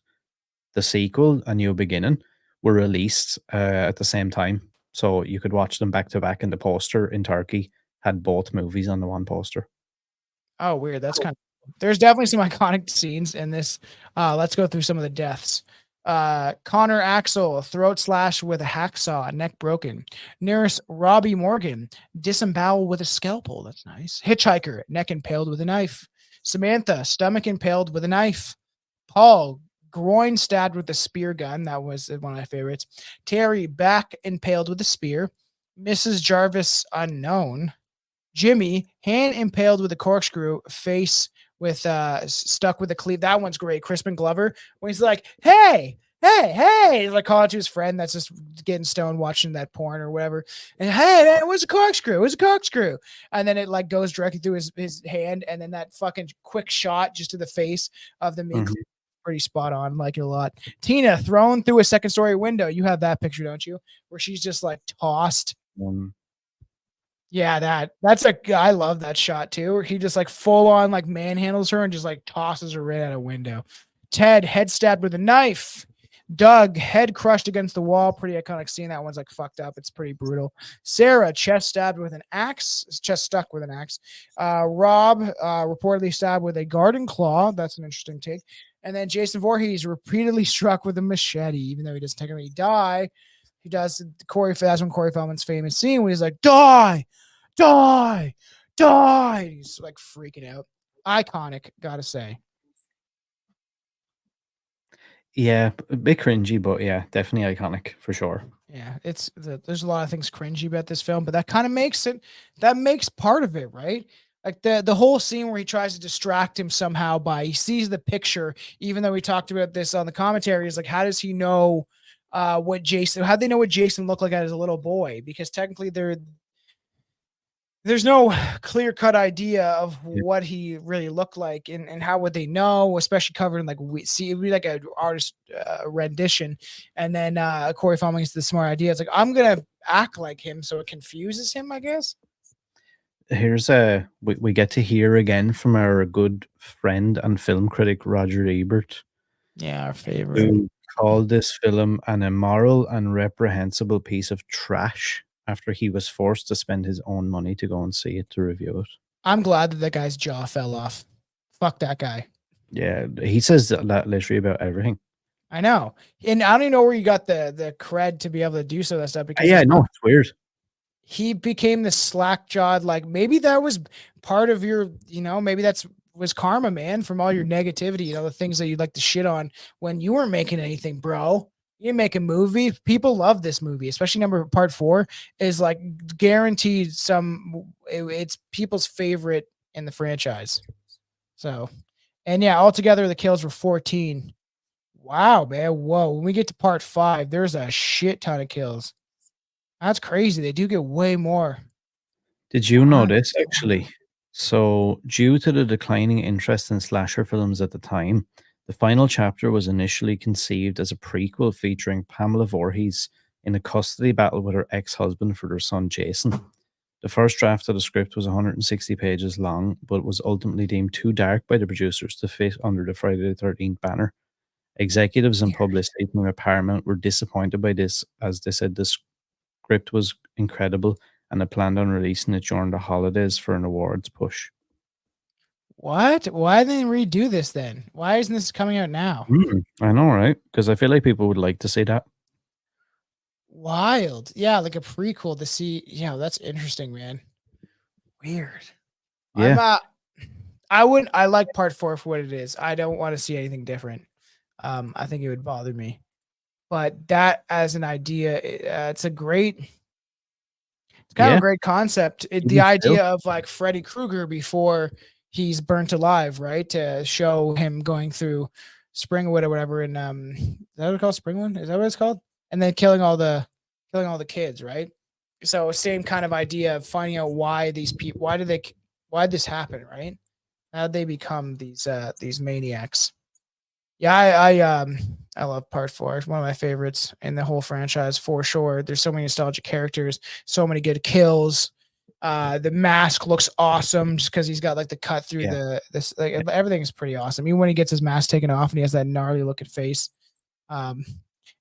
the sequel, A New Beginning, were released at the same time. So you could watch them back to back, and the poster in Turkey had both movies on the one poster. Oh, weird. That's kind of, there's definitely some iconic scenes in this. Let's go through some of the deaths. Connor Axel, throat slash with a hacksaw, neck broken. Nurse Robbie Morgan, disemboweled with a scalpel. That's nice. Hitchhiker, neck impaled with a knife. Samantha, stomach impaled with a knife. Paul, groin stabbed with a spear gun. That was one of my favorites. Terry, back impaled with a spear. Mrs. Jarvis, unknown. Jimmy, hand impaled with a corkscrew. Face with stuck with a cleave. That one's great. Crispin Glover, when he's like, hey, he's like calling to his friend that's just getting stoned watching that porn or whatever. And hey, man, where's a corkscrew? And then it like goes directly through his hand, and then that fucking quick shot just to the face of the meat. Pretty spot on. Like it a lot. Tina thrown through a second story window. You have that picture, don't you? Where she's just like tossed. Yeah, that's I love that shot too, where he just like full on like manhandles her and just like tosses her right out a window. Ted, head stabbed with a knife. Doug, head crushed against the wall. Pretty iconic scene. That one's like fucked up. It's pretty brutal. Sarah, chest stabbed with an axe. Chest stuck with an axe. Rob, reportedly stabbed with a garden claw. That's an interesting take. And then Jason Voorhees, repeatedly struck with a machete, even though he doesn't technically die. He does that's when Corey Feldman's famous scene where he's like, die. He's like freaking out. Iconic, gotta say. Yeah, a bit cringy, but yeah, definitely iconic for sure. Yeah, there's a lot of things cringy about this film, but that kind of makes part of it, right? Like the whole scene where he tries to distract him somehow he sees the picture, even though we talked about this on the commentary, is like, how does he know how'd they know what Jason looked like as a little boy? Because technically there's no clear-cut idea of what he really looked like, and how would they know, especially covered in like it'd be like an artist rendition. And then Corey Feldman gets the smart idea. It's like, I'm gonna act like him so it confuses him, I guess. here's a we get to hear again from our good friend and film critic Roger Ebert, Yeah, our favorite. who called this film an immoral and reprehensible piece of trash after he was forced to spend his own money to go and see it to review it. I'm glad that guy's jaw fell off. Fuck that guy. Yeah, he says that literally about everything. I know. And I don't even know where you got the cred to be able to do some of that stuff because Yeah, no, it's weird. he became the slack jawed, like maybe that was part of your, maybe was karma, man, from all your negativity, the things that you'd like to shit on when you weren't making anything, bro. You make a movie. People love this movie, especially part 4 is like guaranteed it's people's favorite in the franchise. So, and yeah, altogether the kills were 14. Wow, man. Whoa. When we get to part 5, there's a shit ton of kills. That's crazy. They do get way more. Did you know this, actually? So, due to the declining interest in slasher films at the time, the final chapter was initially conceived as a prequel featuring Pamela Voorhees in a custody battle with her ex-husband for their son Jason. The first draft of the script was 160 pages long, but was ultimately deemed too dark by the producers to fit under the Friday the 13th banner. Executives and publicity from Paramount were disappointed by this, as they said the script was incredible and they planned on releasing it during the holidays for an awards push. What? Why didn't they redo this then? Why isn't this coming out now? I know, right? Because I feel like people would like to see that. Wild. Yeah, like a prequel to see. Yeah, that's interesting, man. Weird. Yeah. I like part 4 for what it is. I don't want to see anything different. I think it would bother me. But that as an idea, it's a great, it's kind of a great concept. The idea of like Freddy Krueger before he's burnt alive, right? To show him going through Springwood or whatever. And is that what it's called? Springwood? Is that what it's called? And then killing all the kids, right? So same kind of idea of finding out why these people, why this happen, right? How did they become these maniacs? Yeah, I love part 4. It's one of my favorites in the whole franchise for sure. There's so many nostalgic characters, so many good kills. The mask looks awesome just because he's got like the cut through this. Like everything's pretty awesome. Even when he gets his mask taken off and he has that gnarly looking face.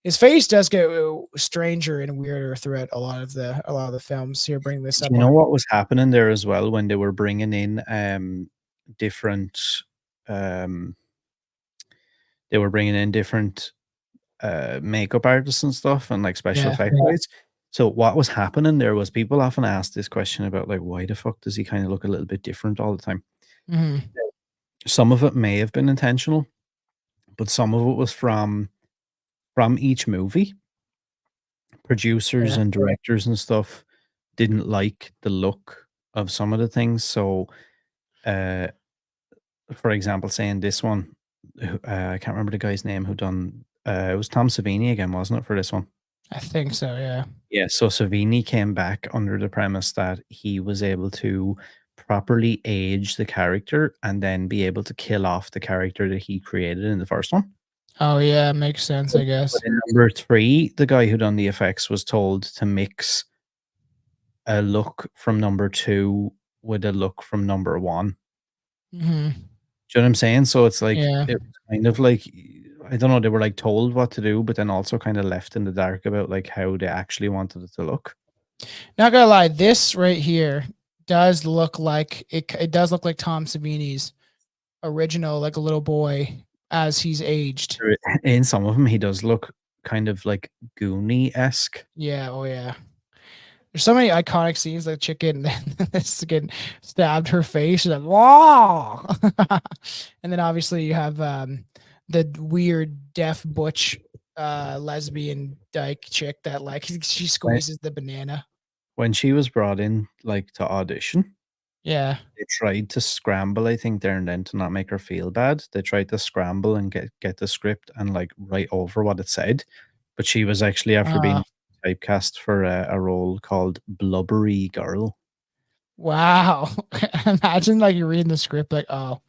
His face does get stranger and weirder throughout a lot of the films. Here, bring this up. You know what was happening there as well when they were bringing in different. They were bringing in different makeup artists and stuff and like special effects. Yeah. So what was happening there was people often ask this question about like, why the fuck does he kind of look a little bit different all the time? Mm-hmm. Some of it may have been intentional, but some of it was from each movie. Producers and directors and stuff didn't like the look of some of the things. So, for example, saying this one, I can't remember the guy's name who done. It was Tom Savini again, wasn't it, for this one? I think so. Yeah. Yeah. So Savini came back under the premise that he was able to properly age the character and then be able to kill off the character that he created in the first one. Oh yeah, makes sense, I guess. But in number 3, the guy who done the effects was told to mix a look from number 2 with a look from number 1. Mm-hmm. Do you know what I'm saying? So it's like it was kind of like, I don't know, they were like told what to do, but then also kind of left in the dark about like how they actually wanted it to look. Not gonna lie, this right here does look like it does look like Tom Savini's original, like a little boy as he's aged. In some of them, he does look kind of like Goonie-esque. Yeah, oh yeah. There's so many iconic scenes, like chicken getting stabbed her face, and like, wow. And then obviously you have the weird deaf butch lesbian dyke chick that like she squeezes the banana. When she was brought in like to audition, they tried to scramble, I think, there and then to not make her feel bad. They tried to scramble and get the script and like write over what it said, but she was actually after being typecast for a role called Blubbery Girl. Wow. Imagine like you're reading the script like, oh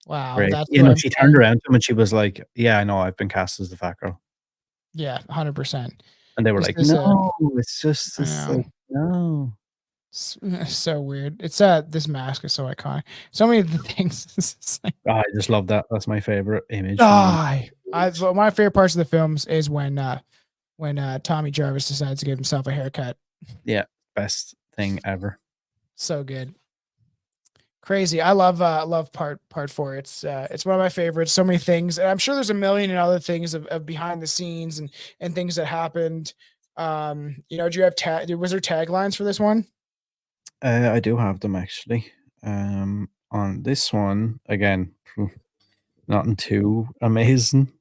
wow. Right. That's she turned around to him and she was like, yeah, I know, I've been cast as the fat girl. Yeah, 100%. And they were like, no, it's just like, no. So weird. It's this mask is so iconic. So many of the things. It's like, Oh, I just love that. That's my favorite image. well, my favorite parts of the films is when Tommy Jarvis decides to give himself a haircut. Yeah, best thing ever. So good. Crazy. I love part 4. It's one of my favorites. So many things. And I'm sure there's a million and other things of behind the scenes and things that happened. Do you have was there taglines for this one? I do have them actually. On this one, again, nothing too amazing.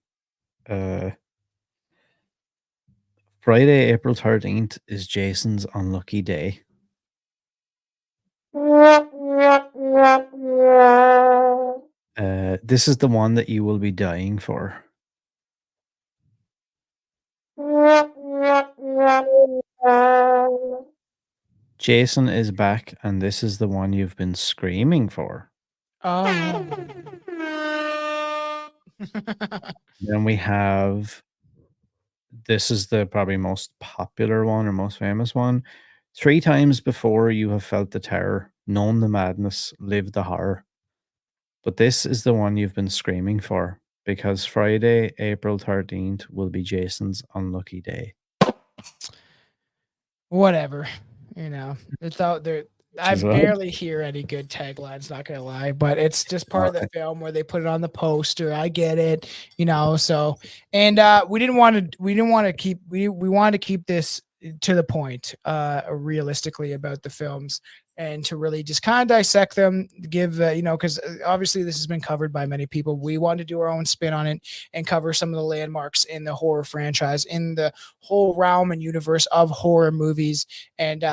Friday, April 13th is Jason's unlucky day. This is the one that you will be dying for. Jason is back, and this is the one you've been screaming for. Oh. Then we have, this is the probably most popular one or most famous one. 3 times before you have felt the terror, known the madness, lived the horror. But this is the one you've been screaming for, because Friday, April 13th will be Jason's unlucky day. Whatever. It's out there. I barely hear any good taglines, not gonna lie, but it's just part of the film where they put it on the poster. I get it, so, and we wanted to keep this to the point, realistically about the films, and to really just kind of dissect them, give because obviously this has been covered by many people. We want to do our own spin on it and cover some of the landmarks in the horror franchise, in the whole realm and universe of horror movies. And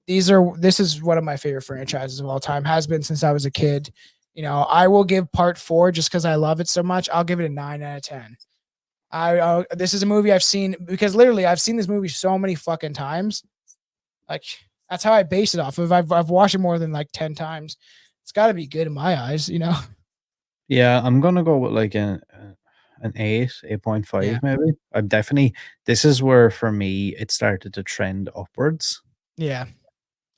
this is one of my favorite franchises of all time, has been since I was a kid. I will give part 4, just because I love it so much, I'll give it a 9 out of 10. This is a movie I've seen, because literally I've seen this movie so many fucking times. Like, that's how I base it off of. I've watched it more than like 10 times. It's got to be good in my eyes, Yeah, I'm gonna go with like an 8.5 Yeah. maybe. I'm definitely, this is where for me it started to trend upwards. Yeah.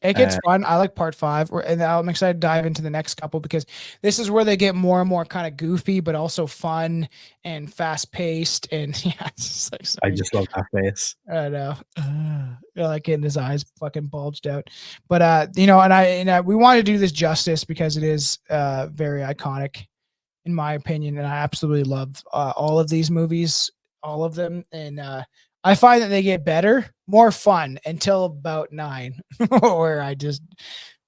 It gets fun. I like part 5, and I'm excited to dive into the next couple, because this is where they get more and more kind of goofy, but also fun and fast paced. And yeah, it's just like, I just love that face. I know. Like getting his eyes fucking bulged out. But we want to do this justice, because it is very iconic in my opinion, and I absolutely love all of these movies, all of them. And I find that they get better, more fun until about 9, where I just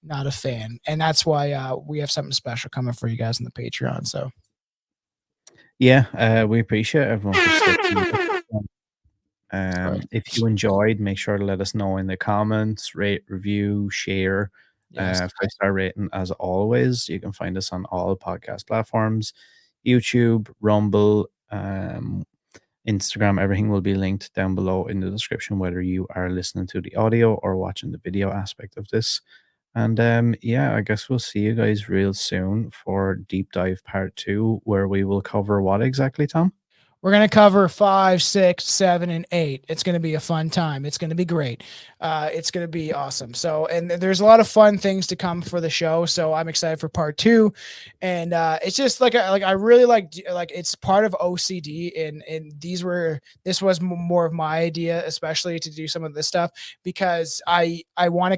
not a fan. And that's why we have something special coming for you guys on the Patreon. So yeah, we appreciate everyone for sticking with us. If you enjoyed, make sure to let us know in the comments, rate, review, share. Yes. 5-star rating as always. You can find us on all podcast platforms, YouTube, Rumble, Instagram. Everything will be linked down below in the description, whether you are listening to the audio or watching the video aspect of this. And yeah, I guess we'll see you guys real soon for Deep Dive Part 2, where we will cover what exactly, Tom? We're going to cover 5, 6, 7, and 8. It's going to be a fun time. It's going to be great. It's going to be awesome. So, and there's a lot of fun things to come for the show. So I'm excited for part 2. And it's just like I really like it's part of OCD. And this was more of my idea, especially to do some of this stuff, because I want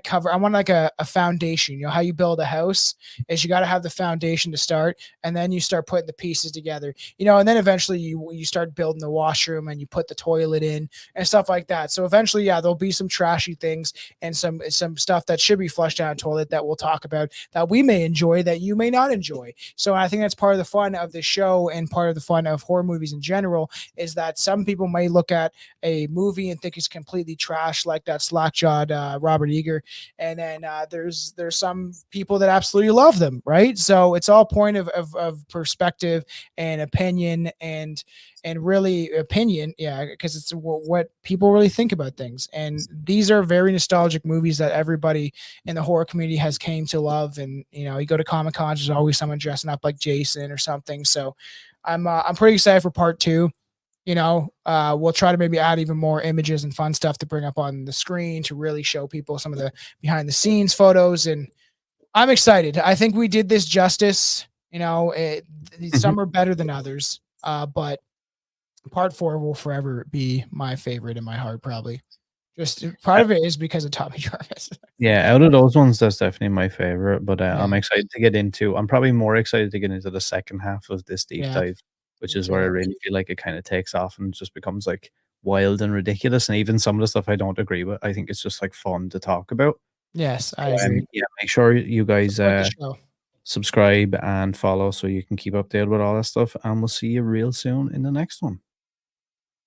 like a foundation. How you build a house is you got to have the foundation to start, and then you start putting the pieces together, and then eventually you start building the washroom and you put the toilet in and stuff like that. So eventually, yeah, there'll be some trashy things and some stuff that should be flushed down a toilet that we'll talk about, that we may enjoy, that you may not enjoy. So I think that's part of the fun of the show, and part of the fun of horror movies in general, is that some people may look at a movie and think it's completely trash, like that slack-jawed Robert Eager, and then there's some people that absolutely love them, right? So it's all point of perspective and opinion, and really opinion, yeah, because it's what people really think about things. And these are very nostalgic movies that everybody in the horror community has came to love. And you go to Comic-Con, there's always someone dressing up like Jason or something. So I'm pretty excited for part 2. we'll try to maybe add even more images and fun stuff to bring up on the screen to really show people some of the behind the scenes photos. And I'm excited. I think we did this justice. Some are better than others, but part 4 will forever be my favorite in my heart, probably. Just part of it is because of Tommy Jarvis. Yeah, out of those ones, that's definitely my favorite. But I'm Yeah. excited to get into. I'm probably more excited to get into the second half of this deep Yeah, dive, which me is where I too. really feel like it kind of takes off and just becomes like wild and ridiculous. And even some of the stuff I don't agree with, I think it's just like fun to talk about. Yes, I agree. Yeah, make sure you guys Support the show. subscribe and follow so you can keep updated with all that stuff. And we'll see you real soon in the next one.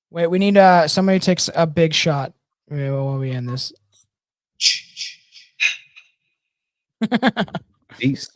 Wait, we need somebody takes a big shot when we end this. Peace.